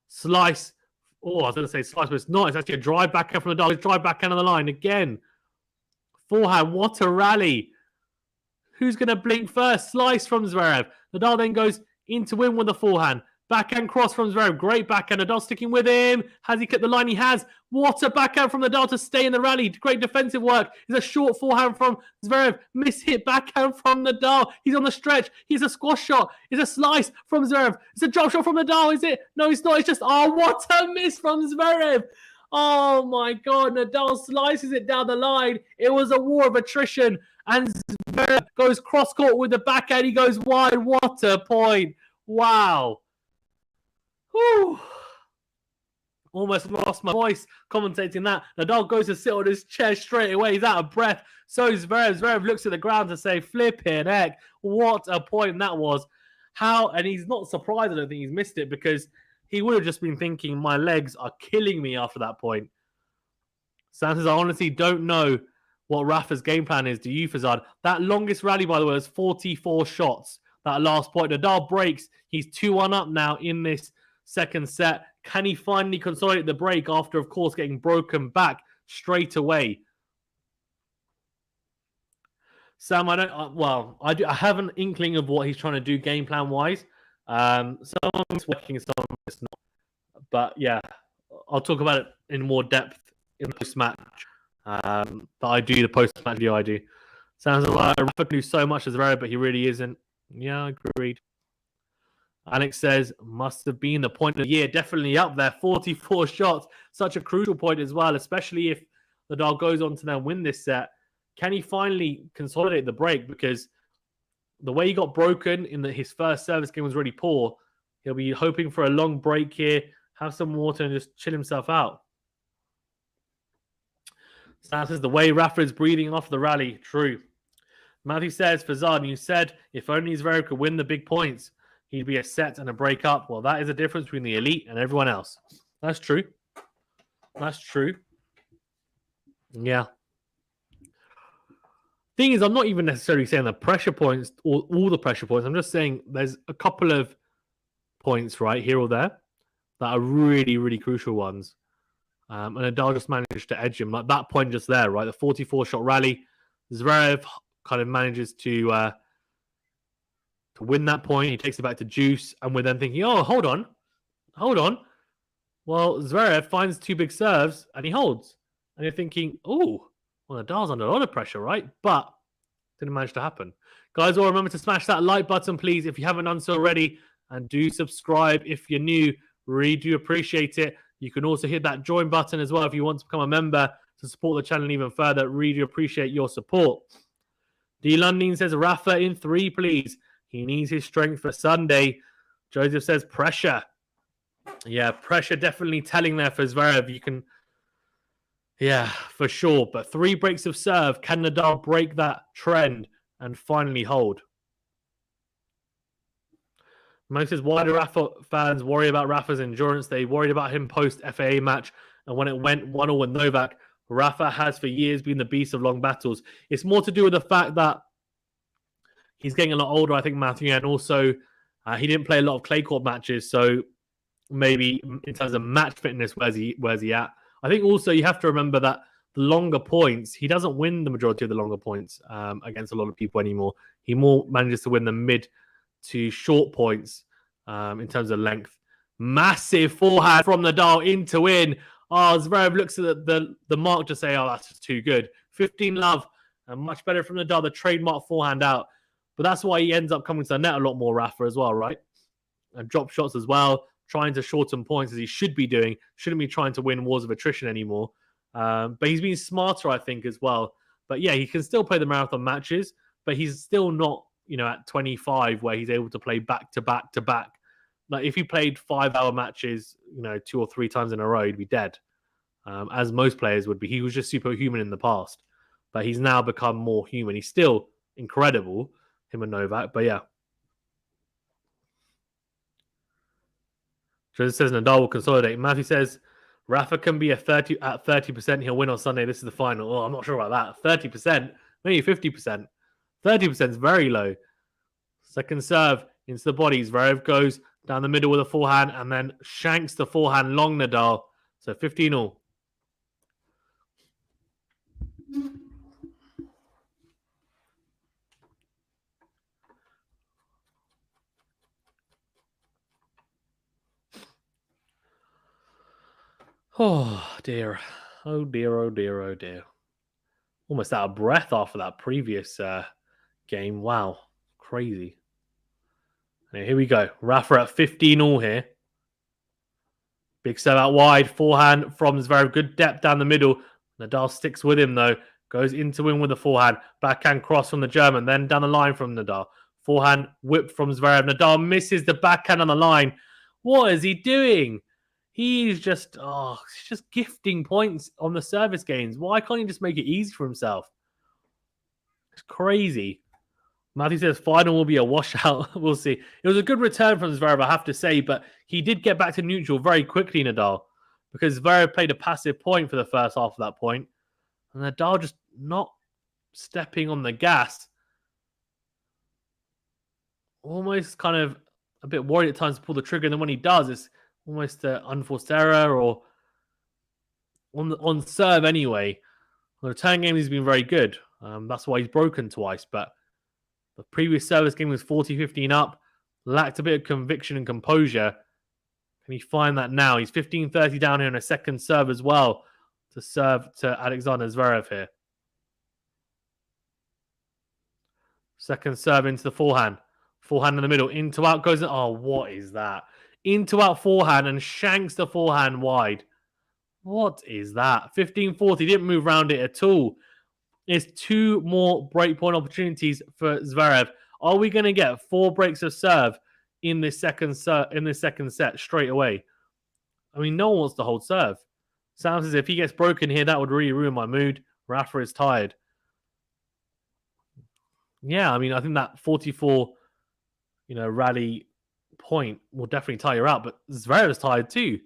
Slice. Oh, I was going to say slice, but it's not. It's actually a drive backhand from Nadal. It's drive backhand on the line again. Forehand. What a rally. Who's going to blink first? Slice from Zverev. Nadal then goes in to win with the forehand. Backhand cross from Zverev. Great backhand. Nadal sticking with him. Has he kept the line? He has. What a backhand from Nadal to stay in the rally. Great defensive work. It's a short forehand from Zverev. Miss-hit backhand from Nadal. He's on the stretch. He's a squash shot. It's a slice from Zverev. It's a drop shot from Nadal. Is it? No, it's not. It's just, oh, what a miss from Zverev. Oh, my God. Nadal slices it down the line. It was a war of attrition. And Zverev goes cross-court with the backhand. He goes wide. What a point. Wow. Whew. Almost lost my voice commentating that. Nadal goes to sit on his chair straight away. He's out of breath. So Zverev. Zverev looks at the ground to say, flipping heck. What a point that was. How, and he's not surprised. I don't think he's missed it because he would have just been thinking, my legs are killing me after that point. Sam says, I honestly don't know what Rafa's game plan is. Do you, Fazad? That longest rally, by the way, was 44 shots. That last point. Nadal breaks. He's 2-1 up now in this second set. Can he finally consolidate the break after, of course, getting broken back straight away? Sam, I have an inkling of what he's trying to do game plan wise. Someone's working, someone's not. But yeah, I'll talk about it in more depth in the post-match. But I do the post-match video. I do. Sounds like Rafa can do so much as Zverev, but he really isn't. Yeah, agreed. Alex says, must have been the point of the year. Definitely up there. 44 shots. Such a crucial point as well, especially if Nadal goes on to then win this set. Can he finally consolidate the break? Because the way he got broken in his first service game was really poor. He'll be hoping for a long break here, have some water, and just chill himself out. Stan says, the way Rafa is breathing off the rally. True. Matthew says, Fazan, you said if only Zverev could win the big points, he'd be a set and a break up. Well, that is the difference between the elite and everyone else. That's true. That's true. Yeah. Thing is, I'm not even necessarily saying the pressure points or all the pressure points. I'm just saying there's a couple of points right here or there that are really, really crucial ones. And Nadal just managed to edge him. Like that point just there, right? The 44-shot rally. Zverev kind of manages to win that point. He takes it back to juice. And we're then thinking, oh, hold on. Well, Zverev finds two big serves and he holds. And you're thinking, oh, well, Nadal's under a lot of pressure, right? But didn't manage to happen. Guys, all remember to smash that like button, please, if you haven't done so already. And do subscribe if you're new. Really do appreciate it. You can also hit that join button as well if you want to become a member to support the channel even further. Really do appreciate your support. D. Lundin says, Rafa in 3, please. He needs his strength for Sunday. Joseph says, pressure. Yeah, pressure definitely telling there for Zverev. You can... Yeah, for sure. But 3 breaks of serve. Can Nadal break that trend and finally hold? Mo says, why do Rafa fans worry about Rafa's endurance? They worried about him post-FAA match. And when it went 1-1 with Novak, Rafa has for years been the beast of long battles. It's more to do with the fact that he's getting a lot older, I think, Matthew. And also, he didn't play a lot of clay court matches. So maybe in terms of match fitness, where's he at? I think also you have to remember that the longer points, he doesn't win the majority of the longer points against a lot of people anymore. He more manages to win the mid to short points in terms of length. Massive forehand from Nadal in to win. Oh, Zverev looks at the mark to say, oh, that's just too good. 15 love, and much better from Nadal, the trademark forehand out. But that's why he ends up coming to the net a lot more, Rafa, as well, right? And drop shots as well. trying to shorten points as he should be doing. Shouldn't be trying to win wars of attrition anymore. But he's been smarter, I think, as well. But yeah, he can still play the marathon matches, but he's still not, at 25 where he's able to play back to back to back. Like if he played 5-hour matches, 2 or 3 times in a row, he'd be dead. As most players would be. He was just superhuman in the past, but he's now become more human. He's still incredible, him and Novak, but yeah. Joseph says Nadal will consolidate. Matthew says Rafa can be at 30%. He'll win on Sunday. This is the final. Oh, I'm not sure about that. 30%, maybe 50%. 30% is very low. Second serve into the body. Zverev goes down the middle with a forehand and then shanks the forehand long Nadal. So 15-all. Oh dear. Oh dear, oh dear, oh dear. Almost out of breath after that previous game. Wow. Crazy. Now, here we go. Rafa at 15-all here. Big serve out wide. Forehand from Zverev. Good depth down the middle. Nadal sticks with him though. Goes in to win with the forehand. Backhand cross from the German. Then down the line from Nadal. Forehand whipped from Zverev. Nadal misses the backhand on the line. What is he doing? He's just gifting points on the service games. Why can't he just make it easy for himself? It's crazy. Matthew says final will be a washout. We'll see. It was a good return from Zverev, I have to say, but he did get back to neutral very quickly, Nadal, because Zverev played a passive point for the first half of that point, and Nadal just not stepping on the gas. Almost kind of a bit worried at times to pull the trigger, and then when he does, it's almost an unforced error or on serve anyway. The return game has been very good. That's why he's broken twice, but the previous service game was 40-15 up, lacked a bit of conviction and composure. Can he find that now? He's 15-30 down here in a second serve as well to serve to Alexander Zverev here. Second serve into the forehand. Forehand in the middle. Into out goes... Oh, what is that? Into out forehand and shanks the forehand wide. What is that? 15-40. Didn't move around it at all. It's 2 more breakpoint opportunities for Zverev. Are we going to get 4 breaks of serve in this second set straight away? I mean, no one wants to hold serve. Sounds as if he gets broken here, that would really ruin my mood. Rafa is tired. Yeah, I mean, I think that 44, rally point will definitely tire you out, but Zverev is tired too.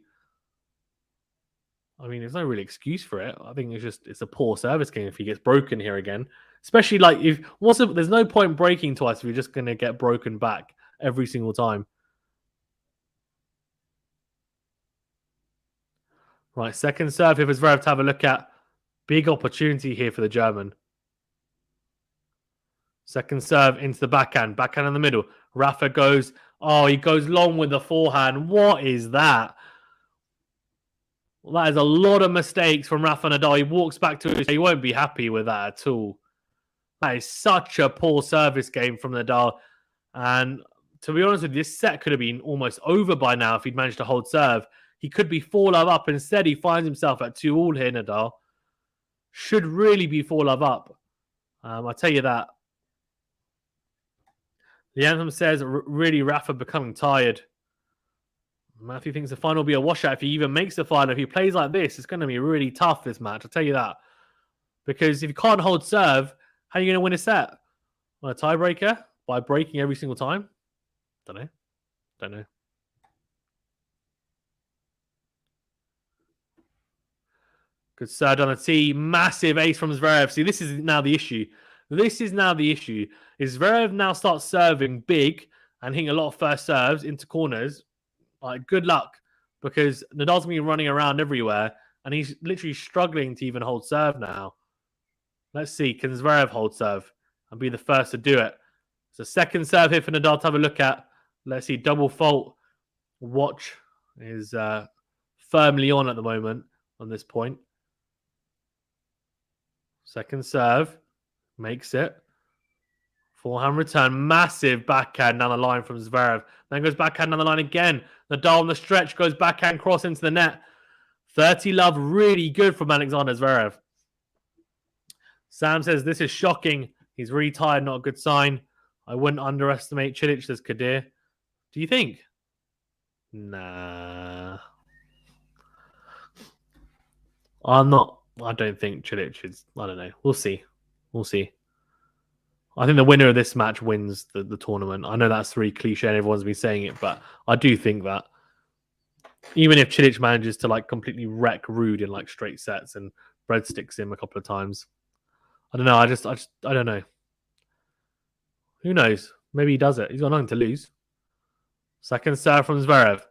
I mean, there's no real excuse for it. I think it's a poor service game if he gets broken here again. Especially like there's no point breaking twice if you're just going to get broken back every single time. Right, second serve here for Zverev to have a look at. Big opportunity here for the German. Second serve into the backhand. Backhand in the middle. Rafa goes... Oh, he goes long with the forehand. What is that? Well, that is a lot of mistakes from Rafa Nadal. He walks back to it. He won't be happy with that at all. That is such a poor service game from Nadal. And to be honest with you, this set could have been almost over by now if he'd managed to hold serve. He could be 4-love up. Instead, he finds himself at 2-all here, Nadal. Should really be 4-love up. I'll tell you that. The anthem says, really, Rafa becoming tired. Matthew thinks the final will be a washout if he even makes the final. If he plays like this, it's going to be really tough, this match. I'll tell you that. Because if you can't hold serve, how are you going to win a set? On a tiebreaker? By breaking every single time? Don't know. Good serve on the tee. Massive ace from Zverev. See, this is now the issue. Is Zverev now starts serving big and hitting a lot of first serves into corners. Like, good luck, because Nadal's going to be running around everywhere, and he's literally struggling to even hold serve now. Let's see, can Zverev hold serve and be the first to do it? It's a second serve here for Nadal to have a look at. Let's see, double fault. Watch is firmly on at the moment on this point. Second serve, makes it. Forehand return, massive backhand down the line from Zverev. Then goes backhand down the line again. Nadal on the stretch goes backhand cross into the net. 30 love, really good from Alexander Zverev. Sam says, this is shocking. He's really tired, not a good sign. I wouldn't underestimate Cilic, says Kadir. Do you think? Nah. I don't think Cilic is, I don't know. We'll see. I think the winner of this match wins the tournament. I know that's really cliche and everyone's been saying it, but I do think that even if Cilic manages to completely wreck Ruud in straight sets and breadsticks him a couple of times, I don't know. I don't know. Who knows? Maybe he does it. He's got nothing to lose. Second serve from Zverev.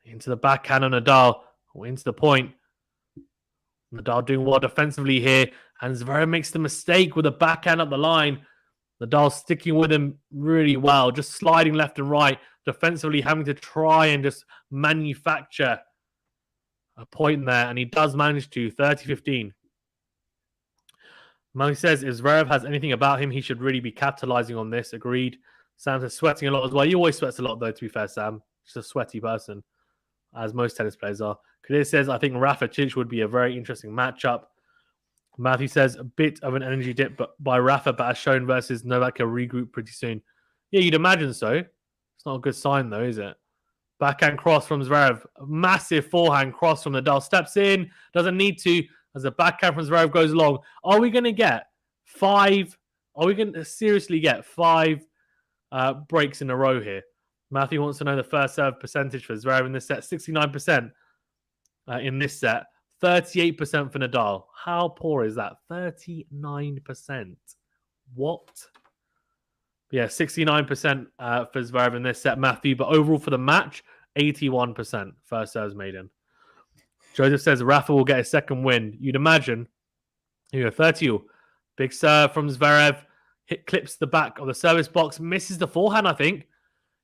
Into the backhand on Nadal. Into the point. Nadal doing well defensively here. And Zverev makes the mistake with a backhand up the line. Nadal sticking with him really well. Just sliding left and right. Defensively having to try and just manufacture a point there. And he does manage to. 30-15. Mike says, if Zverev has anything about him, he should really be capitalizing on this. Agreed. Sam says, sweating a lot as well. He always sweats a lot, though, to be fair, Sam. Just a sweaty person, as most tennis players are. Kadir says, I think Rafa Cilic would be a very interesting matchup. Matthew says, a bit of an energy dip by Rafa, but as shown versus Novak, a regroup pretty soon. Yeah, you'd imagine so. It's not a good sign, though, is it? Backhand cross from Zverev. Massive forehand cross from Nadal. Steps in. Doesn't need to. As the backhand from Zverev goes long. Are we going to get 5? Are we going to seriously get 5 breaks in a row here? Matthew wants to know the first serve percentage for Zverev in this set. 69% in this set. 38% for Nadal. How poor is that? 39%. What? Yeah, 69% for Zverev in this set, Matthew. But overall for the match, 81% first serves made in. Joseph says Rafa will get a second win. You'd imagine. 30. Big serve from Zverev. Clips the back of the service box. Misses the forehand, I think.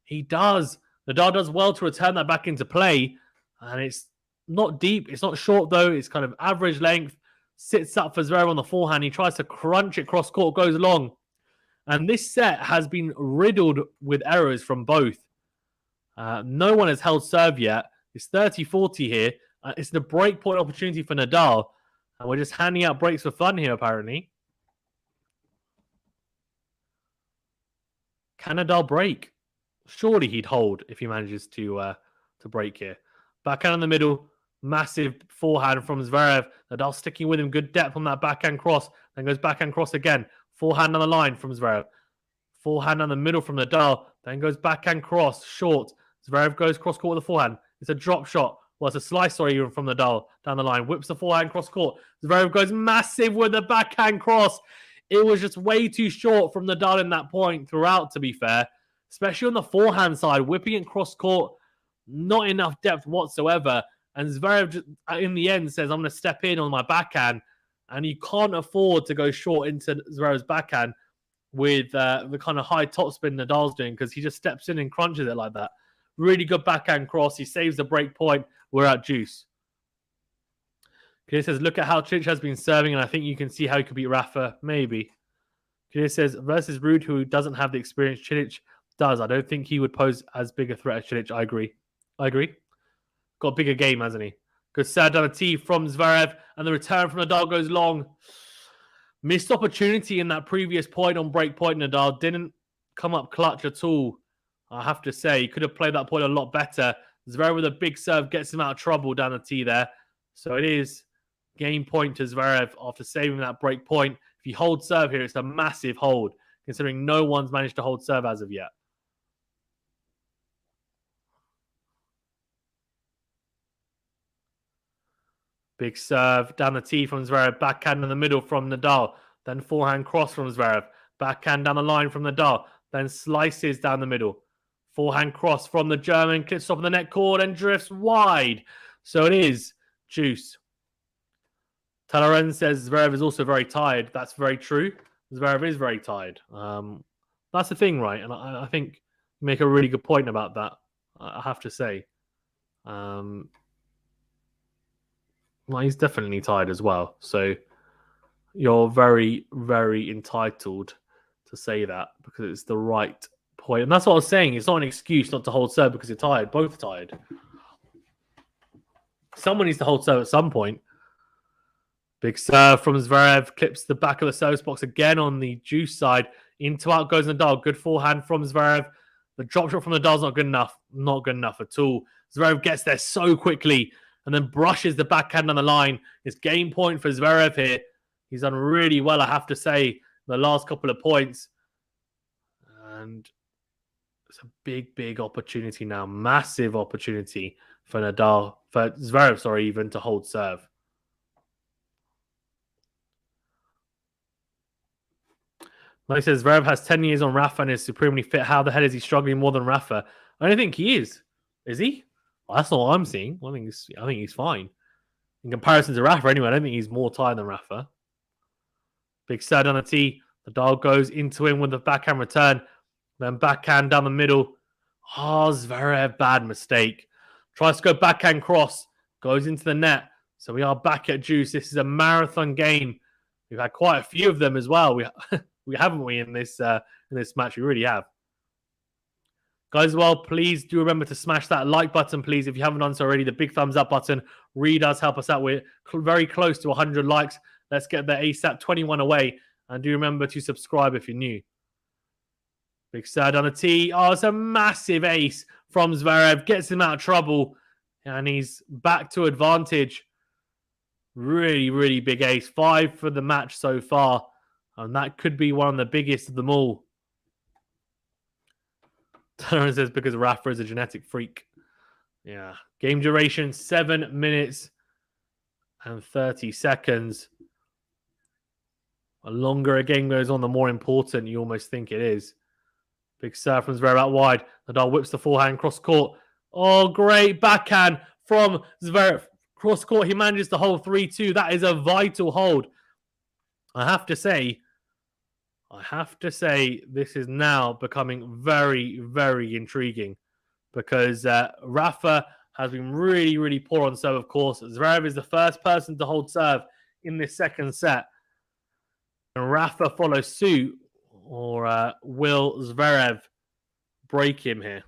He does. Nadal does well to return that back into play. And it's not deep. It's not short, though. It's kind of average length. Sits up for Zverev on the forehand. He tries to crunch it cross court. Goes long. And this set has been riddled with errors from both. No one has held serve yet. It's 30-40 here. It's the break point opportunity for Nadal. And we're just handing out breaks for fun here, apparently. Can Nadal break? Surely he'd hold if he manages to break here. Backhand in the middle. Massive forehand from Zverev. Nadal sticking with him. Good depth on that backhand cross. Then goes backhand cross again. Forehand on the line from Zverev. Forehand on the middle from Nadal. Then goes backhand cross. Short. Zverev goes cross court with the forehand. It's a drop shot. Well, it's a slice, sorry, even from Nadal down the line. Whips the forehand cross court. Zverev goes massive with the backhand cross. It was just way too short from Nadal in that point throughout, to be fair. Especially on the forehand side. Whipping it cross court. Not enough depth whatsoever. And Zverev, just, in the end, says, I'm going to step in on my backhand. And you can't afford to go short into Zverev's backhand with the kind of high topspin Nadal's doing, because he just steps in and crunches it like that. Really good backhand cross. He saves the break point. We're at juice. Kadir says, look at how Cilic has been serving, and I think you can see how he could beat Rafa. Maybe. Kadir says, versus Ruud, who doesn't have the experience Cilic does. I don't think he would pose as big a threat as Cilic. I agree. Got a bigger game, hasn't he? Good serve down the tee from Zverev, and the return from Nadal goes long. Missed opportunity in that previous point on break point. Nadal didn't come up clutch at all. I have to say, he could have played that point a lot better. Zverev with a big serve gets him out of trouble down the tee there. So it is game point to Zverev after saving that break point. If he holds serve here, it's a massive hold, considering no one's managed to hold serve as of yet. Big serve down the tee from Zverev. Backhand in the middle from Nadal. Then forehand cross from Zverev. Backhand down the line from Nadal. Then slices down the middle. Forehand cross from the German. Clips top of the net cord and drifts wide. So it is juice. Talaren says Zverev is also very tired. That's very true. Zverev is very tired. That's the thing, right? And I think you make a really good point about that, I have to say. Well, he's definitely tired as well. So you're very, very entitled to say that because it's the right point. And that's what I was saying. It's not an excuse not to hold serve because you're tired. Both are tired. Someone needs to hold serve at some point. Big serve from Zverev. Clips the back of the service box again on the juice side. Into out goes Nadal. Good forehand from Zverev. The drop shot from Nadal's not good enough. Not good enough at all. Zverev gets there so quickly and then brushes the backhand on the line. It's game point for Zverev here. He's done really well, I have to say, the last couple of points. And it's a big, big opportunity now. Massive opportunity for Nadal, for Zverev, sorry, even to hold serve. Like I said, Zverev has 10 years on Rafa and is supremely fit. How the hell is he struggling more than Rafa? I don't think he is. Is he? Well, that's not what I'm seeing. I think he's fine. In comparison to Rafa, anyway, I don't think he's more tired than Rafa. Big serve on the tee. Nadal goes into him with the backhand return. Then backhand down the middle. Oh, Zverev, bad mistake. Tries to go backhand cross. Goes into the net. So we are back at juice. This is a marathon game. We've had quite a few of them as well. We haven't in this match. We really have. Guys, well, please do remember to smash that like button, please. If you haven't done so already, the big thumbs up button really does help us out. We're very close to 100 likes. Let's get the ASAP 21 away. And do remember to subscribe if you're new. Big serve on the tee. Oh, it's a massive ace from Zverev. Gets him out of trouble. And he's back to advantage. Really, really big ace. 5 for the match so far. And that could be one of the biggest of them all. Turner says because Rafa is a genetic freak. Yeah. Game duration, 7 minutes and 30 seconds. The longer a game goes on, the more important you almost think it is. Big serve from Zverev out wide. Nadal whips the forehand cross court. Oh, great backhand from Zverev. Cross court, he manages to hold 3-2. That is a vital hold. I have to say, this is now becoming very, very intriguing because Rafa has been really, really poor on serve, of course. Zverev is the first person to hold serve in this second set. And Rafa follows suit, or will Zverev break him here?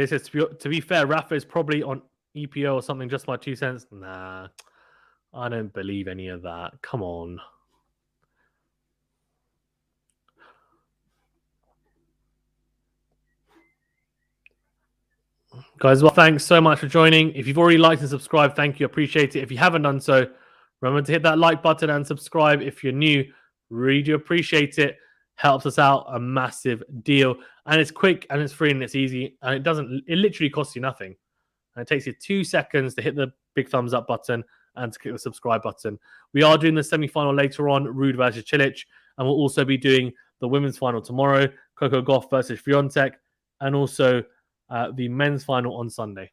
Says, to be fair, Rafa is probably on EPO or something, just my 2 cents. Nah, I don't believe any of that. Come on. Guys, well, thanks so much for joining. If you've already liked and subscribed, thank you. Appreciate it. If you haven't done so, remember to hit that like button and subscribe if you're new. Really do appreciate it. Helps us out a massive deal. And it's quick and it's free and it's easy. And it literally costs you nothing. And it takes you 2 seconds to hit the big thumbs up button and to click the subscribe button. We are doing the semi-final later on, Ruud versus Cilic. And we'll also be doing the women's final tomorrow, Coco Gauff versus Fiontek. And also the men's final on Sunday.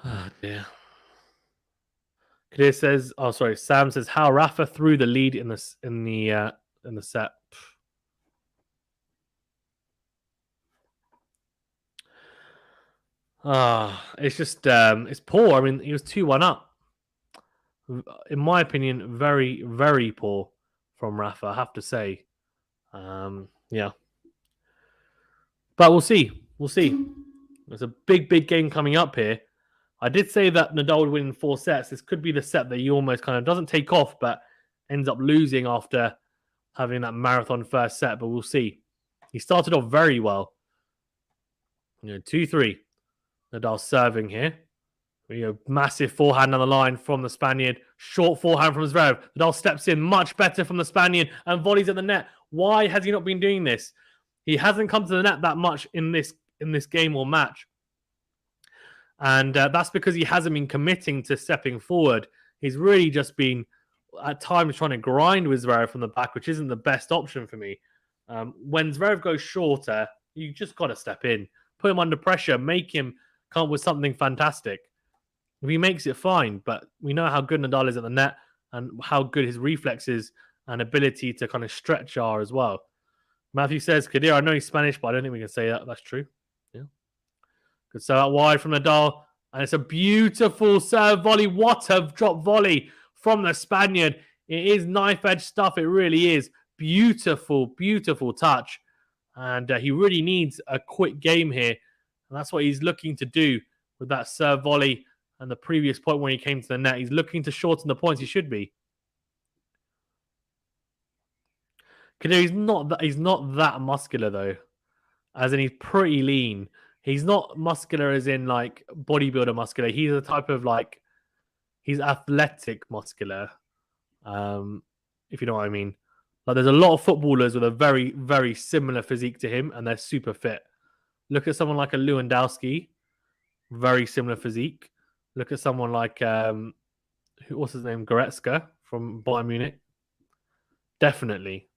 Oh dear. Kadir says, oh sorry, Sam says how Rafa threw the lead in the set. It's just it's poor. I mean, he was 2-1 up. In my opinion, very, very poor from Rafa, I have to say. Yeah. But we'll see. We'll see. There's a big, big game coming up here. I did say that Nadal would win in 4 sets. This could be the set that he almost kind of doesn't take off, but ends up losing after having that marathon first set. But we'll see. He started off very well. 2-3. Nadal serving here. Massive forehand on the line from the Spaniard. Short forehand from Zverev. Nadal steps in much better from the Spaniard and volleys at the net. Why has he not been doing this? He hasn't come to the net that much in this game or match. And that's because he hasn't been committing to stepping forward. He's really just been, at times, trying to grind with Zverev from the back, which isn't the best option for me. When Zverev goes shorter, you just got to step in. Put him under pressure. Make him come up with something fantastic. If he makes it, fine. But we know how good Nadal is at the net. and how good his reflexes and ability to kind of stretch are as well. Matthew says, Kadir, I know he's Spanish, but I don't think we can say that. That's true. Yeah. Good serve out wide from Nadal. And it's a beautiful serve volley. What a drop volley from the Spaniard. It is knife-edge stuff. It really is. Beautiful, beautiful touch. And he really needs a quick game here. And that's what he's looking to do with that serve volley. And the previous point when he came to the net, he's looking to shorten the points. He should be. He's not that muscular, though. As in, he's pretty lean. He's not muscular as in, like, bodybuilder muscular. He's a type of, like, he's athletic muscular, if you know what I mean. Like, there's a lot of footballers with a very, very similar physique to him, and they're super fit. Look at someone like a Lewandowski, very similar physique. Look at someone like, what's his name, Goretzka from Bayern Munich. Definitely.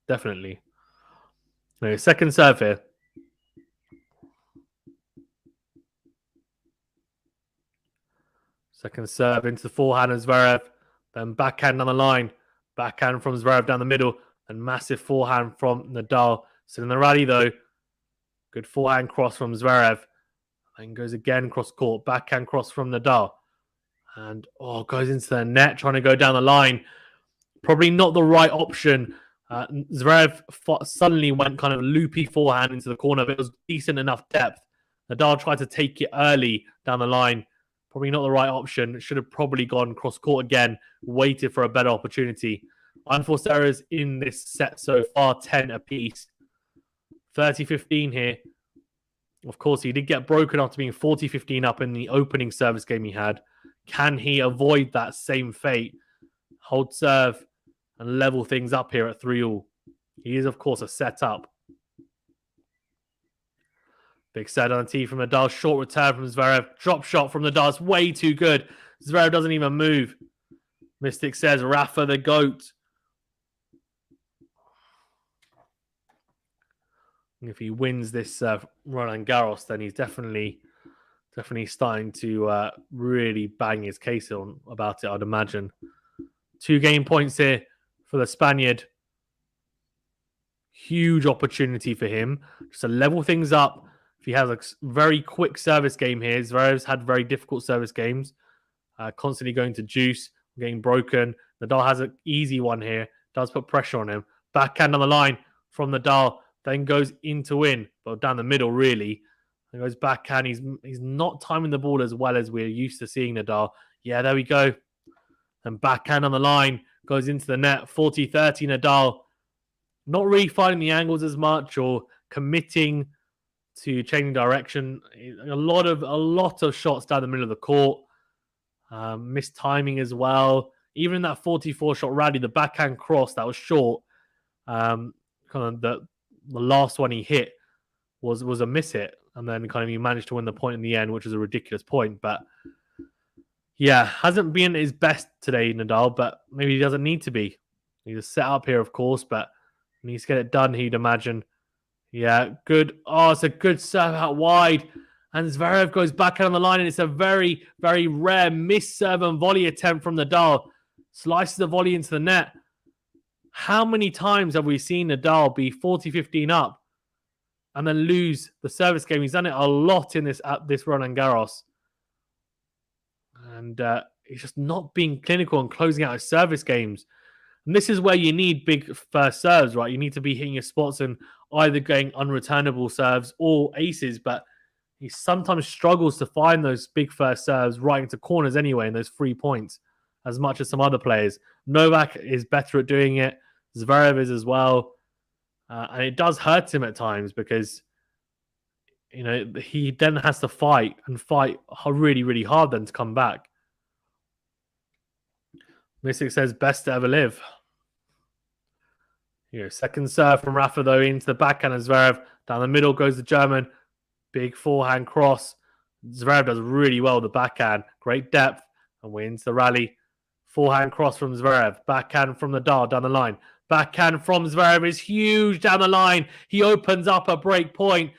Anyway, second serve here. Second serve into the forehand of Zverev. Then backhand on the line. Backhand from Zverev down the middle. And massive forehand from Nadal. So in the rally, though, good forehand cross from Zverev. Then goes again cross court. Backhand cross from Nadal. And, goes into the net, trying to go down the line. Probably not the right option. Zverev suddenly went kind of loopy forehand into the corner, but it was decent enough depth. Nadal tried to take it early down the line. Probably not the right option. Should have probably gone cross court again, waited for a better opportunity. Unforced errors in this set so far, 10 apiece. 30-15 here. Of course, he did get broken after being 40-15 up in the opening service game he had. Can he avoid that same fate? Hold serve and level things up here at 3-all. He is, of course, a set-up. Big set on the tee from Nadal. Short return from Zverev. Drop shot from Nadal. It's way too good. Zverev doesn't even move. Mystic says, Rafa the GOAT. If he wins this Roland Garros, then he's definitely starting to really bang his case on about it, I'd imagine. 2 game points here for the Spaniard. Huge opportunity for him. Just to level things up. If he has a very quick service game here, Zverev's had very difficult service games. Constantly going to juice, getting broken. Nadal has an easy one here. Does put pressure on him. Backhand on the line from Nadal. Then goes in to win. But down the middle, really. Then goes backhand. He's not timing the ball as well as we're used to seeing Nadal. Yeah, there we go. And backhand on the line. Goes into the net. 40-30 Nadal. Not really finding the angles as much or committing to changing direction. A lot of shots down the middle of the court. Missed timing as well. Even in that 44-shot rally, the backhand cross that was short. Kind of the last one he hit was a miss hit. And then kind of he managed to win the point in the end, which was a ridiculous point. But yeah, hasn't been his best today, Nadal, but maybe he doesn't need to be. He's a set up here, of course, but he needs to get it done, he'd imagine. Yeah, good. Oh, it's a good serve out wide. And Zverev goes back on the line, and it's a very, very rare miss serve and volley attempt from Nadal. Slices the volley into the net. How many times have we seen Nadal be 40-15 up and then lose the service game? He's done it a lot in this Roland Garros. And he's just not being clinical and closing out his service games. And this is where you need big first serves, right? You need to be hitting your spots and either getting unreturnable serves or aces, but he sometimes struggles to find those big first serves right into corners anyway, and those 3 points, as much as some other players. Novak is better at doing it. Zverev is as well. And it does hurt him at times because, he then has to fight really, really hard then to come back. Mystic says, best to ever live. Second serve from Rafa, though, into the backhand of Zverev. Down the middle goes the German. Big forehand cross. Zverev does really well with the backhand. Great depth and wins the rally. Forehand cross from Zverev. Backhand from Nadal down the line. Backhand from Zverev is huge down the line. He opens up a break point.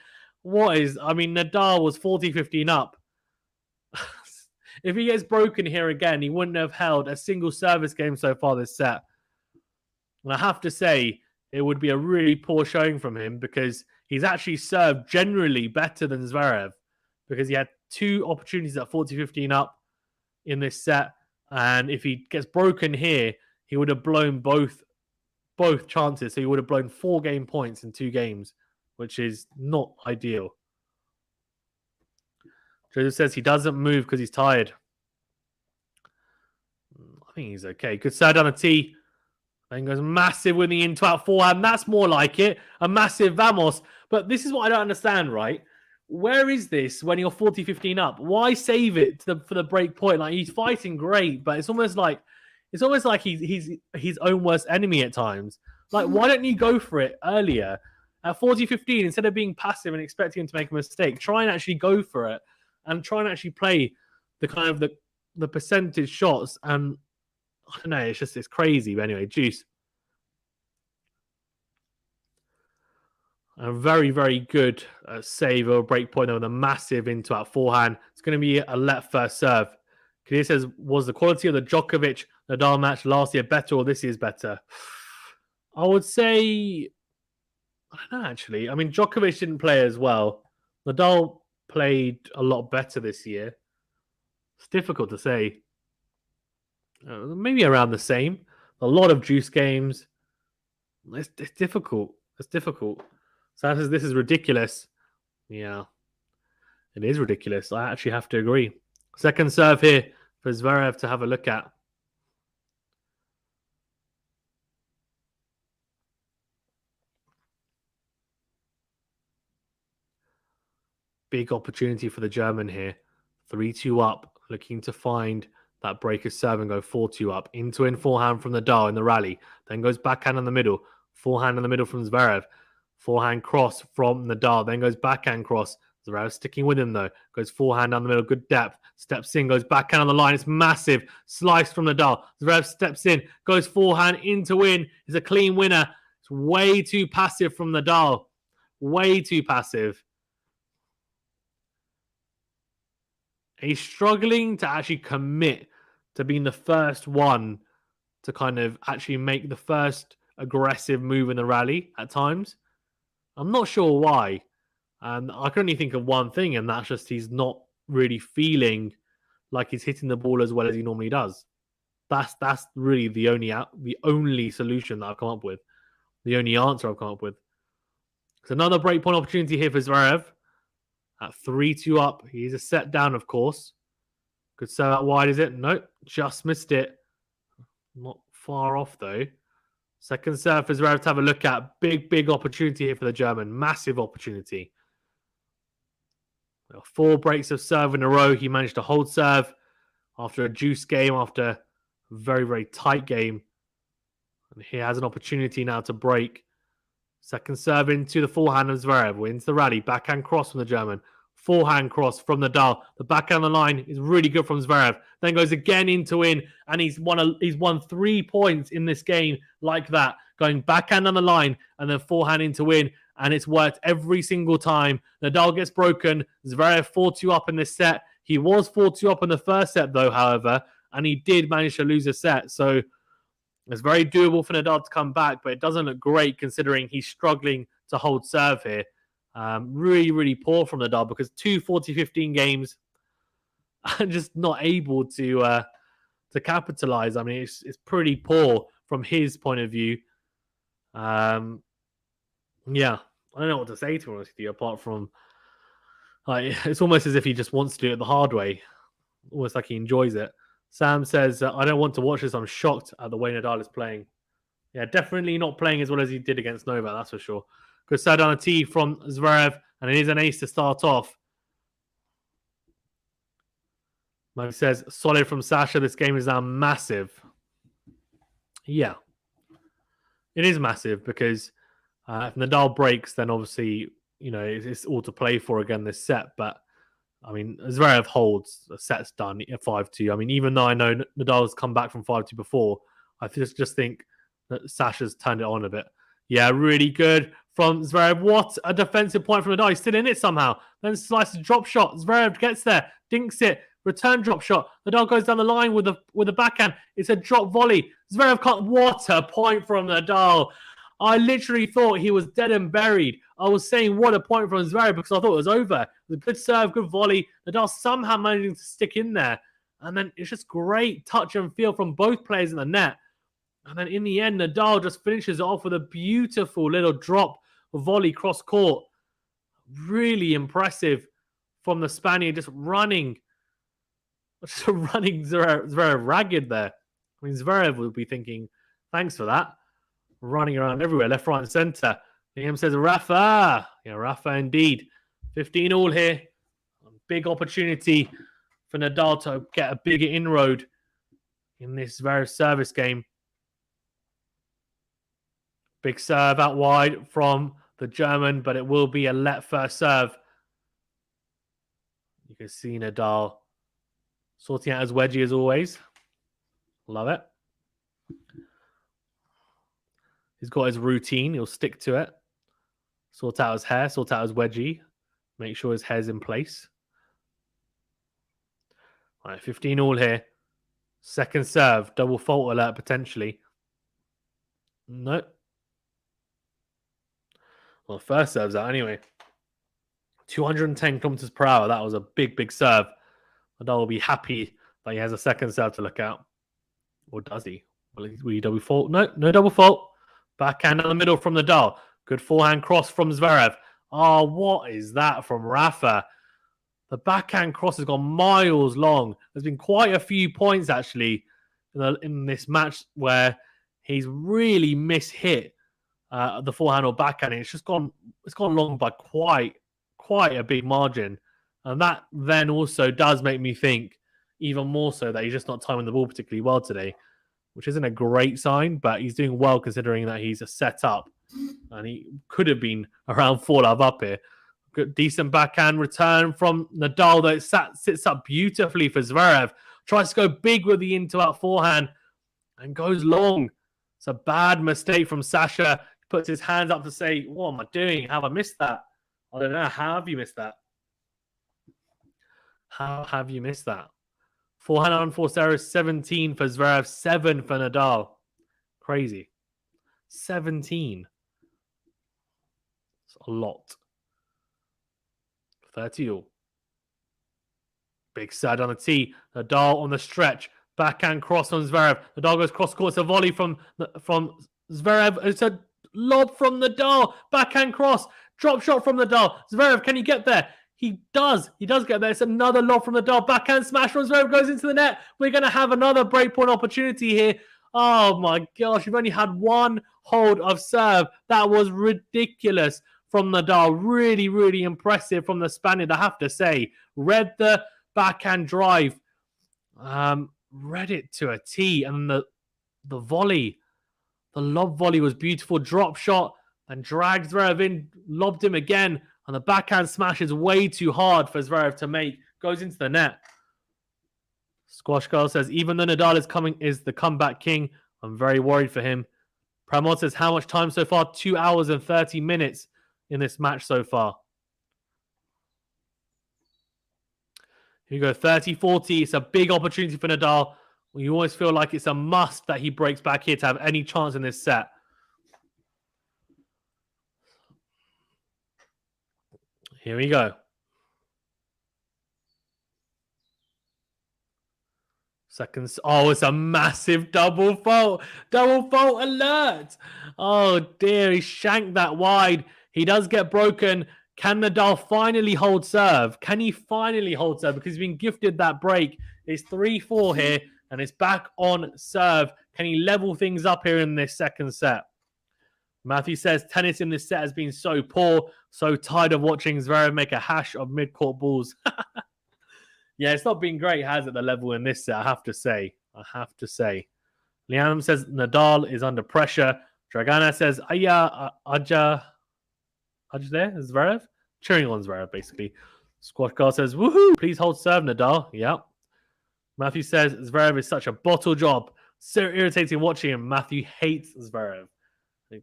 Nadal was 40-15 up. If he gets broken here again, he wouldn't have held a single service game so far this set. And I have to say, it would be a really poor showing from him because he's actually served generally better than Zverev because he had 2 opportunities at 40-15 up in this set. And if he gets broken here, he would have blown both chances. So he would have blown 4 game points in 2 games, which is not ideal. Joseph says he doesn't move because he's tired. I think he's okay. Good serve down a tee. Then goes massive with the into-out forehand. That's more like it. A massive vamos. But this is what I don't understand, right? Where is this when you're 40-15 up? Why save it for the break point? Like, he's fighting great, but it's almost like he's his own worst enemy at times. Like, why don't you go for it earlier? At 40-15, instead of being passive and expecting him to make a mistake, try and actually go for it and try and actually play the kind of the percentage shots. And I don't know, it's crazy. But anyway, Juice. A very, very good save or break point with a massive into-out forehand. It's going to be a let first serve. Kadir says, was the quality of the Djokovic-Nadal match last year better or this year's better? I would say, I don't know, actually. I mean, Djokovic didn't play as well. Nadal played a lot better this year. It's difficult to say. Maybe around the same. A lot of juice games. It's difficult. It's difficult. So this is ridiculous. Yeah, it is ridiculous. I actually have to agree. Second serve here for Zverev to have a look at. Big opportunity for the German here. 3-2 up, looking to find that breaker serve and go 4-2 up. In forehand from Nadal in the rally. Then goes backhand in the middle. Forehand in the middle from Zverev. Forehand cross from Nadal. Then goes backhand cross. Zverev sticking with him though. Goes forehand down the middle. Good depth. Steps in. Goes backhand on the line. It's massive. Slice from Nadal. Zverev steps in. Goes forehand in to win. It's a clean winner. It's way too passive from Nadal. Way too passive. He's struggling to actually commit to being the first one to kind of actually make the first aggressive move in the rally at times. I'm not sure why. And I can only think of one thing, and that's just he's not really feeling like he's hitting the ball as well as he normally does. That's really the only solution that I've come up with. The only answer I've come up with. It's another breakpoint opportunity here for Zverev. At 3-2 up. He's a set down, of course. Could serve out wide, is it? Nope. Just missed it. Not far off, though. Second serve for Zverev to have a look at. Big opportunity here for the German. Massive opportunity. 4 breaks of serve in a row. He managed to hold serve after a juice game, after a very, very tight game. And he has an opportunity now to break. Second serve into the forehand of Zverev. Wins the rally. Backhand cross from the German. Forehand cross from Nadal. The backhand on the line is really good from Zverev. Then goes again in to win. And he's won 3 points in this game like that. Going backhand on the line and then forehand in to win. And it's worked every single time. Nadal gets broken. Zverev 4-2 up in this set. He was 4-2 up in the first set though, however. And he did manage to lose a set. So it's very doable for Nadal to come back, but it doesn't look great considering he's struggling to hold serve here. Really, really poor from Nadal because 2 40-15 games are just not able to capitalize. I mean, it's pretty poor from his point of view. Yeah, I don't know what to say to be honest with you, apart from like it's almost as if he just wants to do it the hard way, almost like he enjoys it. Sam says, I don't want to watch this. I'm shocked at the way Nadal is playing. Yeah, definitely not playing as well as he did against Novak, that's for sure. Good serve down a tee from Zverev, and it is an ace to start off. Mike says, solid from Sasha. This game is now massive. Yeah, it is massive because if Nadal breaks, then obviously, you know, it's all to play for again this set. But I mean, Zverev holds, the set's done at 5-2. I mean, even though I know Nadal's come back from 5-2 before, I just think that Sasha's turned it on a bit. Yeah, really good from Zverev. What a defensive point from Nadal. He's still in it somehow. Then slices drop shot. Zverev gets there, dinks it, Return drop shot. Nadal goes down the line with a backhand. It's a drop volley. Zverev can't. What a point from Nadal. I literally thought he was dead and buried. I was saying what a point from Zverev because I thought it was over. It was a good serve, good volley. Nadal somehow managing to stick in there. And then it's just great touch and feel from both players in the net. And then in the end, Nadal just finishes it off with a beautiful little drop volley cross court. Really impressive from the Spaniard, just running Zverev ragged there. I mean, Zverev would be thinking, thanks for that. Running around everywhere, left, right, and center. Liam says, Rafa. Yeah, Rafa indeed. 15 all here. Big opportunity for Nadal to get a bigger inroad in this Zverev service game. Big serve out wide from the German, but it will be a let first serve. You can see Nadal sorting out his wedgie as always. Love it. He's got his routine. He'll stick to it. Sort out his hair, sort out his wedgie. Make sure his hair's in place. All right, 15 all here. Second serve. Double fault alert potentially. No. Well, first serve's out anyway. 210 kilometers per hour. That was a big, big serve. Nadal will be happy that he has a second serve to look out. Or does he? Will he double fault? No, no double fault. Backhand in the middle from Nadal. Good forehand cross from Zverev. Oh, what is that from Rafa? The backhand cross has gone miles long. There's been quite a few points, actually, in this match where he's really mishit the forehand or backhand. It's just gone long by quite a big margin. And that then also does make me think even more so that he's just not timing the ball particularly well today, which isn't a great sign, but he's doing well considering that he's a set up and he could have been around 4-love up here. Good, decent backhand return from Nadal that sits up beautifully for Zverev. Tries to go big with the into-out forehand and goes long. It's a bad mistake from Sasha. Puts his hands up to say, what am I doing? How have I missed that? I don't know. How have you missed that? How have you missed that? Forehand unforced error 17 for Zverev, 7 for Nadal. Crazy. 17. It's a lot. 30 all. Big side on the tee. Nadal on the stretch. Backhand cross on Zverev. Nadal goes cross court. It's a volley from Zverev. It's a lob from Nadal. Backhand cross. Drop shot from Nadal. Zverev, can he get there? He does. He does get there. It's another lob from Nadal. Backhand smash from Zverev goes into the net. We're going to have another breakpoint opportunity here. Oh my gosh. We've only had one hold of serve. That was ridiculous from Nadal. Really, really impressive from the Spaniard, I have to say. Read the backhand drive. Read it to a T. And the volley, the lob volley was beautiful. Drop shot and dragged Zverev in, lobbed him again. And the backhand smash is way too hard for Zverev to make. Goes into the net. Squash Girl says, even though Nadal is the comeback king, I'm very worried for him. Pramod says, how much time so far? 2 hours and 30 minutes in this match so far. Here you go, 30-40. It's a big opportunity for Nadal. You always feel like it's a must that he breaks back here to have any chance in this set. Here we go. Seconds. Oh, it's a massive double fault. Double fault alert. Oh, dear. He shanked that wide. He does get broken. Can Nadal finally hold serve? Can he finally hold serve? Because he's been gifted that break. It's 3-4 here, and it's back on serve. Can he level things up here in this second set? Matthew says, tennis in this set has been so poor. So tired of watching Zverev make a hash of mid-court balls. Yeah, it's not been great, has it, the level in this set, I have to say. Liam says, Nadal is under pressure. Dragana says, Aja there? Zverev? Cheering on Zverev, basically. Squash Girl says, woohoo, please hold serve, Nadal. Yep. Matthew says, Zverev is such a bottle job. So irritating watching him. Matthew hates Zverev. He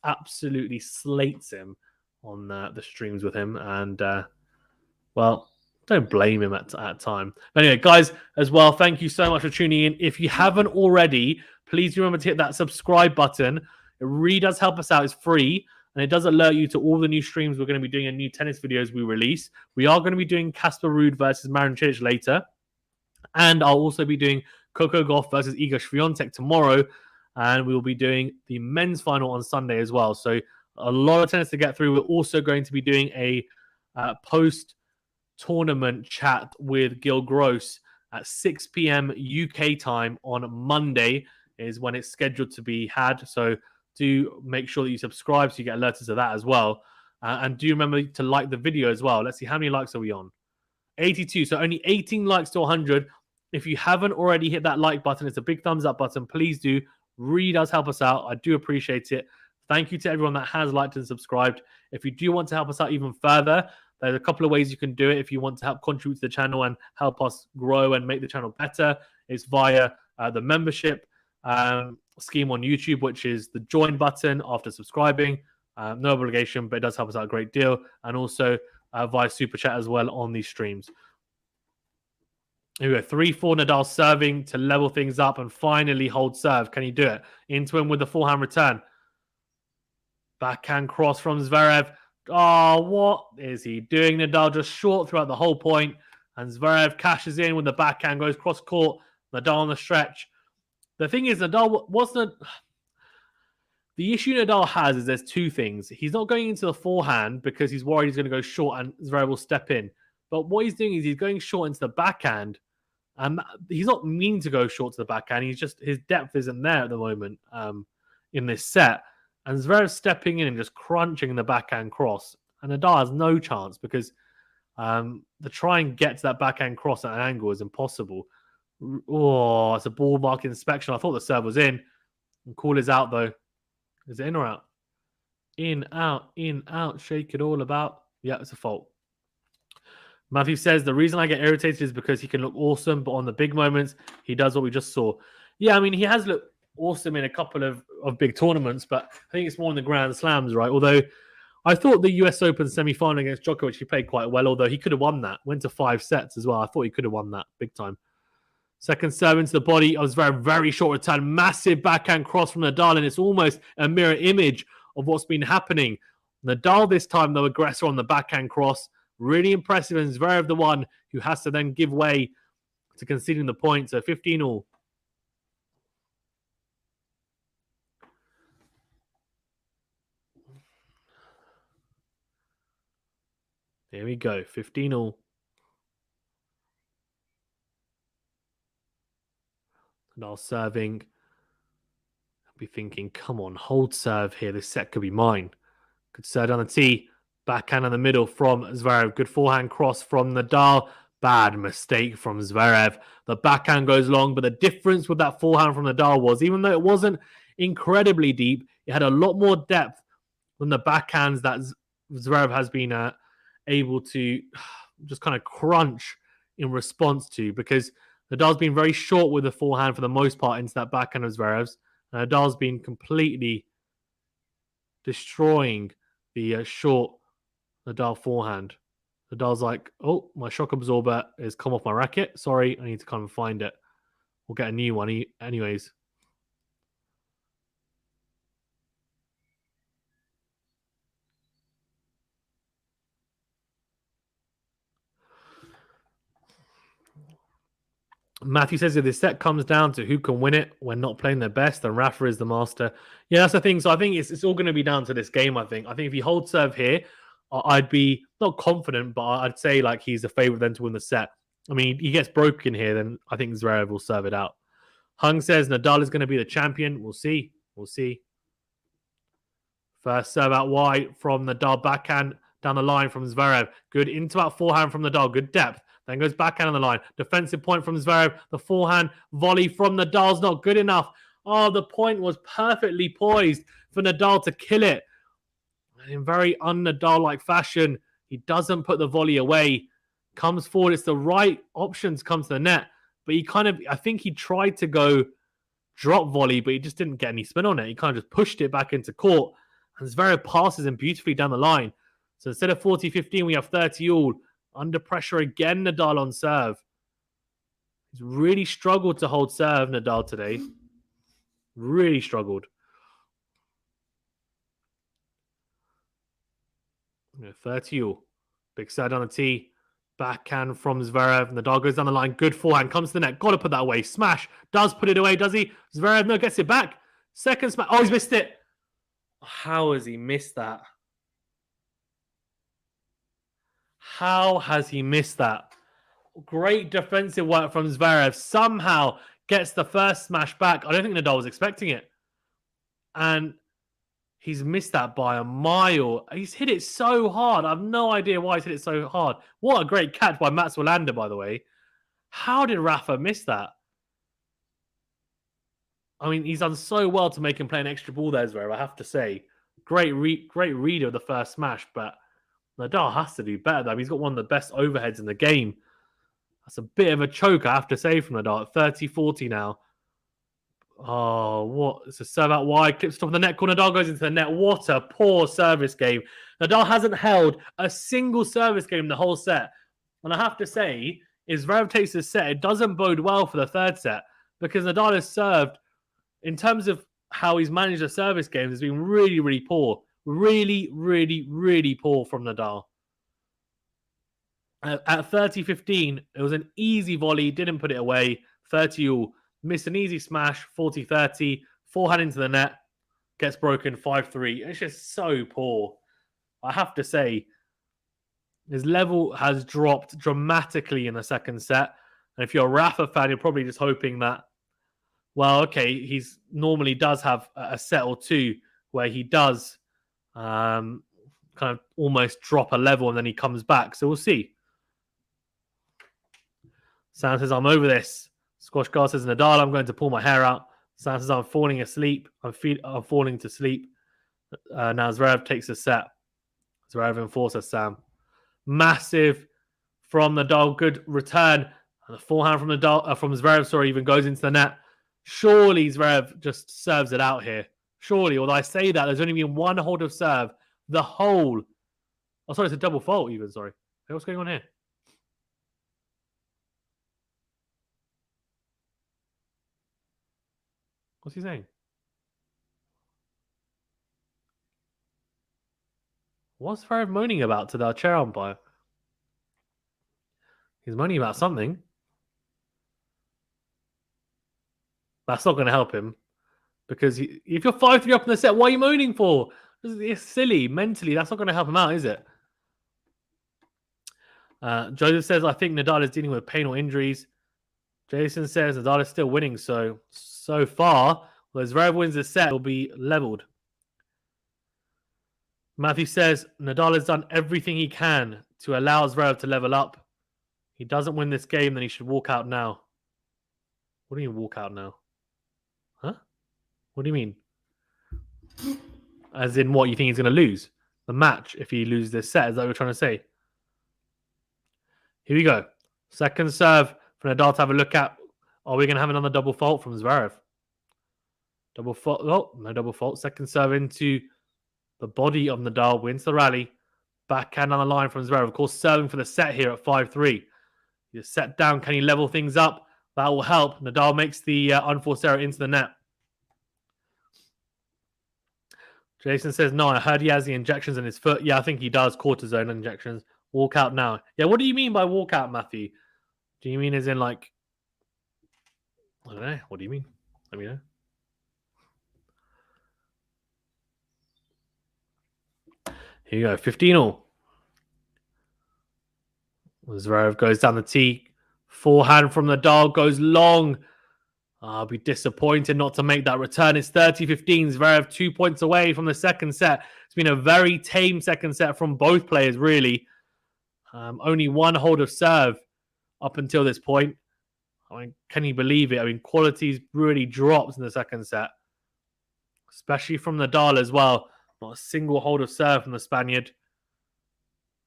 absolutely slates him on the streams with him. And, well, don't blame him at time. But anyway, guys, as well, thank you so much for tuning in. If you haven't already, please remember to hit that subscribe button. It really does help us out. It's free, and it does alert you to all the new streams we're going to be doing and new tennis videos we release. We are going to be doing Casper Ruud versus Marin Cilic later, and I'll also be doing Coco Gauff versus Iga Swiatek tomorrow, and we will be doing the men's final on Sunday as well. So a lot of tennis to get through. We're also going to be doing a post-tournament chat with Gil Gross at 6 p.m. UK time on Monday is when it's scheduled to be had. So do make sure that you subscribe so you get alerted to that as well. And do remember to like the video as well. Let's see, how many likes are we on? 82. So only 18 likes to 100. If you haven't already hit that like button, it's a big thumbs up button. Please do. Really does help us out. I do appreciate it. Thank you to everyone that has liked and subscribed. If you do want to help us out even further, there's a couple of ways you can do it if you want to help contribute to the channel and help us grow and make the channel better. It's via the membership scheme on YouTube, which is the join button after subscribing. No obligation, but it does help us out a great deal. And also via Super Chat as well on these streams. Here we go. 3-4 Nadal serving to level things up and finally hold serve. Can he do it? Into him with the forehand return. Backhand cross from Zverev. Oh, what is he doing? Nadal just short throughout the whole point. And Zverev cashes in with the backhand, goes cross court. Nadal on the stretch. The thing is, Nadal wasn't... The issue Nadal has is there's two things. He's not going into the forehand because he's worried he's going to go short and Zverev will step in. But what he's doing is he's going short into the backhand. And he's not mean to go short to the backhand. He's just, his depth isn't there at the moment in this set. And Zverev's stepping in and just crunching the backhand cross. And Nadal has no chance because to try and get to that backhand cross at an angle is impossible. Oh, it's a ball mark inspection. I thought the serve was in. And call is out, though. Is it in or out? In, out, shake it all about. Yeah, it's a fault. Matthew says, the reason I get irritated is because he can look awesome, but on the big moments, he does what we just saw. Yeah, I mean, he has looked awesome in a couple of big tournaments, but I think it's more in the Grand Slams, right? Although I thought the US Open semi-final against Djokovic, he played quite well, although he could have won that. Went to 5 sets as well. I thought he could have won that big time. Second serve into the body. It was very short return. Massive backhand cross from Nadal, and it's almost a mirror image of what's been happening. Nadal this time, though, aggressor on the backhand cross. Really impressive, and Zverev the one who has to then give way to conceding the point. So 15-all. There we go, 15-all. Nadal serving. I'll be thinking, come on, hold serve here. This set could be mine. Good serve down the tee. Backhand in the middle from Zverev. Good forehand cross from Nadal. Bad mistake from Zverev. The backhand goes long, but the difference with that forehand from Nadal was, even though it wasn't incredibly deep, it had a lot more depth than the backhands that Zverev has been able to just kind of crunch in response to, because Nadal's been very short with the forehand for the most part into that backhand of Zverev's. And Nadal's been completely destroying the short Nadal forehand. Nadal's like, oh, my shock absorber has come off my racket. Sorry, I need to come and find it. We'll get a new one anyways. Matthew says if this set comes down to who can win it when not playing their best, then Rafa is the master. Yeah, that's the thing. So I think it's all going to be down to this game, I think. I think if he holds serve here, I'd be not confident, but I'd say like he's a favorite then to win the set. I mean, he gets broken here, then I think Zverev will serve it out. Hung says Nadal is going to be the champion. We'll see. We'll see. First serve out wide from Nadal, backhand down the line from Zverev. Good into out forehand from Nadal. Good depth. Then goes backhand on the line. Defensive point from Zverev. The forehand volley from Nadal's not good enough. Oh, the point was perfectly poised for Nadal to kill it. And in very un-Nadal-like fashion, he doesn't put the volley away. Comes forward. It's the right option to come to the net. But he kind of, I think he tried to go drop volley, but he just didn't get any spin on it. He kind of just pushed it back into court. And Zverev passes him beautifully down the line. So instead of 40-15, we have 30-all. Under pressure again, Nadal on serve. He's really struggled to hold serve, Nadal, today. Really struggled. 30-all. Big set on the tee. Backhand from Zverev. Nadal goes down the line. Good forehand. Comes to the net. Got to put that away. Smash. Does put it away, does he? Zverev, no, gets it back. Second smash. Oh, he's missed it. How has he missed that? How has he missed that? Great defensive work from Zverev. Somehow gets the first smash back. I don't think Nadal was expecting it. And he's missed that by a mile. He's hit it so hard. I have no idea why he's hit it so hard. What a great catch by Mats Wilander, by the way. How did Rafa miss that? I mean, he's done so well to make him play an extra ball there, Zverev, I have to say. Great reader of the first smash, but Nadal has to do better, though. He's got one of the best overheads in the game. That's a bit of a choke, I have to say, from Nadal. 30-40 now. Oh, what? It's a serve out wide. Clips top of the net. Nadal goes into the net. What a poor service game. Nadal hasn't held a single service game the whole set. And I have to say, if Zverev takes this set, it doesn't bode well for the third set because Nadal has served, in terms of how he's managed the service games, has been really, really poor. Really, really, really poor from Nadal. At 30-15, it was an easy volley, didn't put it away. 30-all. Missed an easy smash, 40-30, forehand into the net, gets broken 5-3. It's just so poor. I have to say, his level has dropped dramatically in the second set. And if you're a Rafa fan, you're probably just hoping that, well, okay, he's normally does have a set or two where he does kind of almost drop a level and then he comes back. So we'll see. Sam says, I'm over this. Squash Girl says, Nadal, I'm going to pull my hair out. Sam says, I'm falling asleep. I'm falling to sleep. Now Zverev takes a set. Zverev enforces Sam. Massive from Nadal. Good return. And the forehand from Zverev, even goes into the net. Surely Zverev just serves it out here. Surely, although I say that, there's only been one hold of serve. The whole... Oh, sorry, it's a double fault even, sorry. Hey, what's going on here? What's he saying? What's Zverev moaning about to the chair umpire? He's moaning about something. That's not going to help him. Because if you're 5-3 up in the set, what are you moaning for? It's silly. Mentally, that's not going to help him out, is it? Joseph says, I think Nadal is dealing with pain or injuries. Jason says Nadal is still winning, so far, well, as Zverev wins the set, will be leveled. Matthew says Nadal has done everything he can to allow Zverev to level up. He doesn't win this game, then he should walk out now. What do you mean walk out now? Huh? What do you mean? As in what, you think he's going to lose? The match if he loses this set? Is that what you're trying to say? Here we go. Second serve for Nadal to have a look at. Are we going to have another double fault from Zverev? Double fault. Oh, no double fault. Second serve into the body of Nadal. Wins the rally. Backhand on the line from Zverev. Of course, serving for the set here at 5-3. He's set down. Can he level things up? That will help. Nadal makes the unforced error into the net. Jason says, no, I heard he has the injections in his foot. Yeah, I think he does. Cortisone injections. Walk out now. Yeah, what do you mean by walk out, Matthew? Do you mean as in like... I don't know. What do you mean? Let me know. Here you go. 15-all. Zverev goes down the tee. Forehand from Nadal goes long. I'll be disappointed not to make that return. It's 30-15. Zverev 2 points away from the second set. It's been a very tame second set from both players, really. Only one hold of serve up until this point. I mean, can you believe it? I mean, quality's really dropped in the second set, especially from Nadal as well. Not a single hold of serve from the Spaniard.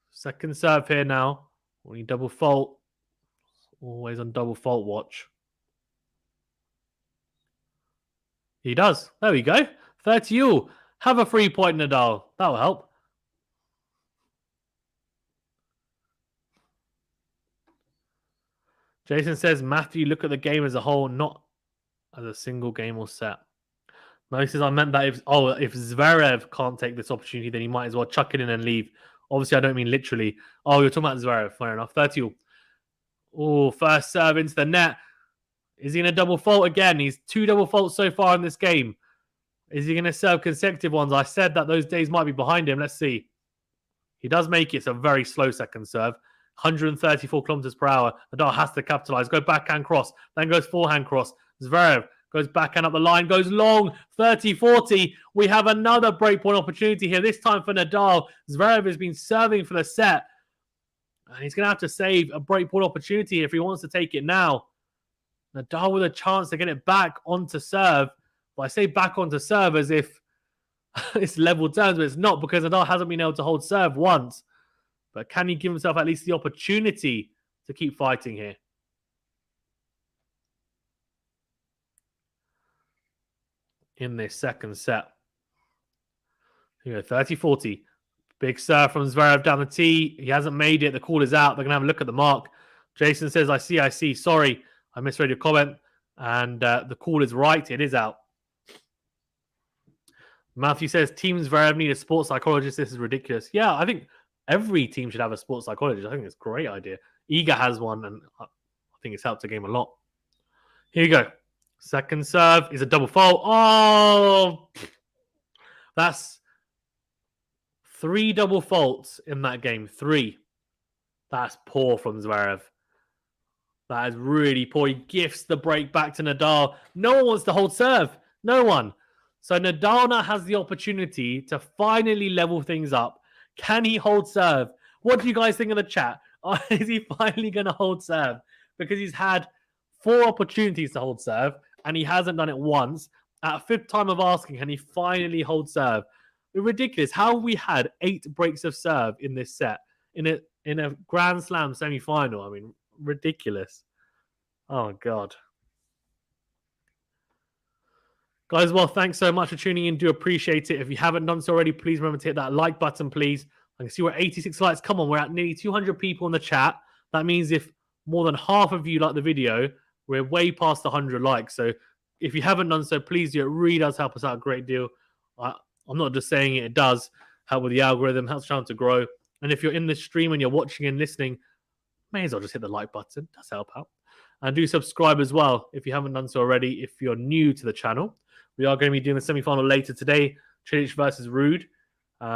Second serve here now. Only double fault. Always on double fault watch. He does. There we go. 30-all. Have a 3-point Nadal. That'll help. Jason says, Matthew, look at the game as a whole, not as a single game or set. No, he says, I meant that if Zverev can't take this opportunity, then he might as well chuck it in and leave. Obviously, I don't mean literally. Oh, you're talking about Zverev. Fair enough. 30. Oh, first serve into the net. Is he going to double fault again? He's 2 double faults so far in this game. Is he going to serve consecutive ones? I said that those days might be behind him. Let's see. He does make it. It's a very slow second serve. 134 kilometers per hour. Nadal has to capitalize. Go backhand cross. Then goes forehand cross. Zverev goes backhand up the line. Goes long. 30-40. We have another breakpoint opportunity here. This time for Nadal. Zverev has been serving for the set. And he's going to have to save a breakpoint opportunity if he wants to take it now. Nadal with a chance to get it back onto serve. But I say back onto serve as if it's level terms, but it's not, because Nadal hasn't been able to hold serve once. But can he give himself at least the opportunity to keep fighting here? In this second set. Here we go, 30-40. Big serve from Zverev down the tee. He hasn't made it. The call is out. They're going to have a look at the mark. Jason says, I see. Sorry, I misread your comment. And the call is right. It is out. Matthew says, Team Zverev need a sports psychologist. This is ridiculous. Yeah, I think every team should have a sports psychologist. I think it's a great idea. Iga has one, and I think it's helped the game a lot. Here you go. Second serve is a double fault. Oh, that's 3 double faults in that game. 3. That's poor from Zverev. That is really poor. He gifts the break back to Nadal. No one wants to hold serve. No one. So Nadal now has the opportunity to finally level things up. Can he hold serve? What do you guys think in the chat? Is he finally going to hold serve? Because he's had 4 opportunities to hold serve, and he hasn't done it once. At 5th time of asking, can he finally hold serve? It's ridiculous. How have we had 8 breaks of serve in this set? In a Grand Slam semi-final? I mean, ridiculous. Oh, God. Guys, well, thanks so much for tuning in. Do appreciate it. If you haven't done so already, please remember to hit that like button, please. I can see we're at 86 likes. Come on, we're at nearly 200 people in the chat. That means if more than half of you like the video, we're way past 100 likes. So if you haven't done so, please do. It really does help us out a great deal. I'm not just saying it. It does help with the algorithm, helps the channel to grow. And if you're in the stream and you're watching and listening, may as well just hit the like button. It does help out. And do subscribe as well if you haven't done so already. If you're new to the channel, we are going to be doing the semi-final later today. Cilic versus Ruud,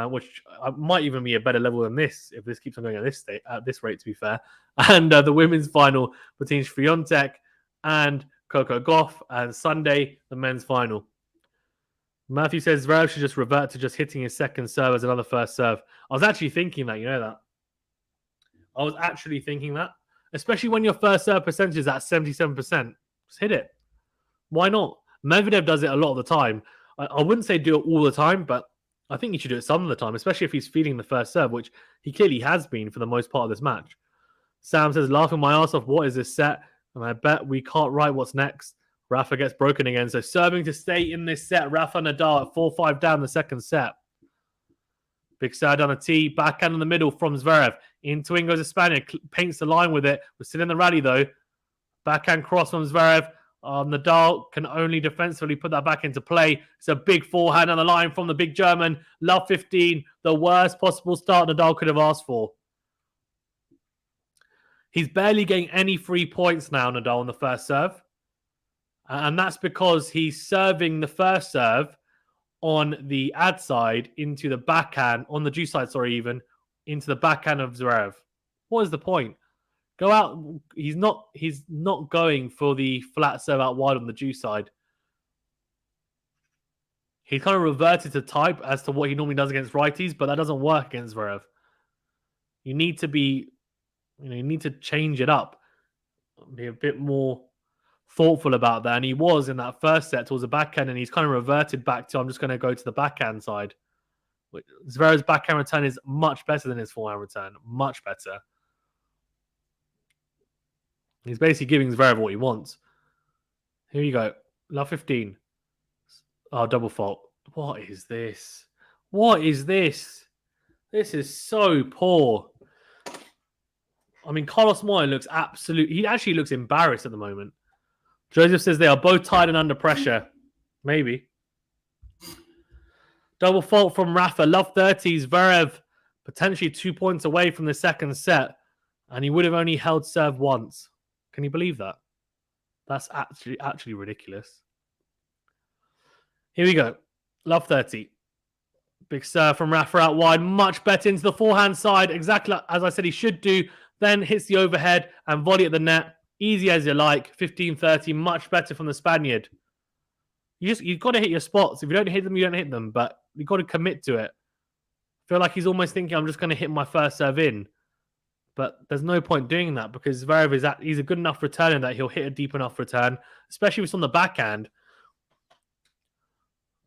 which might even be a better level than this if this keeps on going at this rate, to be fair. And the women's final between Swiatek and Coco Gauff. And Sunday, the men's final. Matthew says Zverev should just revert to just hitting his second serve as another first serve. I was actually thinking that, you know that. I was actually thinking that. Especially when your first serve percentage is at 77%. Just hit it. Why not? Medvedev does it a lot of the time. I wouldn't say do it all the time, but I think he should do it some of the time, especially if he's feeling the first serve, which he clearly has been for the most part of this match. Sam says, laughing my ass off, what is this set? And I bet we can't write what's next. Rafa gets broken again. So serving to stay in this set. Rafa Nadal at 4-5 down the second set. Big serve on a tee. Backhand in the middle from Zverev. Into in goes the Spaniard. Paints the line with it. We're still in the rally though. Backhand cross from Zverev. Nadal can only defensively put that back into play. It's a big forehand on the line from the big German. Love 15. The worst possible start Nadal could have asked for. He's barely getting any free points now, Nadal, on the first serve. And that's because he's serving the first serve on the ad side into the backhand, on the juice side, even, into the backhand of Zverev. What is the point? Go out. He's not going for the flat serve out wide on the juice side. He's kind of reverted to type as to what he normally does against righties, but that doesn't work against Zverev. You need to be, you need to change it up. Be a bit more thoughtful about that. And he was in that first set towards the backhand, and he's kind of reverted back to, I'm just going to go to the backhand side. Zverev's backhand return is much better than his forehand return. Much better. He's basically giving Zverev what he wants. Here you go. Love 15. Oh, double fault. What is this? What is this? This is so poor. I mean, Carlos Moya looks he actually looks embarrassed at the moment. Joseph says they are both tied and under pressure. Maybe. Double fault from Rafa. Love 30s. Zverev potentially 2 points away from the second set. And he would have only held serve once. Can you believe that? That's actually ridiculous. Here we go. Love 30. Big serve from Rafa out wide. Much better into the forehand side. Exactly as I said he should do. Then hits the overhead and volley at the net. Easy as you like. 15-30. Much better from the Spaniard. You've got to hit your spots. If you don't hit them, you don't hit them. But you've got to commit to it. I feel like he's almost thinking, I'm just going to hit my first serve in. But there's no point doing that because Zverev he's a good enough returner that he'll hit a deep enough return, especially if it's on the backhand.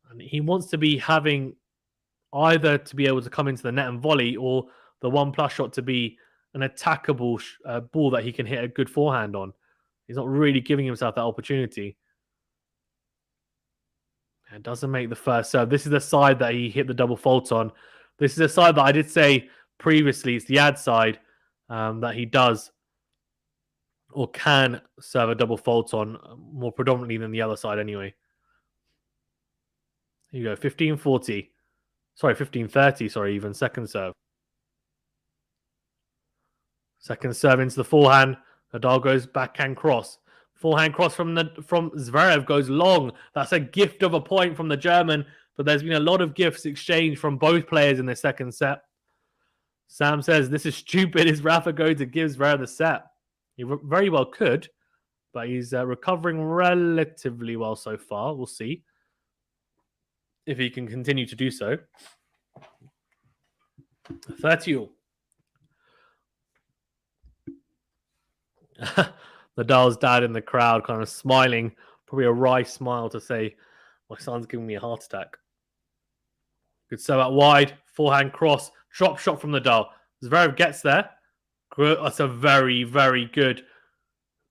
And he wants to be having either to be able to come into the net and volley or the 1+ shot to be an attackable ball that he can hit a good forehand on. He's not really giving himself that opportunity. It doesn't make the first serve. This is the side that he hit the double fault on. This is the side that I did say previously. It's the ad side that he does or can serve a double fault on more predominantly than the other side anyway. Here you go, 15-40. Sorry, 15-30, sorry, even second serve. Second serve into the forehand. Nadal goes backhand cross. Forehand cross from Zverev goes long. That's a gift of a point from the German, but there's been a lot of gifts exchanged from both players in the second set. Sam says, this is stupid. Is Rafa going to give Zverev the set? He very well could, but he's recovering relatively well so far. We'll see if he can continue to do so. 30-all. Nadal's dad in the crowd kind of smiling, probably a wry smile to say, my son's giving me a heart attack. Good serve out wide, forehand cross, drop shot from Nadal. Zverev gets there. That's a very, very good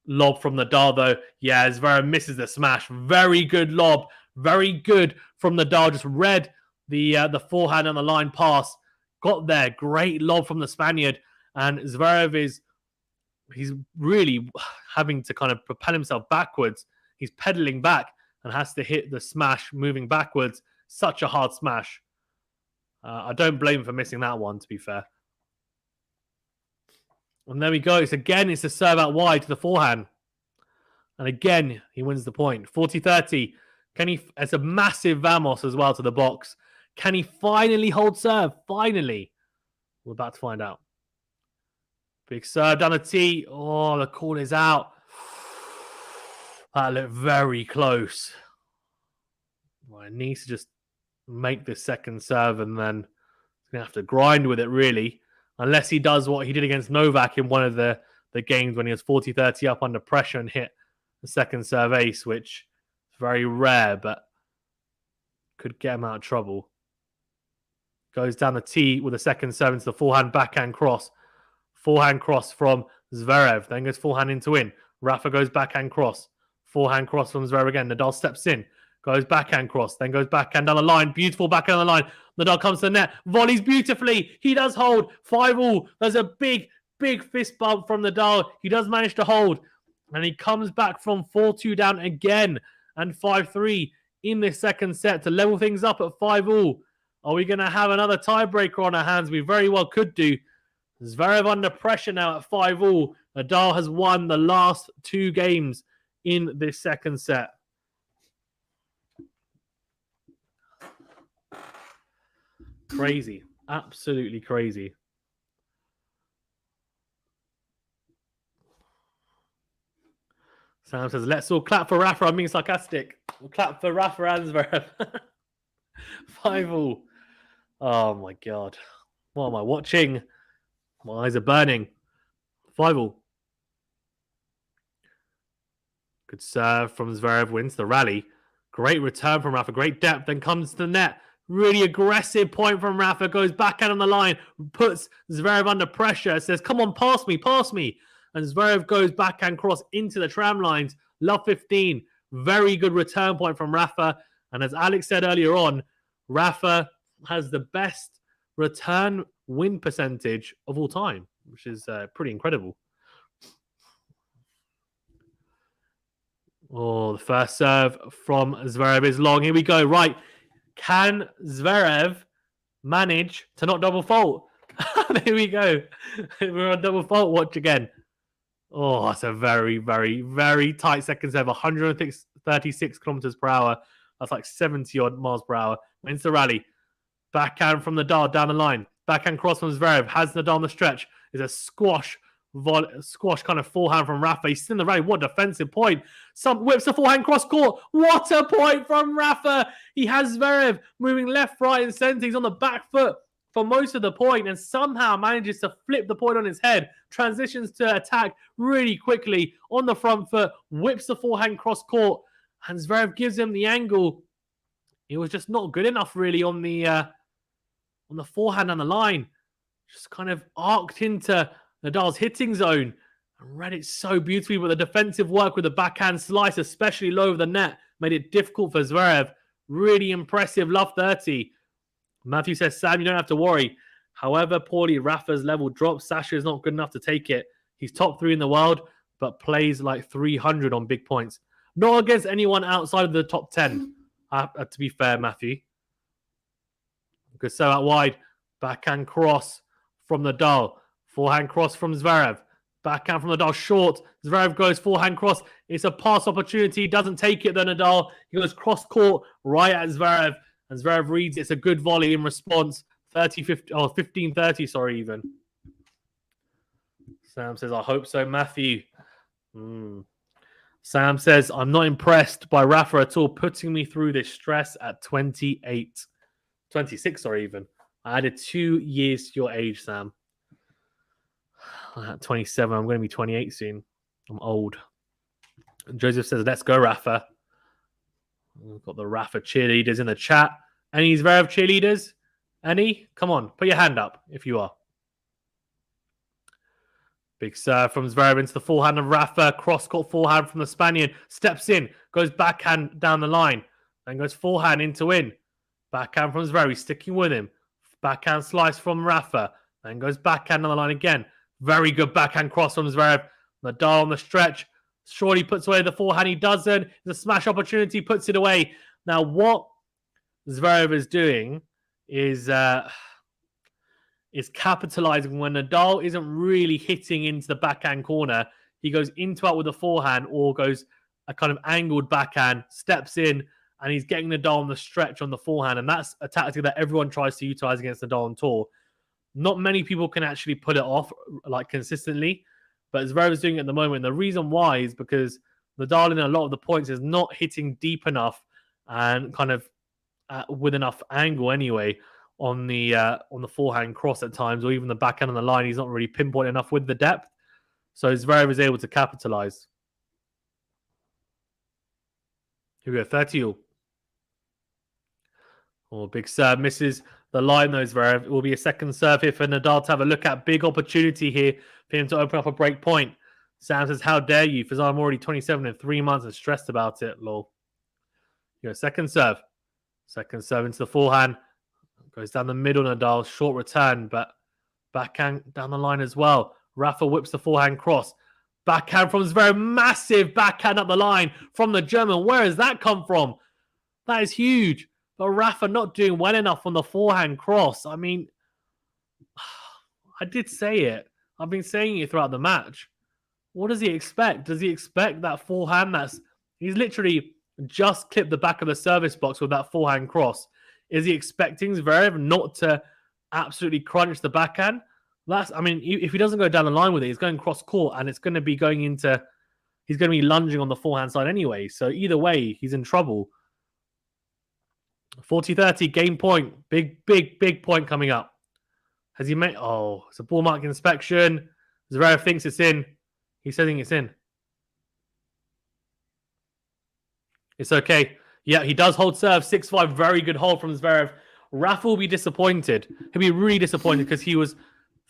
lob from Nadal, though. Yeah, Zverev misses the smash. Very good lob. Very good from Nadal. Just read the forehand on the line pass. Got there. Great lob from the Spaniard. And Zverev he's really having to kind of propel himself backwards. He's pedaling back and has to hit the smash moving backwards. Such a hard smash. I don't blame him for missing that one, to be fair. And there we go. It's a serve out wide to the forehand. And again, he wins the point. 40-30. It's a massive Vamos as well to the box. Can he finally hold serve? Finally. We're about to find out. Big serve down the tee. Oh, the call is out. That looked very close. Well, it needs to just make the second serve and then he's going to have to grind with it, really. Unless he does what he did against Novak in one of the games when he was 40-30 up under pressure and hit the second serve ace, which is very rare, but could get him out of trouble. Goes down the tee with a second serve into the forehand backhand cross. Forehand cross from Zverev. Then goes forehand into in. Rafa goes backhand cross. Forehand cross from Zverev again. Nadal steps in. Goes backhand cross. Then goes backhand down the line. Beautiful backhand down the line. Nadal comes to the net. Volleys beautifully. He does hold. 5-all. There's a big, big fist bump from Nadal. He does manage to hold. And he comes back from 4-2 down again. And 5-3 in this second set to level things up at 5-all. Are we going to have another tiebreaker on our hands? We very well could do. Zverev under pressure now at 5-all. Nadal has won the last 2 games in this second set. Crazy. Absolutely crazy. Sam says, let's all clap for Rafa. I'm being sarcastic. We'll clap for Rafa and Zverev. 5-all. Oh my God. What am I watching? My eyes are burning. 5-all. Good serve from Zverev, wins the rally. Great return from Rafa. Great depth. Then comes to the net. Really aggressive point from Rafa. Goes backhand on the line. Puts Zverev under pressure. Says, come on, pass me, pass me. And Zverev goes backhand cross into the tram lines. Love 15. Very good return point from Rafa. And as Alex said earlier on, Rafa has the best return win percentage of all time. which is pretty incredible. Oh, the first serve from Zverev is long. Here we go. Right. Can Zverev manage to not double fault? There we go. We're on double fault watch again. Oh, that's a very, very, very tight second serve. 136 kilometers per hour. That's like 70 odd miles per hour. Wins the rally. Backhand from Nadal down the line. Backhand cross from Zverev. Has Nadal on the stretch. Is a squash kind of forehand from Rafa. He's in the rally. What defensive point. Some whips the forehand cross court. What a point from Rafa. He has Zverev moving left, right, and center. He's on the back foot for most of the point and somehow manages to flip the point on his head. Transitions to attack really quickly on the front foot. Whips the forehand cross court. And Zverev gives him the angle. It was just not good enough really on the forehand on the line. Just kind of arced into Nadal's hitting zone and read it so beautifully, but the defensive work with the backhand slice, especially low of the net, made it difficult for Zverev. Really impressive. Love 30. Matthew says, Sam, you don't have to worry. However poorly Rafa's level drops, Sasha is not good enough to take it. He's top 3 in the world, but plays like 300 on big points. Not against anyone outside of the top 10, to be fair, Matthew. Good serve out wide. Backhand cross from Nadal. Forehand cross from Zverev. Backhand from Nadal short. Zverev goes forehand cross. It's a pass opportunity. Doesn't take it, though, Nadal. He goes cross court right at Zverev. And Zverev reads it's a good volley in response. 15-30, sorry, even. Sam says, I hope so, Matthew. Sam says, I'm not impressed by Rafa at all, putting me through this stress at 28. 26, sorry, even. I added 2 years to your age, Sam. At 27, I'm going to be 28 soon. I'm old. And Joseph says, let's go, Rafa. We've got the Rafa cheerleaders in the chat. Any Zverev cheerleaders? Any? Come on, put your hand up if you are. Big serve from Zverev into the forehand of Rafa. Cross-court forehand from the Spaniard. Steps in, goes backhand down the line. Then goes forehand into in. Backhand from Zverev, sticking with him. Backhand slice from Rafa. Then goes backhand on the line again. Very good backhand cross from Zverev. Nadal on the stretch. Surely puts away the forehand. He doesn't. It's a smash opportunity. Puts it away. Now, what Zverev is doing is capitalizing when Nadal isn't really hitting into the backhand corner. He goes into it with a forehand or goes a kind of angled backhand, steps in, and he's getting Nadal on the stretch on the forehand. And that's a tactic that everyone tries to utilize against Nadal on tour. Not many people can actually pull it off like consistently, but Zverev is doing it at the moment. The reason why is because Nadal in a lot of the points is not hitting deep enough and kind of with enough angle anyway on the forehand cross at times, or even the backhand on the line. He's not really pinpoint enough with the depth, so Zverev is able to capitalize. Here we go, 30-all. Oh, big serve misses the line, though, Zverev. It will be a second serve here for Nadal to have a look at. Big opportunity here for him to open up a break point. Sam says, how dare you? Because I'm already 27 in 3 months and stressed about it. Lol. Here, second serve. Second serve into the forehand. Goes down the middle, Nadal. Short return, but backhand down the line as well. Rafa whips the forehand cross. Backhand from Zverev. Massive backhand up the line from the German. Where has that come from? That is huge. But Rafa not doing well enough on the forehand cross. I mean, I did say it. I've been saying it throughout the match. What does he expect? Does he expect that forehand he's literally just clipped the back of the service box with that forehand cross? Is he expecting Zverev not to absolutely crunch the backhand? If he doesn't go down the line with it, he's going cross court and it's going to be he's going to be lunging on the forehand side anyway. So either way, he's in trouble. 40-30, game point. Big point coming up. Has he made... Oh, it's a ball mark inspection. Zverev thinks it's in. He's saying it's in. It's okay. Yeah, he does hold serve. 6-5, very good hold from Zverev. Rafa will be disappointed. He'll be really disappointed because he was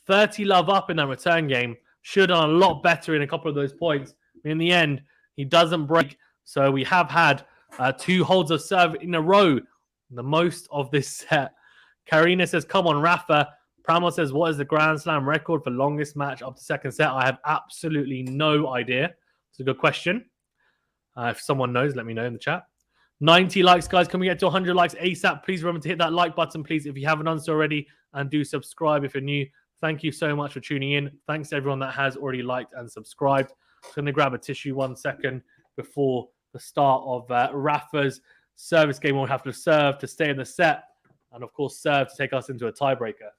30 love up in that return game. Should have done a lot better in a couple of those points. In the end, he doesn't break. So we have had 2 holds of serve in a row. The most of this set. Karina says, come on, Rafa. Pramod says, what is the Grand Slam record for longest match up to second set? I have absolutely no idea. It's a good question. If someone knows, let me know in the chat. 90 likes, guys. Can we get to 100 likes ASAP? Please remember to hit that like button, please, if you haven't done so already. And do subscribe if you're new. Thank you so much for tuning in. Thanks to everyone that has already liked and subscribed. I'm going to grab a tissue 1 second before the start of Rafa's service game. We'll have to serve to stay in the set. And, of course, serve to take us into a tiebreaker.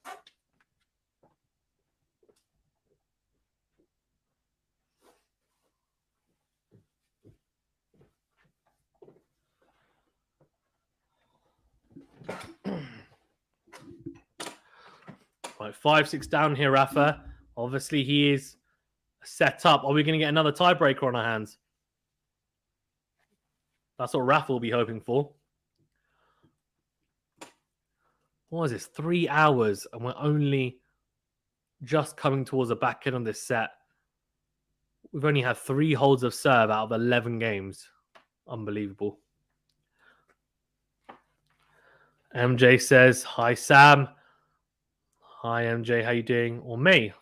Right, 5-6 down here, Rafa. Obviously, he is set up. Are we going to get another tiebreaker on our hands? That's what Rafa will be hoping for. What is this? 3 hours, and we're only just coming towards the back end on this set. We've only had 3 holds of serve out of 11 games. Unbelievable. MJ says, hi, Sam. Hi, MJ. How you doing? Or May.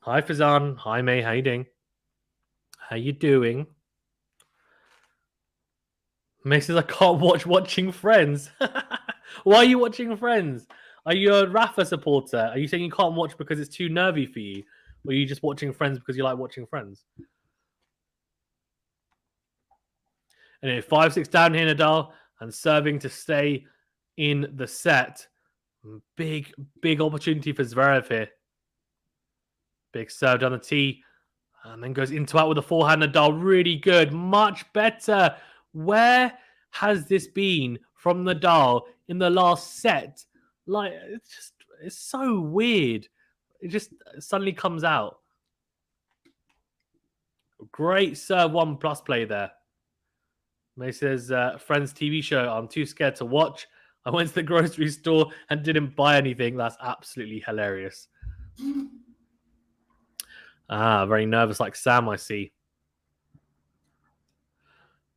Hi, Fazan. Hi, May. How you doing? How you doing? May says, I can't watch Watching Friends. Why are you watching Friends? Are you a Rafa supporter? Are you saying you can't watch because it's too nervy for you? Or are you just watching Friends because you like watching Friends? Anyway, 5-6 down here, Nadal, and serving to stay in the set. Big opportunity for Zverev here. Big serve down the tee. And then goes into out with a forehand. Nadal, really good. Much better. Where has this been from Nadal in the last set? Like, it's so weird. It just suddenly comes out. Great serve 1+ play there. May says, Friends TV show, I'm too scared to watch. I went to the grocery store and didn't buy anything. That's absolutely hilarious. Very nervous like Sam, I see.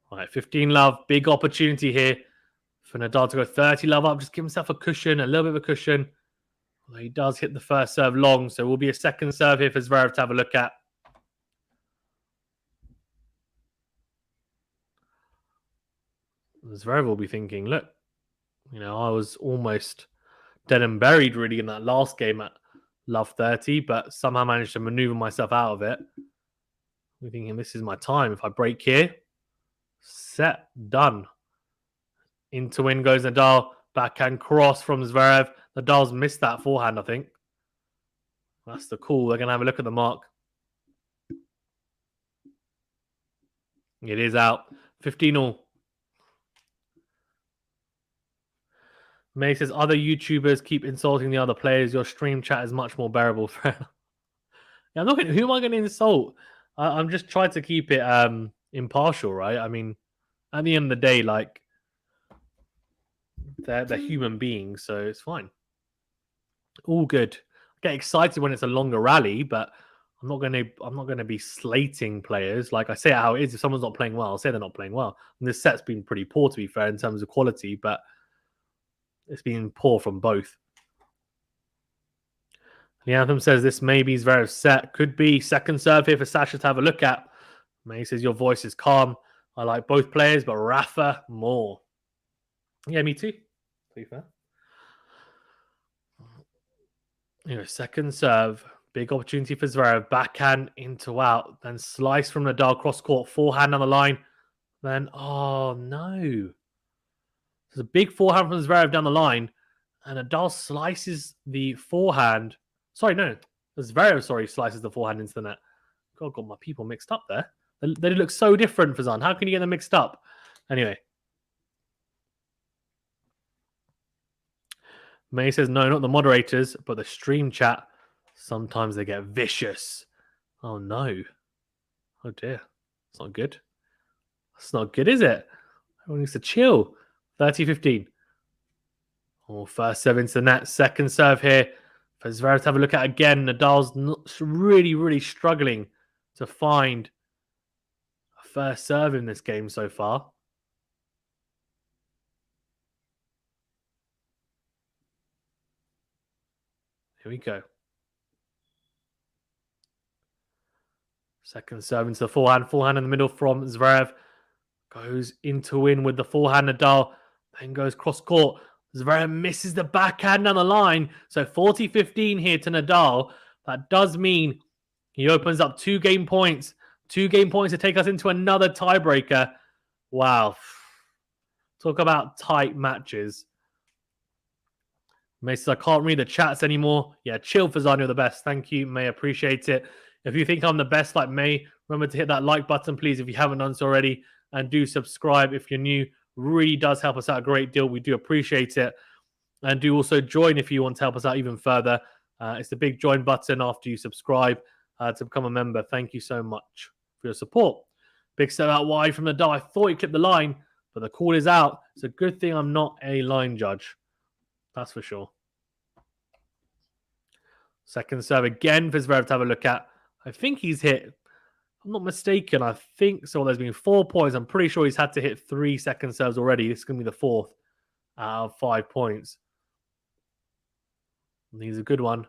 All right, 15 love. Big opportunity here for Nadal to go 30 love up. Just give himself a cushion, a little bit of a cushion. Well, he does hit the first serve long, so it will be a second serve here for Zverev to have a look at. Zverev will be thinking, look, I was almost dead and buried really in that last game at love 30, but somehow managed to maneuver myself out of it. I'm thinking, this is my time. If I break here, set, done. Into win goes Nadal. Backhand cross from Zverev. Nadal's missed that forehand, I think. That's the call. They're going to have a look at the mark. It is out. 15-all. May says, other YouTubers keep insulting the other players. Your stream chat is much more bearable. Yeah, I'm not going. Who am I going to insult? I'm just trying to keep it impartial, right? I mean, at the end of the day, like they're human beings, so it's fine. All good. I get excited when it's a longer rally, but I'm not going to be slating players. Like I say it how it is. If someone's not playing well, I'll say they're not playing well. And this set's been pretty poor, to be fair, in terms of quality, but it's been poor from both. The Anthem says this maybe is very set. Could be second serve here for Sasha to have a look at. May says your voice is calm. I like both players, but Rafa more. Yeah, me too. To be fair. Second serve. Big opportunity for Zverev. Backhand into out. Then slice from Nadal cross court. Forehand on the line. Then, oh no. There's a big forehand from Zverev down the line. And Nadal slices the forehand. Sorry, no. Zverev, slices the forehand into the net. God, got my people mixed up there. They look so different, Fazan. How can you get them mixed up? Anyway. May says, no, not the moderators, but the stream chat. Sometimes they get vicious. Oh, no. Oh, dear. It's not good. It's not good, is it? Everyone needs to chill. 30-15. Oh, first serve into the net. Second serve here for Zverev to have a look at again. Nadal's really, really struggling to find a first serve in this game so far. Here we go. Second serve into the forehand. Forehand in the middle from ZVEREV. Goes into win with the forehand. Nadal then goes cross court. ZVEREV misses the backhand down the line. So 40-15 here to Nadal. That does mean he opens up 2 game points. 2 game points to take us into another tiebreaker. Wow. Talk about tight matches. May says, I can't read the chats anymore. Yeah, chill, Fazano, the best. Thank you, May. Appreciate it. If you think I'm the best like May, remember to hit that like button, please, if you haven't done so already. And do subscribe if you're new. Really does help us out a great deal. We do appreciate it. And do also join if you want to help us out even further. It's the big join button after you subscribe to become a member. Thank you so much for your support. Big step out wide from Nadal. I thought he clipped the line, but the call is out. It's a good thing I'm not a line judge. That's for sure. Second serve again for ZVEREV to have a look at. I think he's hit, if I'm not mistaken, I think so. There's been 4 points. I'm pretty sure he's had to hit 3 second serves already. This is going to be the 4th out of 5 points. And he's a good one.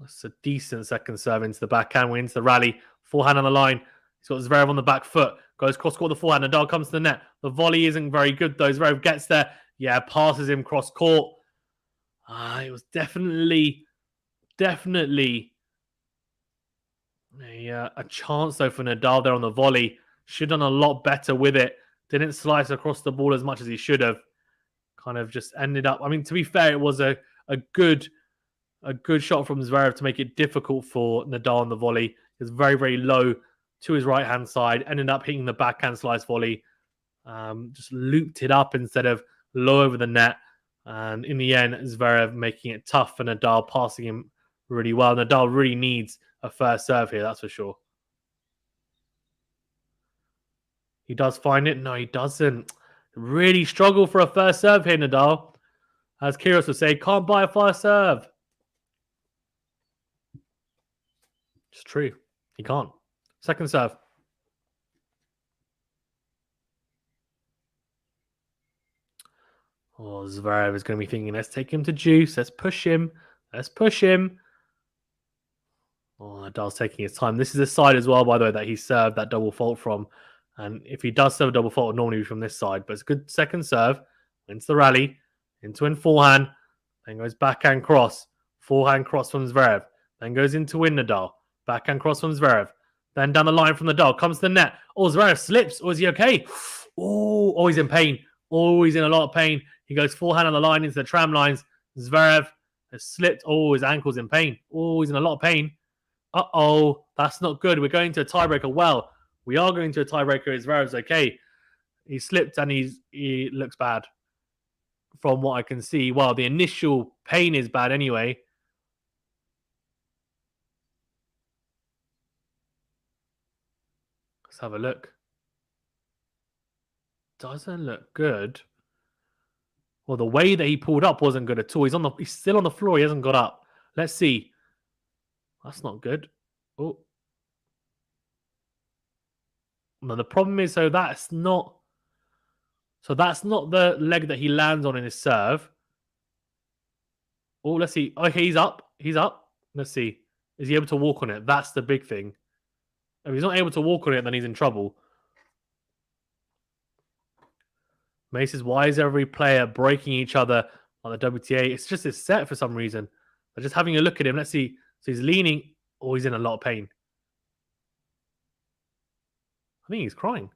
That's a decent second serve into the backhand, wins the rally. Forehand on the line. He's got ZVEREV on the back foot. Goes cross-court the forehand. Nadal comes to the net. The volley isn't very good, though. ZVEREV gets there. Yeah, passes him cross-court. It was definitely a chance, though, for Nadal there on the volley. Should have done a lot better with it. Didn't slice across the ball as much as he should have. Kind of just ended up... I mean, to be fair, it was a good shot from ZVEREV to make it difficult for Nadal on the volley. It was very, very low to his right-hand side. Ended up hitting the backhand slice volley. Just looped it up instead of low over the net. And in the end, ZVEREV making it tough for Nadal, passing him really well. Nadal really needs a first serve here, that's for sure. He does find it. No, he doesn't. Really struggle for a first serve here, Nadal. As Kyrgios would say, can't buy a first serve. It's true. He can't. Second serve. Oh, ZVEREV is going to be thinking, let's take him to juice. Let's push him. Let's push him. Oh, Nadal's taking his time. This is a side as well, by the way, that he served that double fault from. And if he does serve a double fault, it would normally be from this side. But it's a good second serve. Into the rally. Into in forehand. Then goes backhand cross. Forehand cross from ZVEREV. Then goes into win Nadal. Backhand cross from ZVEREV. Then down the line from Nadal. Comes to the net. Oh, ZVEREV slips. Oh, is he okay? Oh, he's in pain. Oh, he's in a lot of pain. He goes forehand on the line into the tram lines. ZVEREV has slipped. Oh, his ankle's in pain. Oh, he's in a lot of pain. Uh-oh, that's not good. We're going to a tiebreaker. Well, we are going to a tiebreaker. ZVEREV's okay. He slipped and he looks bad from what I can see. Well, the initial pain is bad anyway. Let's have a look. Doesn't look good. Well, the way that he pulled up wasn't good at all. He's still on the floor. He hasn't got up. Let's see. That's not good. Oh. No, the problem is, that's not the leg that he lands on in his serve. Oh, let's see. Okay, he's up. He's up. Let's see. Is he able to walk on it? That's the big thing. If he's not able to walk on it, then he's in trouble. Mace says, why is every player breaking each other on the WTA? It's just his set for some reason. They're just having a look at him. Let's see. So he's leaning. Oh, he's in a lot of pain. I think he's crying.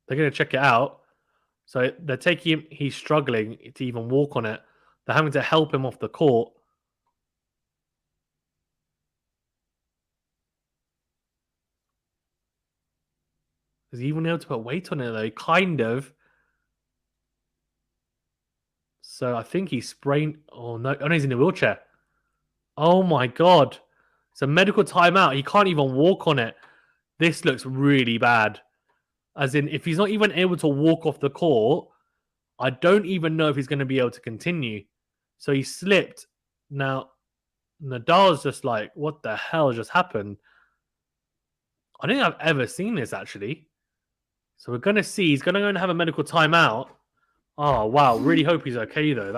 They're going to check it out. So they're taking him. He's struggling to even walk on it. They're having to help him off the court. Is he even able to put weight on it, though? Kind of. So I think he sprained... Oh, no. Oh, no, he's in a wheelchair. Oh, my God. It's a medical timeout. He can't even walk on it. This looks really bad. As in, if he's not even able to walk off the court, I don't even know if he's going to be able to continue. So he slipped. Now, Nadal's just like, what the hell just happened? I don't think I've ever seen this, actually. So we're going to see. He's going to go and have a medical timeout. Oh, wow. Really hope he's okay, though.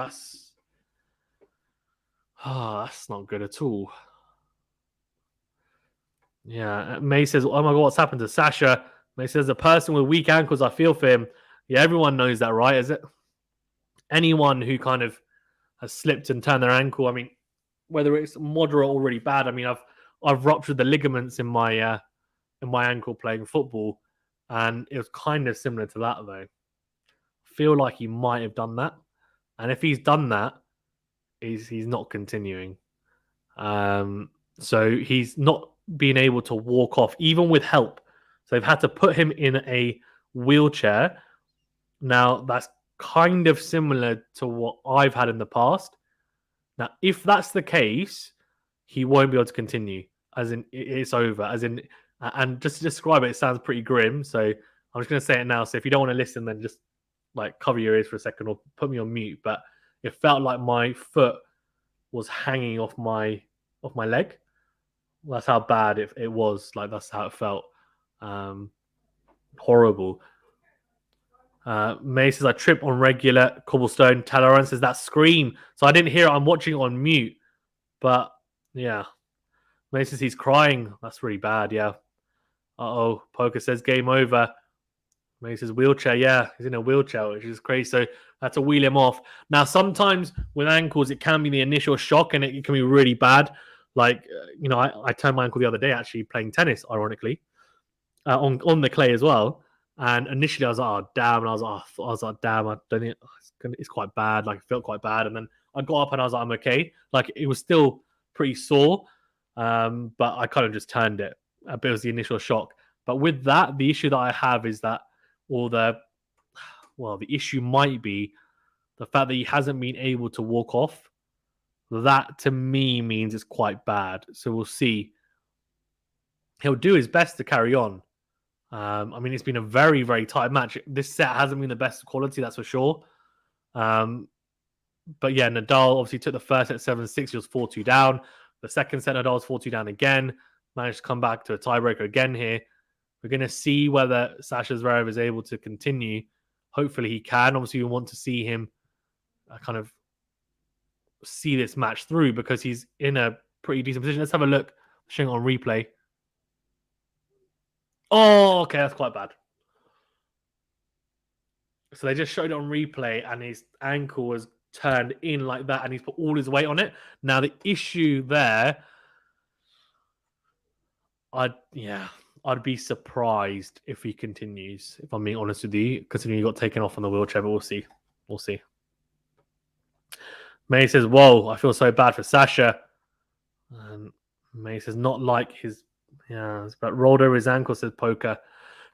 Ah, that's not good at all. Yeah, May says, "Oh my god, what's happened to Sasha?" May says, "The person with weak ankles, I feel for him." Yeah, everyone knows that, right? Is it anyone who kind of has slipped and turned their ankle? I mean, whether it's moderate or really bad. I mean, I've ruptured the ligaments in my ankle playing football, and it was kind of similar to that though. Feel like he might have done that, and if he's done that, he's not continuing. Um, so he's not being able to walk off, even with help. So they've had to put him in a wheelchair. Now, that's kind of similar to what I've had in the past. Now, if that's the case, he won't be able to continue, as in it's over, as in, and just to describe it, it sounds pretty grim. So I'm just going to say it now. So if you don't want to listen, then just like cover your ears for a second or put me on mute. But it felt like my foot was hanging off my leg. That's how bad it was. Like that's how it felt. Um, Horrible. May says I trip on regular cobblestone. Talaran says that scream. So I didn't hear it. I'm watching it on mute. But yeah. May says he's crying. That's really bad. Yeah. Uh-oh. Poker says game over. May says wheelchair. Yeah, he's in a wheelchair, which is crazy. So I had to wheel him off. Now, sometimes with ankles, it can be the initial shock and it can be really bad. Like, I turned my ankle the other day actually playing tennis, ironically, on the clay as well. And initially I was like, oh, damn. And I was like, damn, I don't think it's quite bad. Like, it felt quite bad. And then I got up and I was like, I'm okay. Like, it was still pretty sore. But I kind of just turned it. But it was the initial shock. But with that, the issue that I have is that, or the issue might be the fact that he hasn't been able to walk off. That to me means it's quite bad. So we'll see. He'll do his best to carry on. I mean, it's been a very, very tight match. This set hasn't been the best quality, that's for sure. But yeah, Nadal obviously took the first set 7-6. He was 4-2 down. The second set, Nadal was 4-2 down again. Managed to come back to a tiebreaker again here. We're going to see whether Sasha Zverev is able to continue. Hopefully he can. Obviously, we want to see him kind of see this match through because he's in a pretty decent position. Let's have a look. Showing it on replay. Oh, okay, that's quite bad. So they just showed it on replay and his ankle was turned in like that and he's put all his weight on it. Now, the issue there, I'd be surprised if he continues, if I'm being honest with you, considering he got taken off on the wheelchair, but we'll see. We'll see. May says, whoa, I feel so bad for Sasha. And May says, not like his, but rolled over his ankle, says Poker.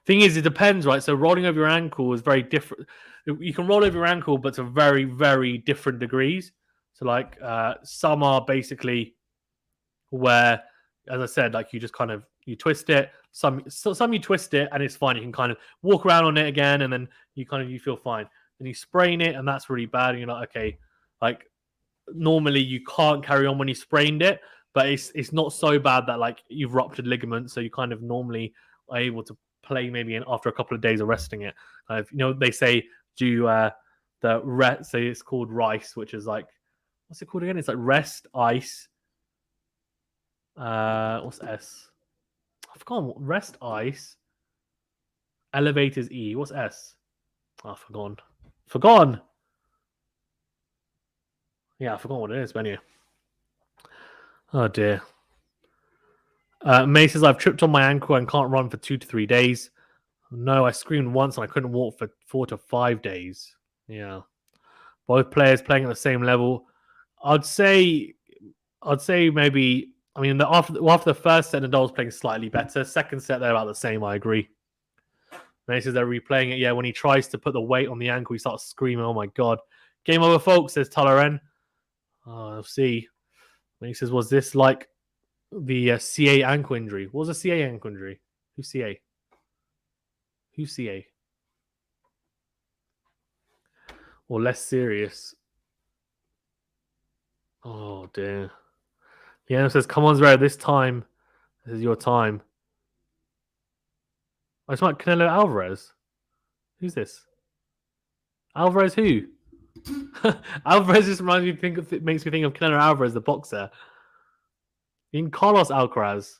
Thing is, it depends, right? So rolling over your ankle is very different. You can roll over your ankle, but to very, very different degrees. So like some are basically where, as I said, like you just kind of, you twist it. Some you twist it and it's fine. You can kind of walk around on it again and then you feel fine. Then you sprain it and that's really bad. And you're like, okay, like normally you can't carry on when you sprained it, but it's not so bad that like you've ruptured ligaments. So you kind of normally are able to play maybe after a couple of days of resting it. They say do the rest. So it's called rice, which is like, what's it called again? It's like rest, ice. What's S? I forgot. Rest, ice. Elevators, E. What's S? Oh, forgotten. Yeah, I forgot what it is. But anyway. Oh dear. May says I've tripped on my ankle and can't run for 2 to 3 days. No, I screamed once and I couldn't walk for 4 to 5 days. Yeah. Both players playing at the same level. I'd say maybe. I mean, after the first set, Nadal was playing slightly better. Second set, they're about the same. I agree. May says they're replaying it. Yeah, when he tries to put the weight on the ankle, he starts screaming, "Oh my god!" Game over, folks. Says Talaren. I'll see. May says, "Was this like the CA ankle injury? What was a CA ankle injury? Who's CA? Who's CA? Or less serious?" Oh dear. Yeah, says, "Come on, Zverev. This time, this is your time." Oh, it's like Canelo Alvarez. Who's this? Alvarez who? Alvarez just reminds me makes me think of Canelo Alvarez, the boxer. In Carlos Alcaraz.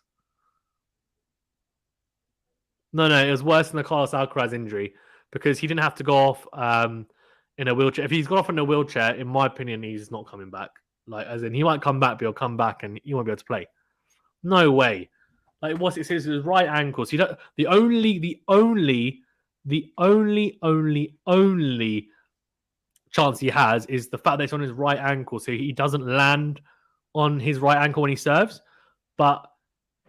No, it was worse than the Carlos Alcaraz injury because he didn't have to go off in a wheelchair. If he's gone off in a wheelchair, in my opinion, he's not coming back. Like, as in, he might come back, but he'll come back and he won't be able to play. No way. Like, what's it says? His right ankle. So you don't. The only chance he has is the fact that it's on his right ankle, so he doesn't land on his right ankle when he serves. But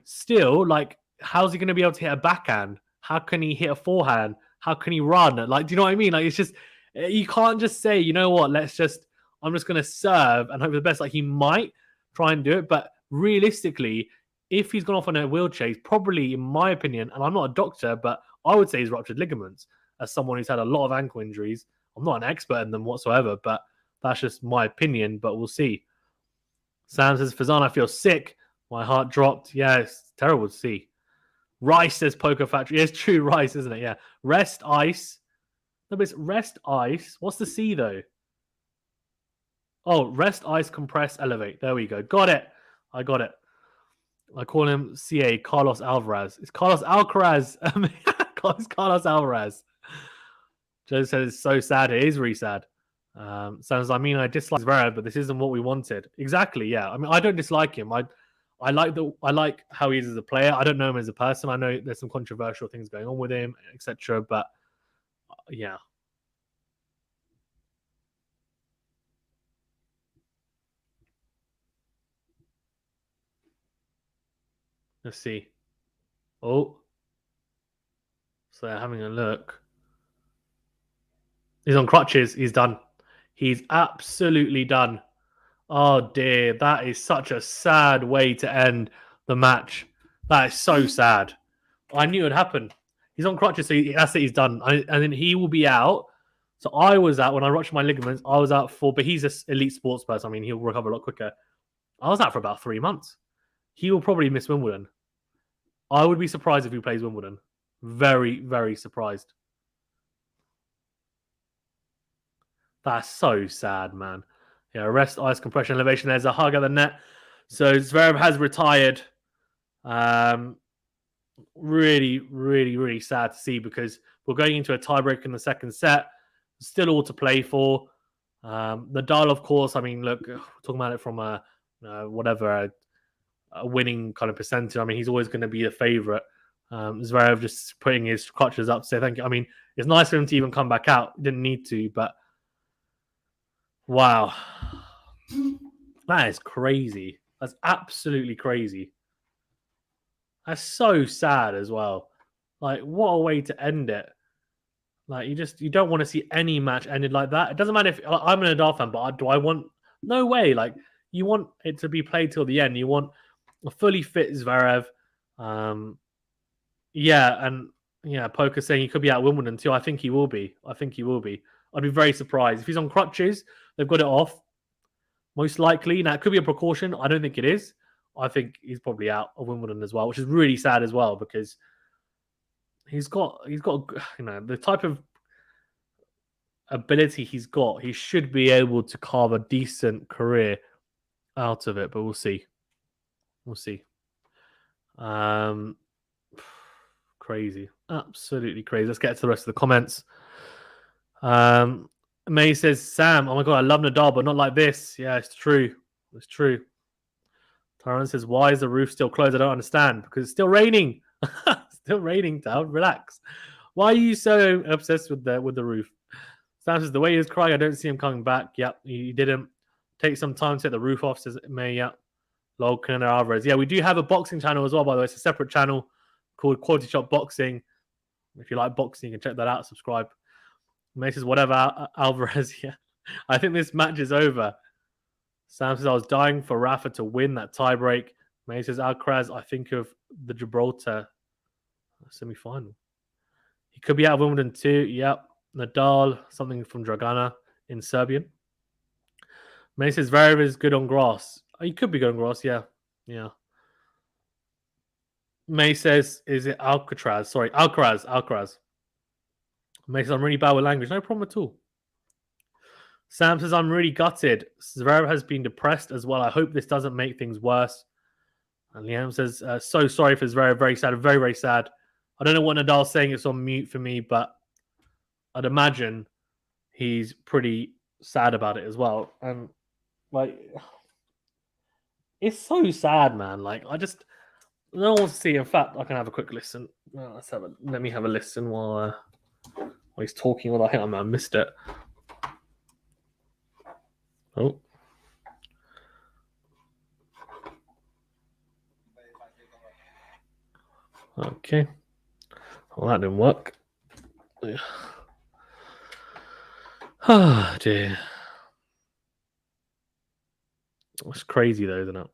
still, like, how's he going to be able to hit a backhand? How can he hit a forehand? How can he run? Like, do you know what I mean? Like, it's just, you can't just say, you know what, I'm just going to serve and hope for the best. Like, he might try and do it, but realistically, if he's gone off on a wheelchair, he's probably, in my opinion, and I'm not a doctor, but I would say he's ruptured ligaments. As someone who's had a lot of ankle injuries, I'm not an expert in them whatsoever, but that's just my opinion, but we'll see. Sam says, Fazan, I feel sick. My heart dropped. Yeah, it's terrible to see. Rice says Poker Factory. It's true Rice, isn't it? Yeah. Rest Ice. No, but it's Rest Ice. What's the C, though? Oh, Rest Ice, Compress, Elevate. There we go. Got it. I got it. I call him CA, Carlos Alvarez. It's Carlos Alcaraz. It's Carlos Alvarez. Joe says it's so sad. It is really sad. Sounds. I mean, I dislike ZVEREV, but this isn't what we wanted. Exactly. Yeah. I mean, I don't dislike him. I like how he is as a player. I don't know him as a person. I know there's some controversial things going on with him, etc. But yeah. Let's see. Oh. So having a look. He's on crutches. He's done. He's absolutely done. Oh dear, that is such a sad way to end the match. That is so sad. I knew it would happen. He's on crutches, so that's it. He's done, and then he will be out. So I was out when I ruptured my ligaments. I was out but he's an elite sports person. I mean, he'll recover a lot quicker. I was out for about 3 months. He will probably miss Wimbledon. I would be surprised if he plays Wimbledon. Very, very surprised. That's so sad, man. Yeah, rest, ice, compression, elevation. There's a hug at the net. So ZVEREV has retired. Really, really, really sad to see because we're going into a tiebreak in the second set. Still all to play for. Nadal, of course. I mean, look, talking about it from a winning kind of percentage. I mean, he's always going to be a favorite. ZVEREV just putting his crutches up to say thank you. I mean, it's nice for him to even come back out. Didn't need to, but wow, that is crazy. That's absolutely crazy. That's so sad as well. Like, what a way to end it. Like, you don't want to see any match ended like that. It doesn't matter if I'm an Nadal fan, but do I want? No way. Like, you want it to be played till the end. You want a fully fit ZVEREV. Poker saying he could be at Wimbledon too. I think he will be. I'd be very surprised if he's on crutches. They've got it off. Most likely. Now, it could be a precaution. I don't think it is. I think he's probably out of Wimbledon as well, which is really sad as well because he's got the type of ability he's got. He should be able to carve a decent career out of it, but we'll see. Crazy, absolutely crazy. Let's get to the rest of the comments. May says, Sam, oh my god, I love Nadal, but not like this. Yeah, it's true. Tyrone says, why is the roof still closed? I don't understand. Because it's still raining. Still raining, Tal. Relax. Why are you so obsessed with the roof? Sam says, the way he was crying, I don't see him coming back. Yep, he didn't. Take some time to get the roof off, says May. Yep. Lol, Canelo Alvarez. Yeah, we do have a boxing channel as well, by the way. It's a separate channel called QualityShot Boxing. If you like boxing, you can check that out. Subscribe. May says, whatever, Alvarez. Yeah. I think this match is over. Sam says, I was dying for Rafa to win that tiebreak. May says, Alcaraz, I think of the Gibraltar semi-final. He could be out of Wimbledon too. Yep. Nadal, something from Dragana in Serbian. May says, ZVEREV is good on grass. He could be good on grass, yeah. May says, is it Alcatraz? Sorry, Alcaraz. May says, I'm really bad with language. No problem at all. Sam says, I'm really gutted. Zverev has been depressed as well. I hope this doesn't make things worse. And Liam says, so sorry for Zverev. Very sad. Very, very sad. I don't know what Nadal's saying. It's on mute for me, but I'd imagine he's pretty sad about it as well. And, like, it's so sad, man. Like, no one wants to see. In fact, I can have a quick listen. Let me have a listen while he's talking. Well, I think I missed it. Oh. Okay. Well, that didn't work. Oh, dear. It's crazy, though, isn't it?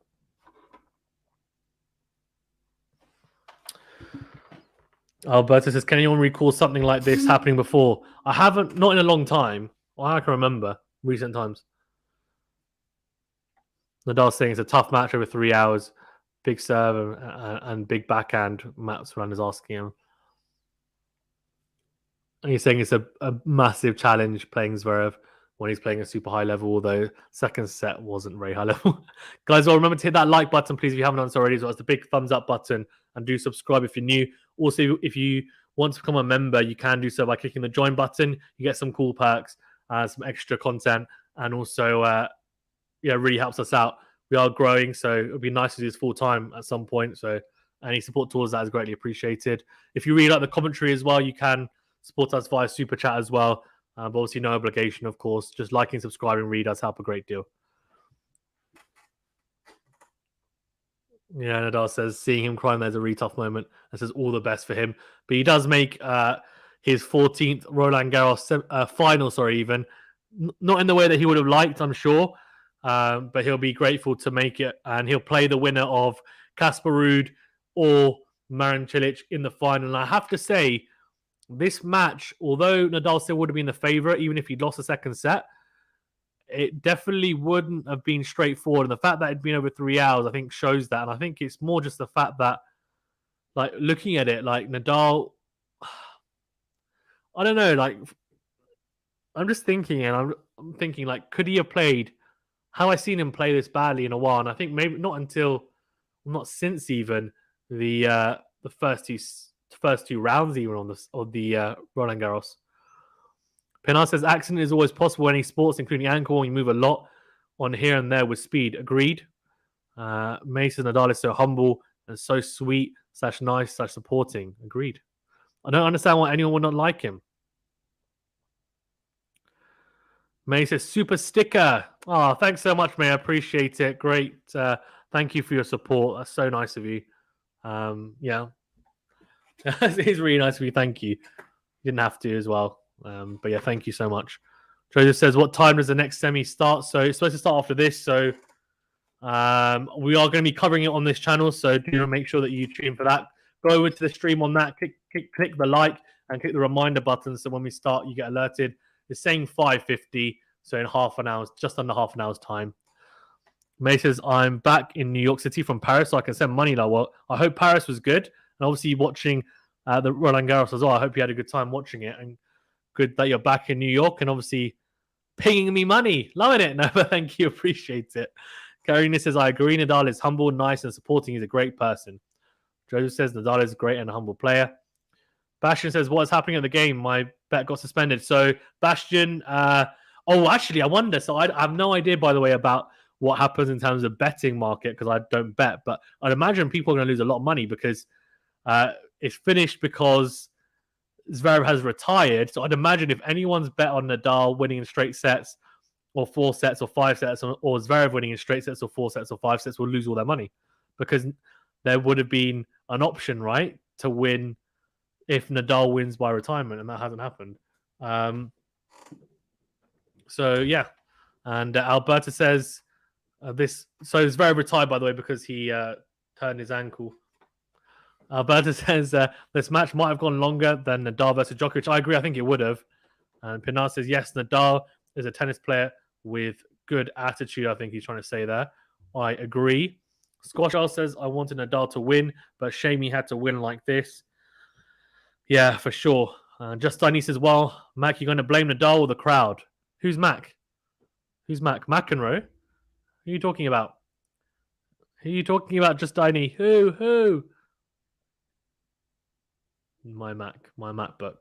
Alberto says, can anyone recall something like this happening before? I haven't, not in a long time. Well, I can remember recent times. Nadal saying it's a tough match over 3 hours. Big serve and big backhand. Matt Surround is asking him. And he's saying it's a massive challenge playing Zverev when he's playing a super high level, although second set wasn't very high level. Guys, well, remember to hit that like button, please, if you haven't done so already. So it's the big thumbs up button, and do subscribe if you're new. Also, if you want to become a member, you can do so by clicking the join button. You get some cool perks, some extra content, and also, really helps us out. We are growing, so it would be nice to do this full time at some point. So any support towards that is greatly appreciated. If you really like the commentary as well, you can support us via Super Chat as well. But obviously, no obligation, of course. Just liking, subscribing, read does help a great deal. Yeah, Nadal says, seeing him crying there's a really tough moment. And says all the best for him. But he does make his 14th Roland Garros final, even. Not in the way that he would have liked, I'm sure. But he'll be grateful to make it. And he'll play the winner of Casper Ruud or Marin Cilic in the final. And I have to say, this match, although Nadal still would have been the favorite, even if he'd lost the second set, it definitely wouldn't have been straightforward. And the fact that it'd been over 3 hours, I think, shows that. And I think it's more just the fact that, like, looking at it, like, Nadal, I don't know, like, I'm just thinking, and I'm thinking, like, could he have played how I seen him play this badly in a while? And I think maybe not since even the first two rounds even on the Roland Garros. Pinar says accident is always possible in any sports, including ankle. You move a lot on here and there with speed. Agreed. Mason Nadal is so humble and so sweet / nice / supporting. Agreed. I don't understand why anyone would not like him. May says super sticker. Oh, thanks so much, May. I appreciate it. Great. Thank you for your support. That's so nice of you. Yeah. It's really nice of you. Thank you. You didn't have to as well. But yeah, thank you so much. Joseph says, what time does the next semi start? So it's supposed to start after this. So we are going to be covering it on this channel. So do make sure that you tune in for that. Go over to the stream on that. Click the like and click the reminder button. So when we start, you get alerted. It's saying 5:50. So in half an hour, just under half an hour's time. May says, I'm back in New York City from Paris, so I can send money. Like, well, I hope Paris was good. And obviously watching the Roland Garros as well. I hope you had a good time watching it. And good that you're back in New York and obviously paying me money. Loving it. No, but thank you. Appreciate it. Karina says, I agree. Nadal is humble, nice, and supporting. He's a great person. Joseph says, Nadal is a great and a humble player. Bastion says, what is happening at the game? My bet got suspended. So, Bastion, actually, I wonder. So, I have no idea, by the way, about what happens in terms of betting market because I don't bet. But I'd imagine people are going to lose a lot of money because it's finished because Zverev has retired. So I'd imagine if anyone's bet on Nadal winning in straight sets or 4 sets or 5 sets or Zverev winning in straight sets or 4 sets or 5 sets will lose all their money because there would have been an option, right, to win if Nadal wins by retirement, and that hasn't happened. So, yeah. And Alberta says this. So Zverev retired, by the way, because he turned his ankle. Alberta says this match might have gone longer than Nadal versus Djokovic. I agree. I think it would have. And Pinar says, yes, Nadal is a tennis player with good attitude. I think he's trying to say there. I agree. Squash says, I wanted Nadal to win, but shame he had to win like this. Yeah, for sure. Just Danny says, well, Mac, you're going to blame Nadal or the crowd? Who's Mac? Who's Mac? McEnroe? Who are you talking about? Who are you talking about, Justini? Who? My MacBook.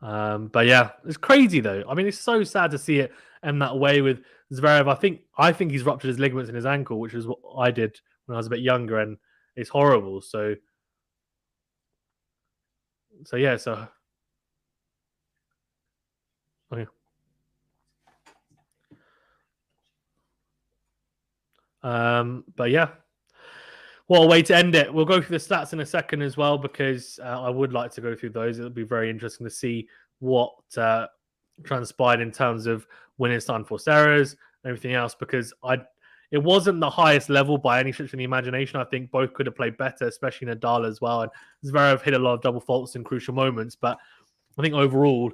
But yeah, it's crazy though. I mean, it's so sad to see it end that way with Zverev. I think he's ruptured his ligaments in his ankle, which is what I did when I was a bit younger, and it's horrible. So yeah. So okay. But yeah, what a way to end it. We'll go through the stats in a second as well, because I would like to go through those. It'll be very interesting to see what transpired in terms of when it's time for Sarah's and everything else, because it wasn't the highest level by any stretch of the imagination. I think both could have played better, especially Nadal as well. And Zverev hit a lot of double faults in crucial moments. But I think overall,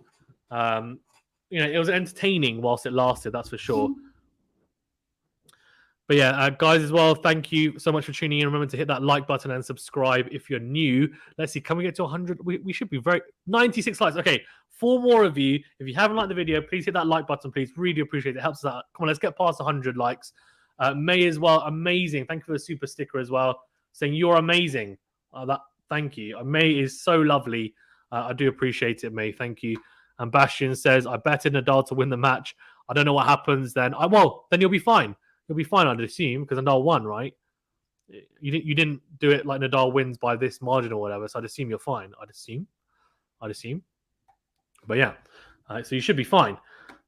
it was entertaining whilst it lasted, that's for sure. But yeah, guys, as well, thank you so much for tuning in. Remember to hit that like button and subscribe if you're new. Let's see, can we get to 100? We should be 96 likes. Okay, 4 more of you. If you haven't liked the video, please hit that like button, please. Really appreciate it. It helps us out. Come on, let's get past 100 likes. May as well, amazing. Thank you for the super sticker as well, saying you're amazing. Thank you. May is so lovely. I do appreciate it, May. Thank you. And Bastian says, I betted Nadal to win the match. I don't know what happens then. Then you'll be fine. You'll be fine, I'd assume, because Nadal won, right? You didn't do it like Nadal wins by this margin or whatever, so I'd assume you're fine. I'd assume. But yeah, so you should be fine.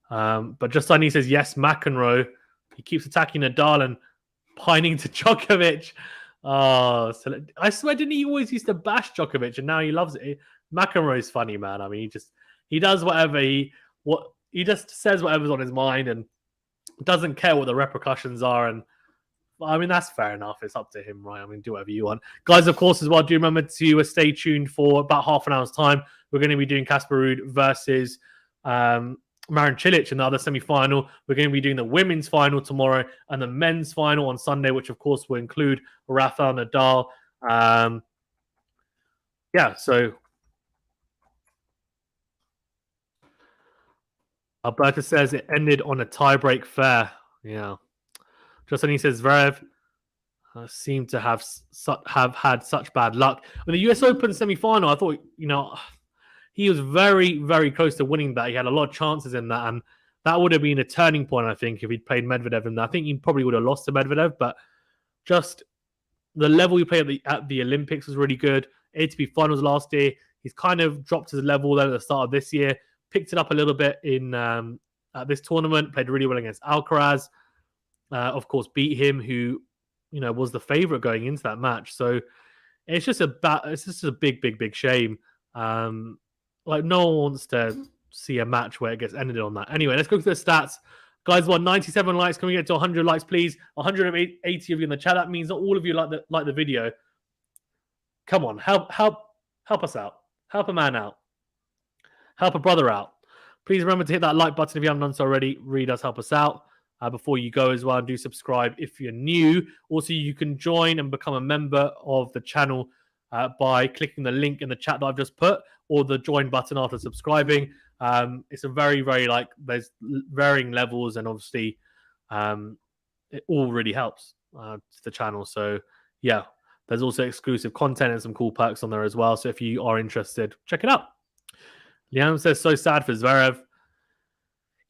But Justini says, yes, McEnroe. He keeps attacking Nadal and pining to Djokovic. Oh, so I swear, didn't he always used to bash Djokovic, and now he loves it? McEnroe's funny, man. I mean, he does whatever he just says whatever's on his mind and doesn't care what the repercussions are. And I mean, that's fair enough. It's up to him, right? I mean, do whatever you want. Guys, of course, as well, do remember to stay tuned for about half an hour's time. We're going to be doing Casper Ruud versus Marin Cilic in the other semi-final. We're going to be doing the women's final tomorrow and the men's final on Sunday, which, of course, will include Rafael Nadal. Yeah, so Alberta says it ended on a tiebreak fair. Yeah. Justini says Zverev seemed to have had such bad luck. In the US Open semi-final, I thought, he was very, very close to winning that. He had a lot of chances in that, and that would have been a turning point, I think, if he'd played Medvedev in that. I think he probably would have lost to Medvedev, but just the level he played at the Olympics was really good. ATP finals last year. He's kind of dropped his level then at the start of this year. Picked it up a little bit in at this tournament. Played really well against Alcaraz. Of course, beat him, who was the favorite going into that match. So it's just a big shame. Like, no one wants to see a match where it gets ended on that. Anyway, let's go through the stats. Guys, 97 likes. Can we get to 100 likes, please? 180 of you in the chat. That means that all of you like the video. Come on, help us out. Help a man out. Help a brother out. Please remember to hit that like button if you haven't done so already. Really does help us out. Before you go as well, and do subscribe if you're new. Also, you can join and become a member of the channel by clicking the link in the chat that I've just put, or the join button after subscribing. It's a very, very there's varying levels, and obviously it all really helps to the channel. So yeah, there's also exclusive content and some cool perks on there as well. So if you are interested, check it out. Liam says, so sad for Zverev.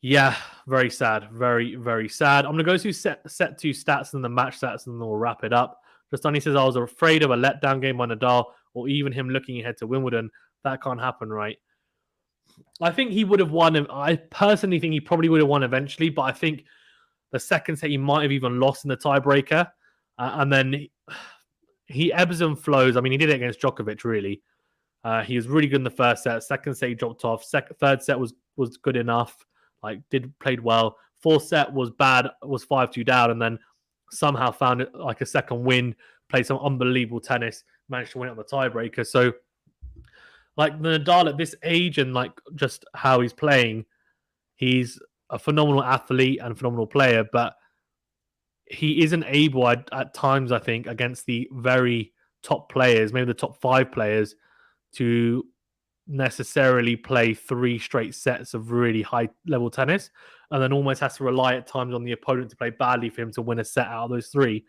Yeah, very sad. Very, very sad. I'm going to go through set 2 stats and the match stats, and then we'll wrap it up. Justani says, I was afraid of a letdown game by Nadal, or even him looking ahead to Wimbledon. That can't happen, right? I think he would have won. I personally think he probably would have won eventually, but I think the second set he might have even lost in the tiebreaker. And then he ebbs and flows. I mean, he did it against Djokovic, really. He was really good in the first set. Second set, he dropped off. Third set was good enough. Played well. Fourth set was bad, was 5-2 down, and then somehow found it like a second win, played some unbelievable tennis, managed to win it on the tiebreaker. So, the Nadal at this age and just how he's playing, he's a phenomenal athlete and phenomenal player, but he isn't able at times, I think, against the very top players, maybe the top 5 players, to necessarily play 3 straight sets of really high level tennis. and then almost has to rely at times on the opponent to play badly for him to win a set out of those 3.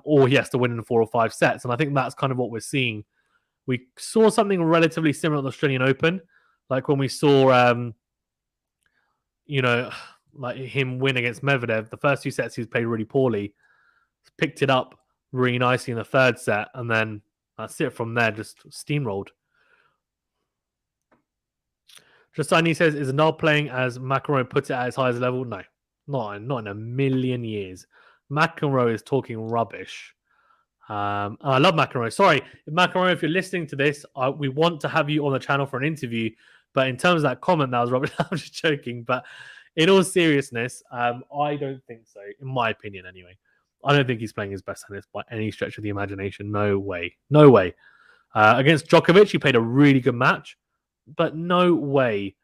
Or he has to win in 4 or 5 sets. And I think that's kind of what we're seeing. We saw something relatively similar at the Australian Open, like when we saw, like him win against Medvedev. The first 2 sets he played really poorly, picked it up really nicely in the 3rd set, and then that's it from there, just steamrolled. Justine says, is Nadal playing as McEnroe puts it at his highest level? No, not in a million years. McEnroe is talking rubbish. I love McEnroe. Sorry, McEnroe, if you're listening to this, we want to have you on the channel for an interview. But in terms of that comment, that was rubbish. I'm just joking. But in all seriousness, I don't think so, in my opinion anyway. I don't think he's playing his best tennis by any stretch of the imagination. No way. No way. Against Djokovic, he played a really good match. But no way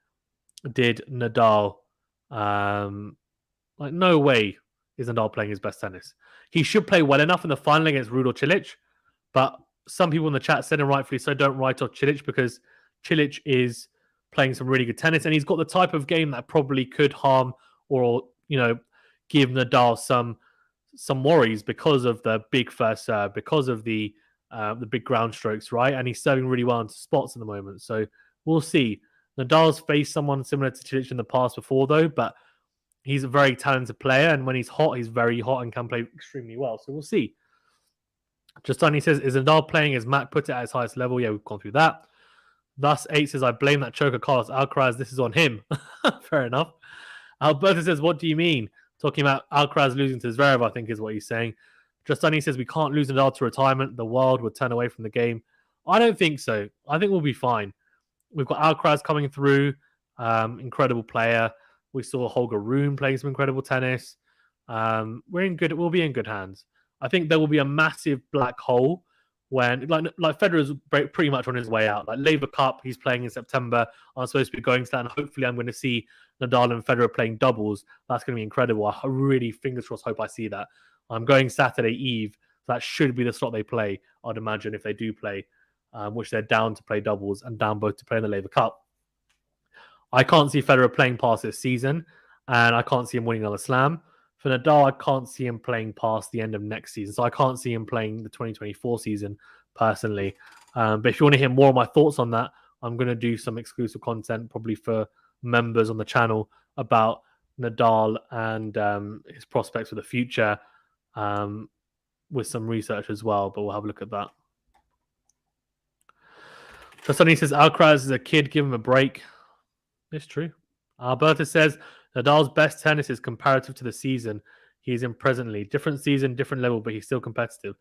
did Nadal... no way is Nadal playing his best tennis. He should play well enough in the final against Ruud or Cilic, but some people in the chat said, and rightfully so, don't write off Cilic because Cilic is playing some really good tennis, and he's got the type of game that probably could harm or give Nadal some worries because of the big first serve, because of the big ground strokes, right? And he's serving really well into spots at the moment, so we'll see. Nadal's faced someone similar to Cilic in the past before, though, but he's a very talented player, and when he's hot, he's very hot and can play extremely well. So we'll see. Justine says, is Nadal playing as Mac put it at his highest level? Yeah, we've gone through that. Thus, 8 says, I blame that choker Carlos Alcaraz. This is on him. Fair enough. Alberto says, what do you mean? Talking about Alcaraz losing to ZVEREV, I think is what he's saying. Justine says, we can't lose Nadal to retirement. The world would turn away from the game. I don't think so. I think we'll be fine. We've got Alcaraz coming through. Incredible player. We saw Holger Rune playing some incredible tennis. We'll be in good hands. I think there will be a massive black hole when, like Federer's pretty much on his way out. Like Laver Cup, he's playing in September. I'm supposed to be going to that, and hopefully I'm going to see Nadal and Federer playing doubles. That's going to be incredible. I really, fingers crossed, hope I see that. I'm going Saturday Eve. So that should be the slot they play, I'd imagine, if they do play, which they're down to play doubles and down both to play in the Laver Cup. I can't see Federer playing past this season, and I can't see him winning another slam. For Nadal, I can't see him playing past the end of next season, so I can't see him playing the 2024 season, personally. But if you want to hear more of my thoughts on that, I'm going to do some exclusive content, probably for members on the channel, about Nadal and his prospects for the future, with some research as well, but we'll have a look at that. So Sonny says, Alcaraz is a kid, give him a break. It's true. Alberta says, Nadal's best tennis is comparative to the season he's in presently. Different season, different level, but he's still competitive.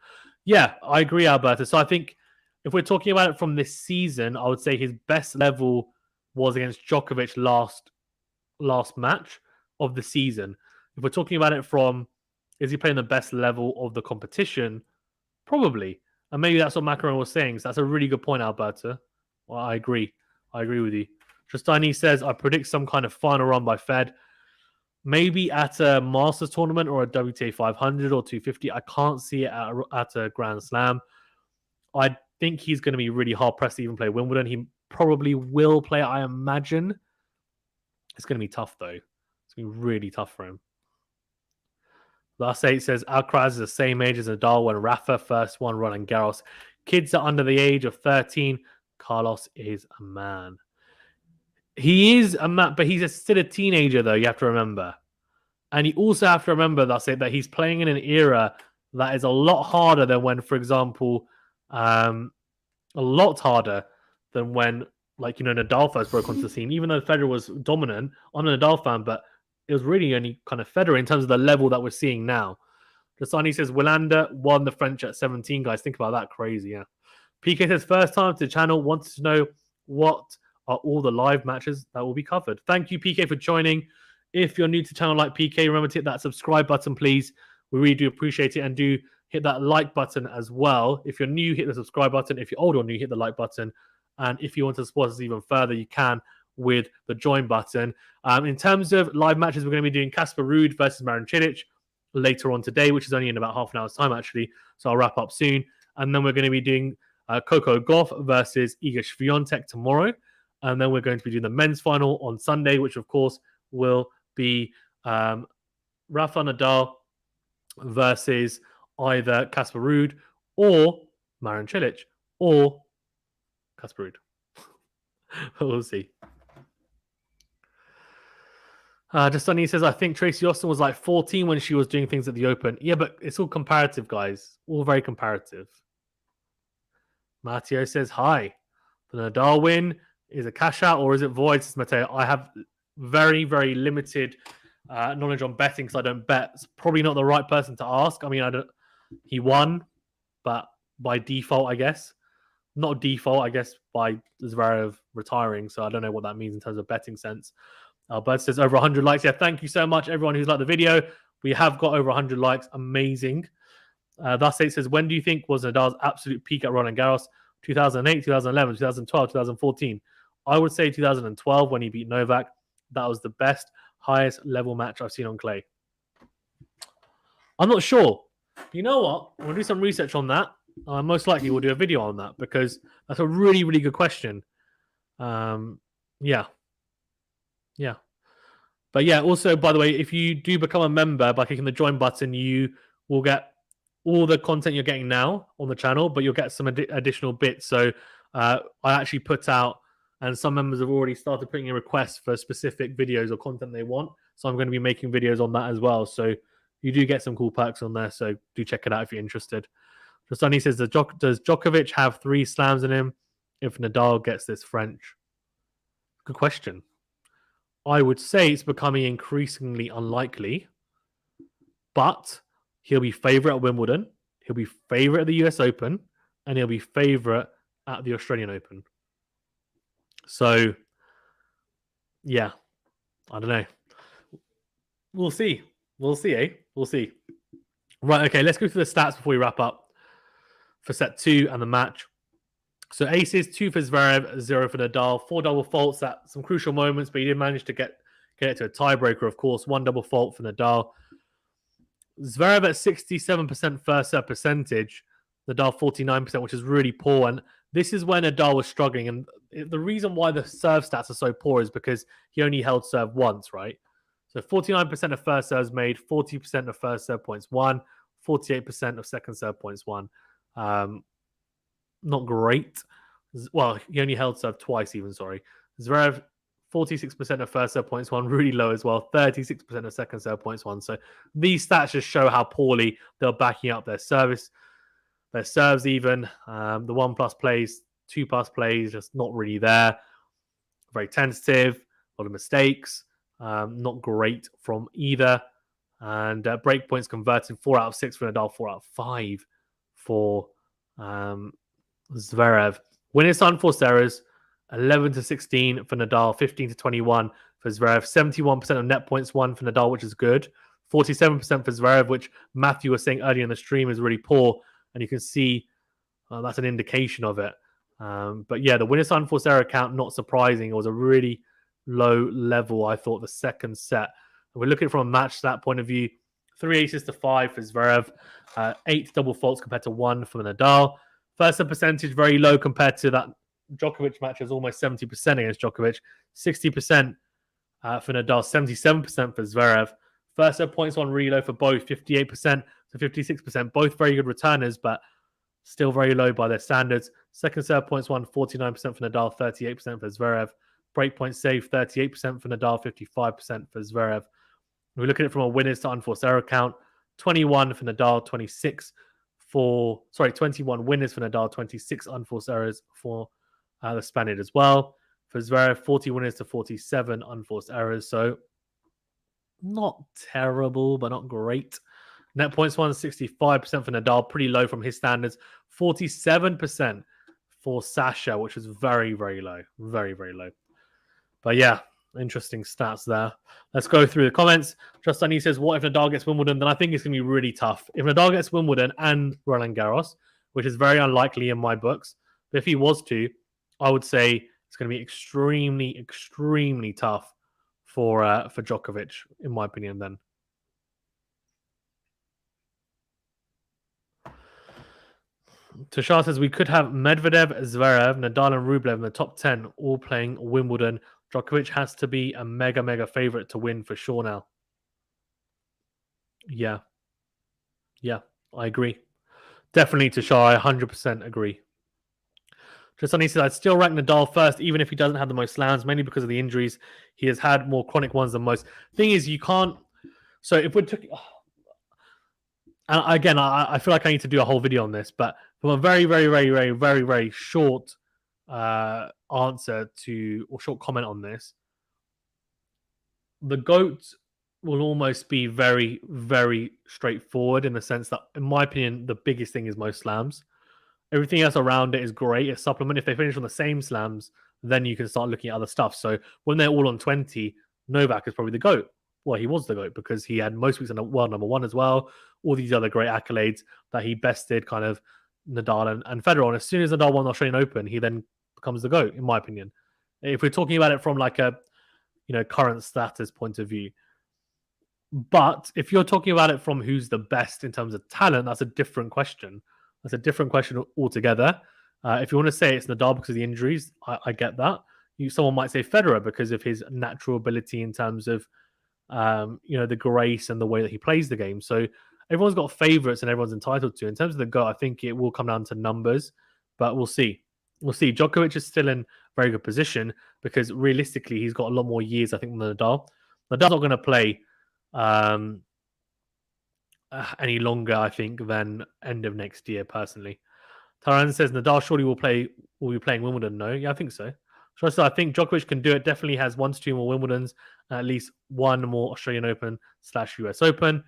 Yeah, I agree, Alberta. So I think if we're talking about it from this season, I would say his best level was against Djokovic last match of the season. If we're talking about it from, is he playing the best level of the competition? Probably. And maybe that's what Macaron was saying. So that's a really good point, Alberta. Well, I agree. I agree with you. Justine says, I predict some kind of final run by Fed. Maybe at a Masters tournament or a WTA 500 or 250. I can't see it at a Grand Slam. I think he's going to be really hard-pressed to even play Wimbledon. He probably will play, I imagine. It's going to be tough, though. It's going to be really tough for him. Last 8 says, Alcaraz is the same age as Nadal when Rafa first won Roland Garros. Kids are under the age of 13. Carlos is a man. He is a man, but he's still a teenager, though, you have to remember. And you also have to remember that he's playing in an era that is a lot harder than when, for example, a lot harder than when, Nadal first broke onto the scene. Even though Federer was dominant, I'm a Nadal fan, but it was really only kind of Federer in terms of the level that we're seeing now. Dasani says, Wilander won the French at 17, guys. Think about that. Crazy, yeah. PK says, first time to the channel, wanted to know what are all the live matches that will be covered. Thank you, PK, for joining. If you're new to the channel like PK, remember to hit that subscribe button, please. We really do appreciate it. And do hit that like button as well. If you're new, hit the subscribe button. If you're old or new, hit the like button. And if you want to support us even further, you can with the join button. In terms of live matches, we're going to be doing Casper Ruud versus Marin Cilic later on today, which is only in about half an hour's time, actually. So I'll wrap up soon. And then we're going to be doing Coco Gauff versus Iga Swiatek tomorrow. And then we're going to be doing the men's final on Sunday, which, of course, will be Rafael Nadal versus either Casper Ruud or Marin Cilic or Casper Ruud. We'll see. Justini says, I think Tracy Austin was like 14 when she was doing things at the Open. Yeah, but it's all comparative, guys. All very comparative. Matteo says, hi. The Nadal win is a cash out or is it void? Says Matteo. I have very, very limited knowledge on betting because I don't bet. It's probably not the right person to ask. I mean, he won, but by default, I guess. Not default, I guess, by Zverev retiring. So I don't know what that means in terms of betting sense. Bud says over 100 likes. Yeah, thank you so much, everyone who's liked the video. We have got over 100 likes. Amazing. Thus it says, when do you think was Nadal's absolute peak at Roland Garros? 2008, 2011, 2012, 2014. I would say 2012 when he beat Novak. That was the best, highest level match I've seen on clay. I'm not sure. You know what? I'm going to do some research on that. Most likely we'll do a video on that because that's a really, really good question. Yeah. But yeah, also, by the way, if you do become a member by clicking the join button, you will get all the content you're getting now on the channel, but you'll get some additional bits. So I actually put out, and some members have already started putting in requests for specific videos or content they want. So I'm going to be making videos on that as well. So you do get some cool perks on there. So do check it out if you're interested. Justani says, does Djokovic have 3 slams in him if Nadal gets this French? Good question. I would say it's becoming increasingly unlikely, but he'll be favourite at Wimbledon, he'll be favourite at the US Open, and he'll be favourite at the Australian Open. So, yeah, I don't know. We'll see. We'll see, eh? We'll see. Right, okay, let's go through the stats before we wrap up for set 2 and the match. So aces, 2 for Zverev, 0 for Nadal, 4 double faults at some crucial moments, but he did manage to get it to a tiebreaker, of course. 1 double fault for Nadal. Zverev at 67% first serve percentage, Nadal 49%, which is really poor. And this is when Nadal was struggling. And the reason why the serve stats are so poor is because he only held serve once, right? So 49% of first serves made, 40% of first serve points won, 48% of second serve points won. Not great. Well, he only held serve twice even, sorry. Zverev, 46% of first serve points won, really low as well. 36% of second serve points won. So these stats just show how poorly they're backing up their service, their serves even. The 1+ plays, 2+ plays, just not really there. Very tentative, a lot of mistakes. Not great from either. And break points converting 4 out of 6 for Nadal, 4 out of 5 for Zverev. Winners unforced errors, 11-16 for Nadal, 15-21 for Zverev. 71% of net points won for Nadal, which is good. 47% for Zverev, which Matthew was saying earlier in the stream is really poor. And you can see that's an indication of it. But yeah, the winners unforced error count, not surprising. It was a really low level, I thought, the second set. And we're looking from a match stat point of view. 3 aces to 5 for Zverev. 8 double faults compared to 1 for Nadal. First serve percentage very low compared to that Djokovic match. Is almost 70% against Djokovic. 60% for Nadal. 77% for Zverev. First serve points won really low for both. 58% to 56%. Both very good returners, but still very low by their standards. Second serve points won 49% for Nadal. 38% for Zverev. Break points saved 38% for Nadal. 55% for Zverev. We're looking at it from a winners to unforced error count. 21 for Nadal, 21 winners for Nadal, 26 unforced errors for the Spaniard as well. For Zverev, 40 winners to 47 unforced errors. So not terrible, but not great. Net points won 65% for Nadal, pretty low from his standards. 47% for Sasha, which is very, very low. Very, very low. But yeah, interesting stats there. Let's go through the comments. Justani says, what if Nadal gets Wimbledon? Then I think it's going to be really tough. If Nadal gets Wimbledon and Roland Garros, which is very unlikely in my books, but if he was to, I would say it's going to be extremely, extremely tough for Djokovic, in my opinion, then. Tushar says we could have Medvedev, Zverev, Nadal, and Rublev in the top 10, all playing Wimbledon Djokovic has to be a mega favorite to win for sure now. Yeah, I agree. Definitely, Tashar, I 100% agree. Just on he said, I'd still rank Nadal first, even if he doesn't have the most slams, mainly because of the injuries. He has had more chronic ones than most. Thing is, you can't. So if we're talking, and again, I feel like I need to do a whole video on this, but from a very short answer to or short comment on this, the GOAT will almost be very straightforward in the sense that, in my opinion, the biggest thing is most slams. Everything else around it is great. A supplement. If they finish on the same slams, then you can start looking at other stuff. So when they're all on 20, Novak is probably the GOAT. Well, he was the GOAT because he had most weeks in the world number one as well. All these other great accolades that he bested kind of Nadal and Federer. And as soon as Nadal won the Australian Open, he then becomes the GOAT, in my opinion. If we're talking about it from like a current status point of view. But if you're talking about it from who's the best in terms of talent, that's a different question. That's a different question altogether. If you want to say it's Nadal because of the injuries, I get that. Someone might say Federer because of his natural ability in terms of the grace and the way that he plays the game. So everyone's got favorites and everyone's entitled to. In terms of the GOAT, I think it will come down to numbers, but we'll see. We'll see. Djokovic is still in very good position because realistically, he's got a lot more years, I think, than Nadal. Nadal's not going to play any longer, I think, than end of next year, personally. Taran says Nadal surely will be playing Wimbledon. No, yeah, I think so. So I think Djokovic can do it. Definitely has 1 to 2 more Wimbledons, at least 1 more Australian Open / US Open.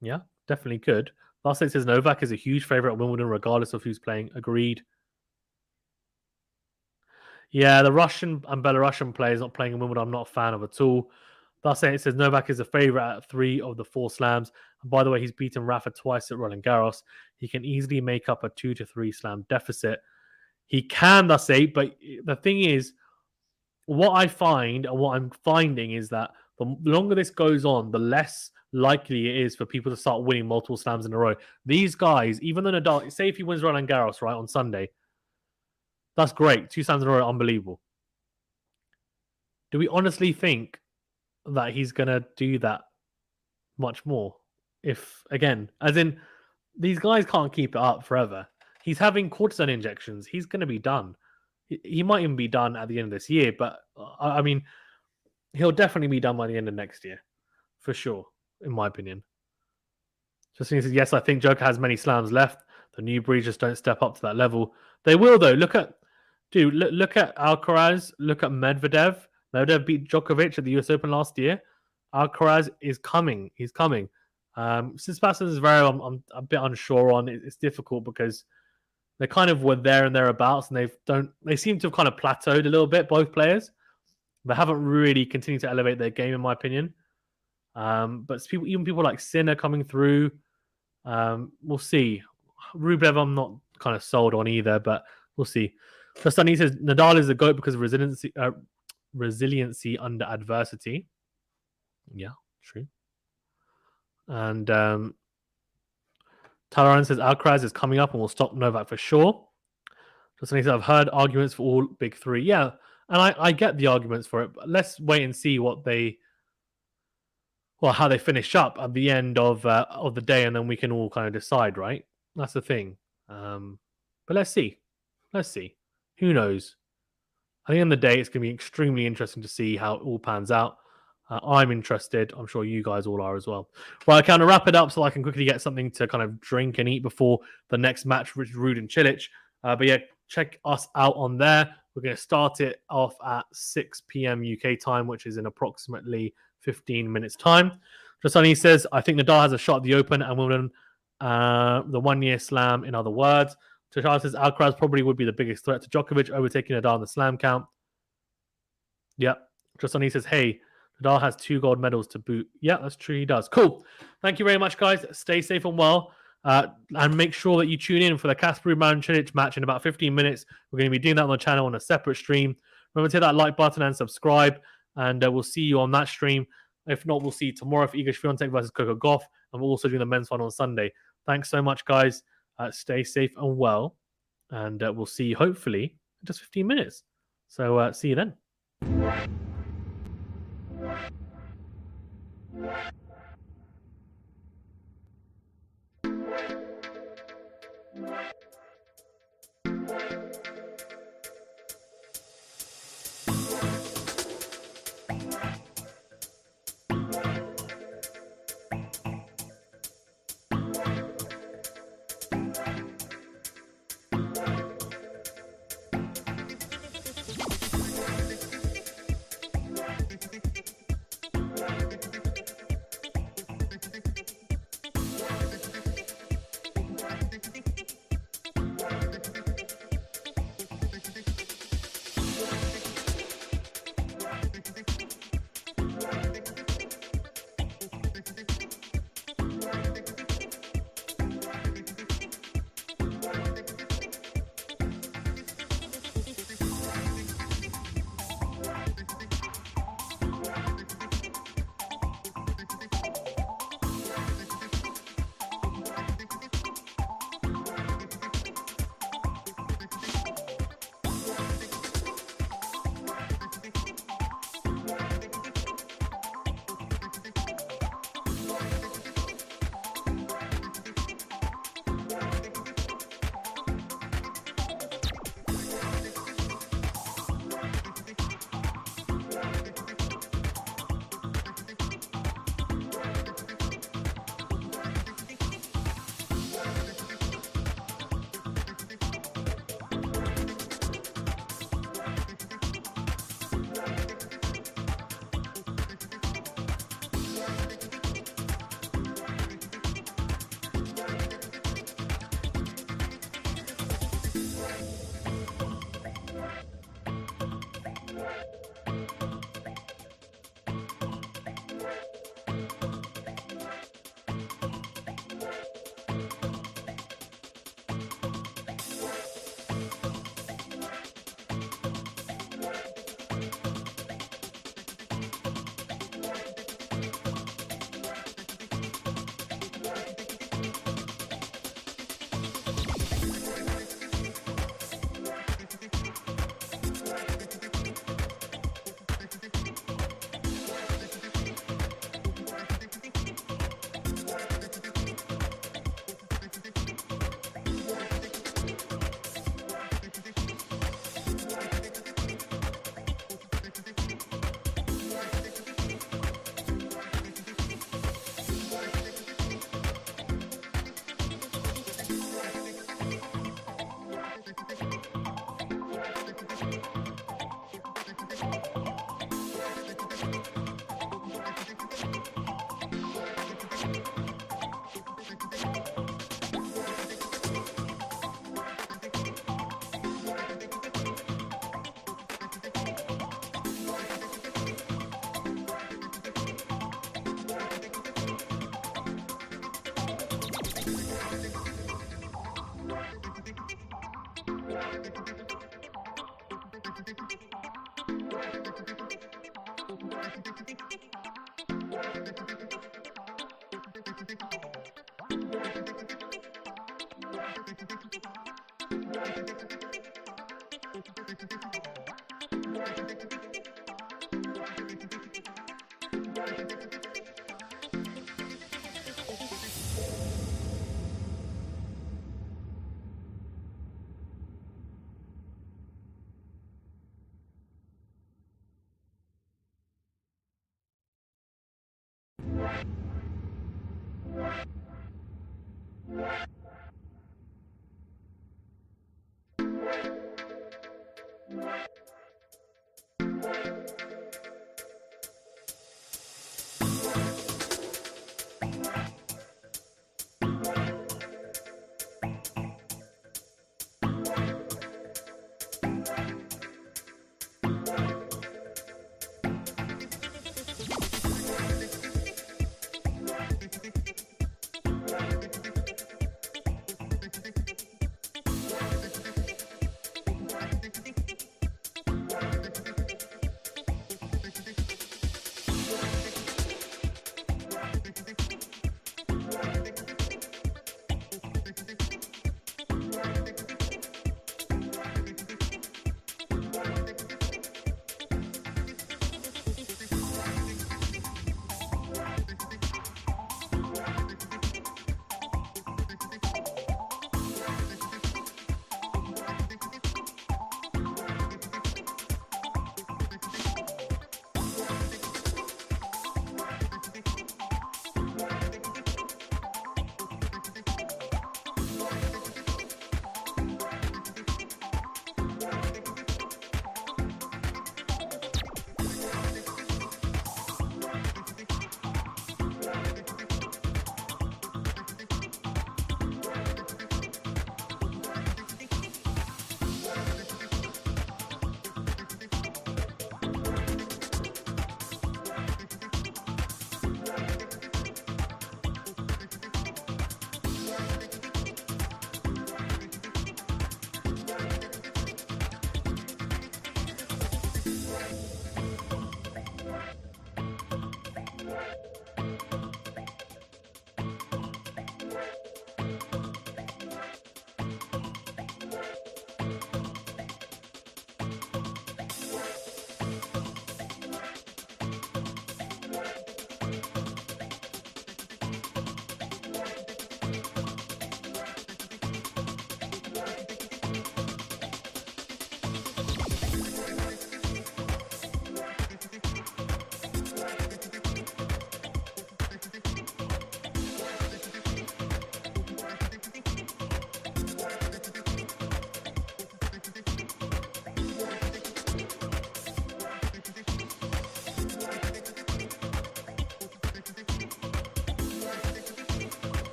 Yeah, definitely good. Last night says Novak is a huge favorite at Wimbledon, regardless of who's playing. Agreed. Yeah, the Russian and Belarusian players not playing in Wimbledon, I'm not a fan of at all. Last night it says Novak is a favorite at 3 of the 4 slams. And by the way, he's beaten Rafa twice at Roland Garros. He can easily make up a 2 to 3 slam deficit. He can, that's 8, but the thing is, what I find and what I'm finding is that the longer this goes on, the less likely it is for people to start winning multiple slams in a row. These guys, even though Nadal, say if he wins Roland Garros, right, on Sunday, that's great. 2 slams in a row, unbelievable. Do we honestly think that he's going to do that much more? If, again, as in, these guys can't keep it up forever. He's having cortisone injections. He's going to be done. He might even be done at the end of this year, but I mean, he'll definitely be done by the end of next year, for sure, in my opinion. Justine says, yes, I think Joker has many slams left. The new breeds just don't step up to that level. They will, though. Look at Alcaraz. Look at Medvedev. Medvedev beat Djokovic at the US Open last year. Alcaraz is coming. He's coming. Since ZVEREV, I'm a bit unsure on. It's difficult because they kind of were there and thereabouts, and they seem to have kind of plateaued a little bit, both players. They haven't really continued to elevate their game, in my opinion. But even people like Sinner coming through, we'll see. Rublev, I'm not kind of sold on either, but we'll see. Justine says Nadal is the GOAT because of resiliency under adversity. Yeah, true. And Talaran says Alcaraz is coming up and will stop Novak for sure. Justine says I've heard arguments for all big 3. Yeah, and I get the arguments for it, but let's wait and see how they finish up at the end of the day, and then we can all kind of decide, right? That's the thing. But let's see. Who knows? At the end of the day, it's going to be extremely interesting to see how it all pans out. I'm interested. I'm sure you guys all are as well. Well, I kind of wrap it up so I can quickly get something to kind of drink and eat before the next match, which is Ruud and Cilic. But yeah, check us out on there. We're going to start it off at 6 p.m. UK time, which is in approximately 15 minutes time. Justine says, I think Nadal has a shot at the Open and Wimbledon, the 1-year slam, in other words. Tashar says Alcaraz probably would be the biggest threat to Djokovic, overtaking Nadal in the slam count. Yep. Justine says, hey, Nadal has 2 gold medals to boot. Yeah, that's true. He does. Cool. Thank you very much, guys. Stay safe and well. And make sure that you tune in for the Casper Ruud Cilic match in about 15 minutes. We're going to be doing that on the channel on a separate stream. Remember to hit that like button and subscribe. And we'll see you on that stream. If not, we'll see you tomorrow for Iga Swiatek versus Coco Gauff. And we're also doing the men's final on Sunday. Thanks so much, guys. Stay safe and well. And we'll see you hopefully in just 15 minutes. So see you then.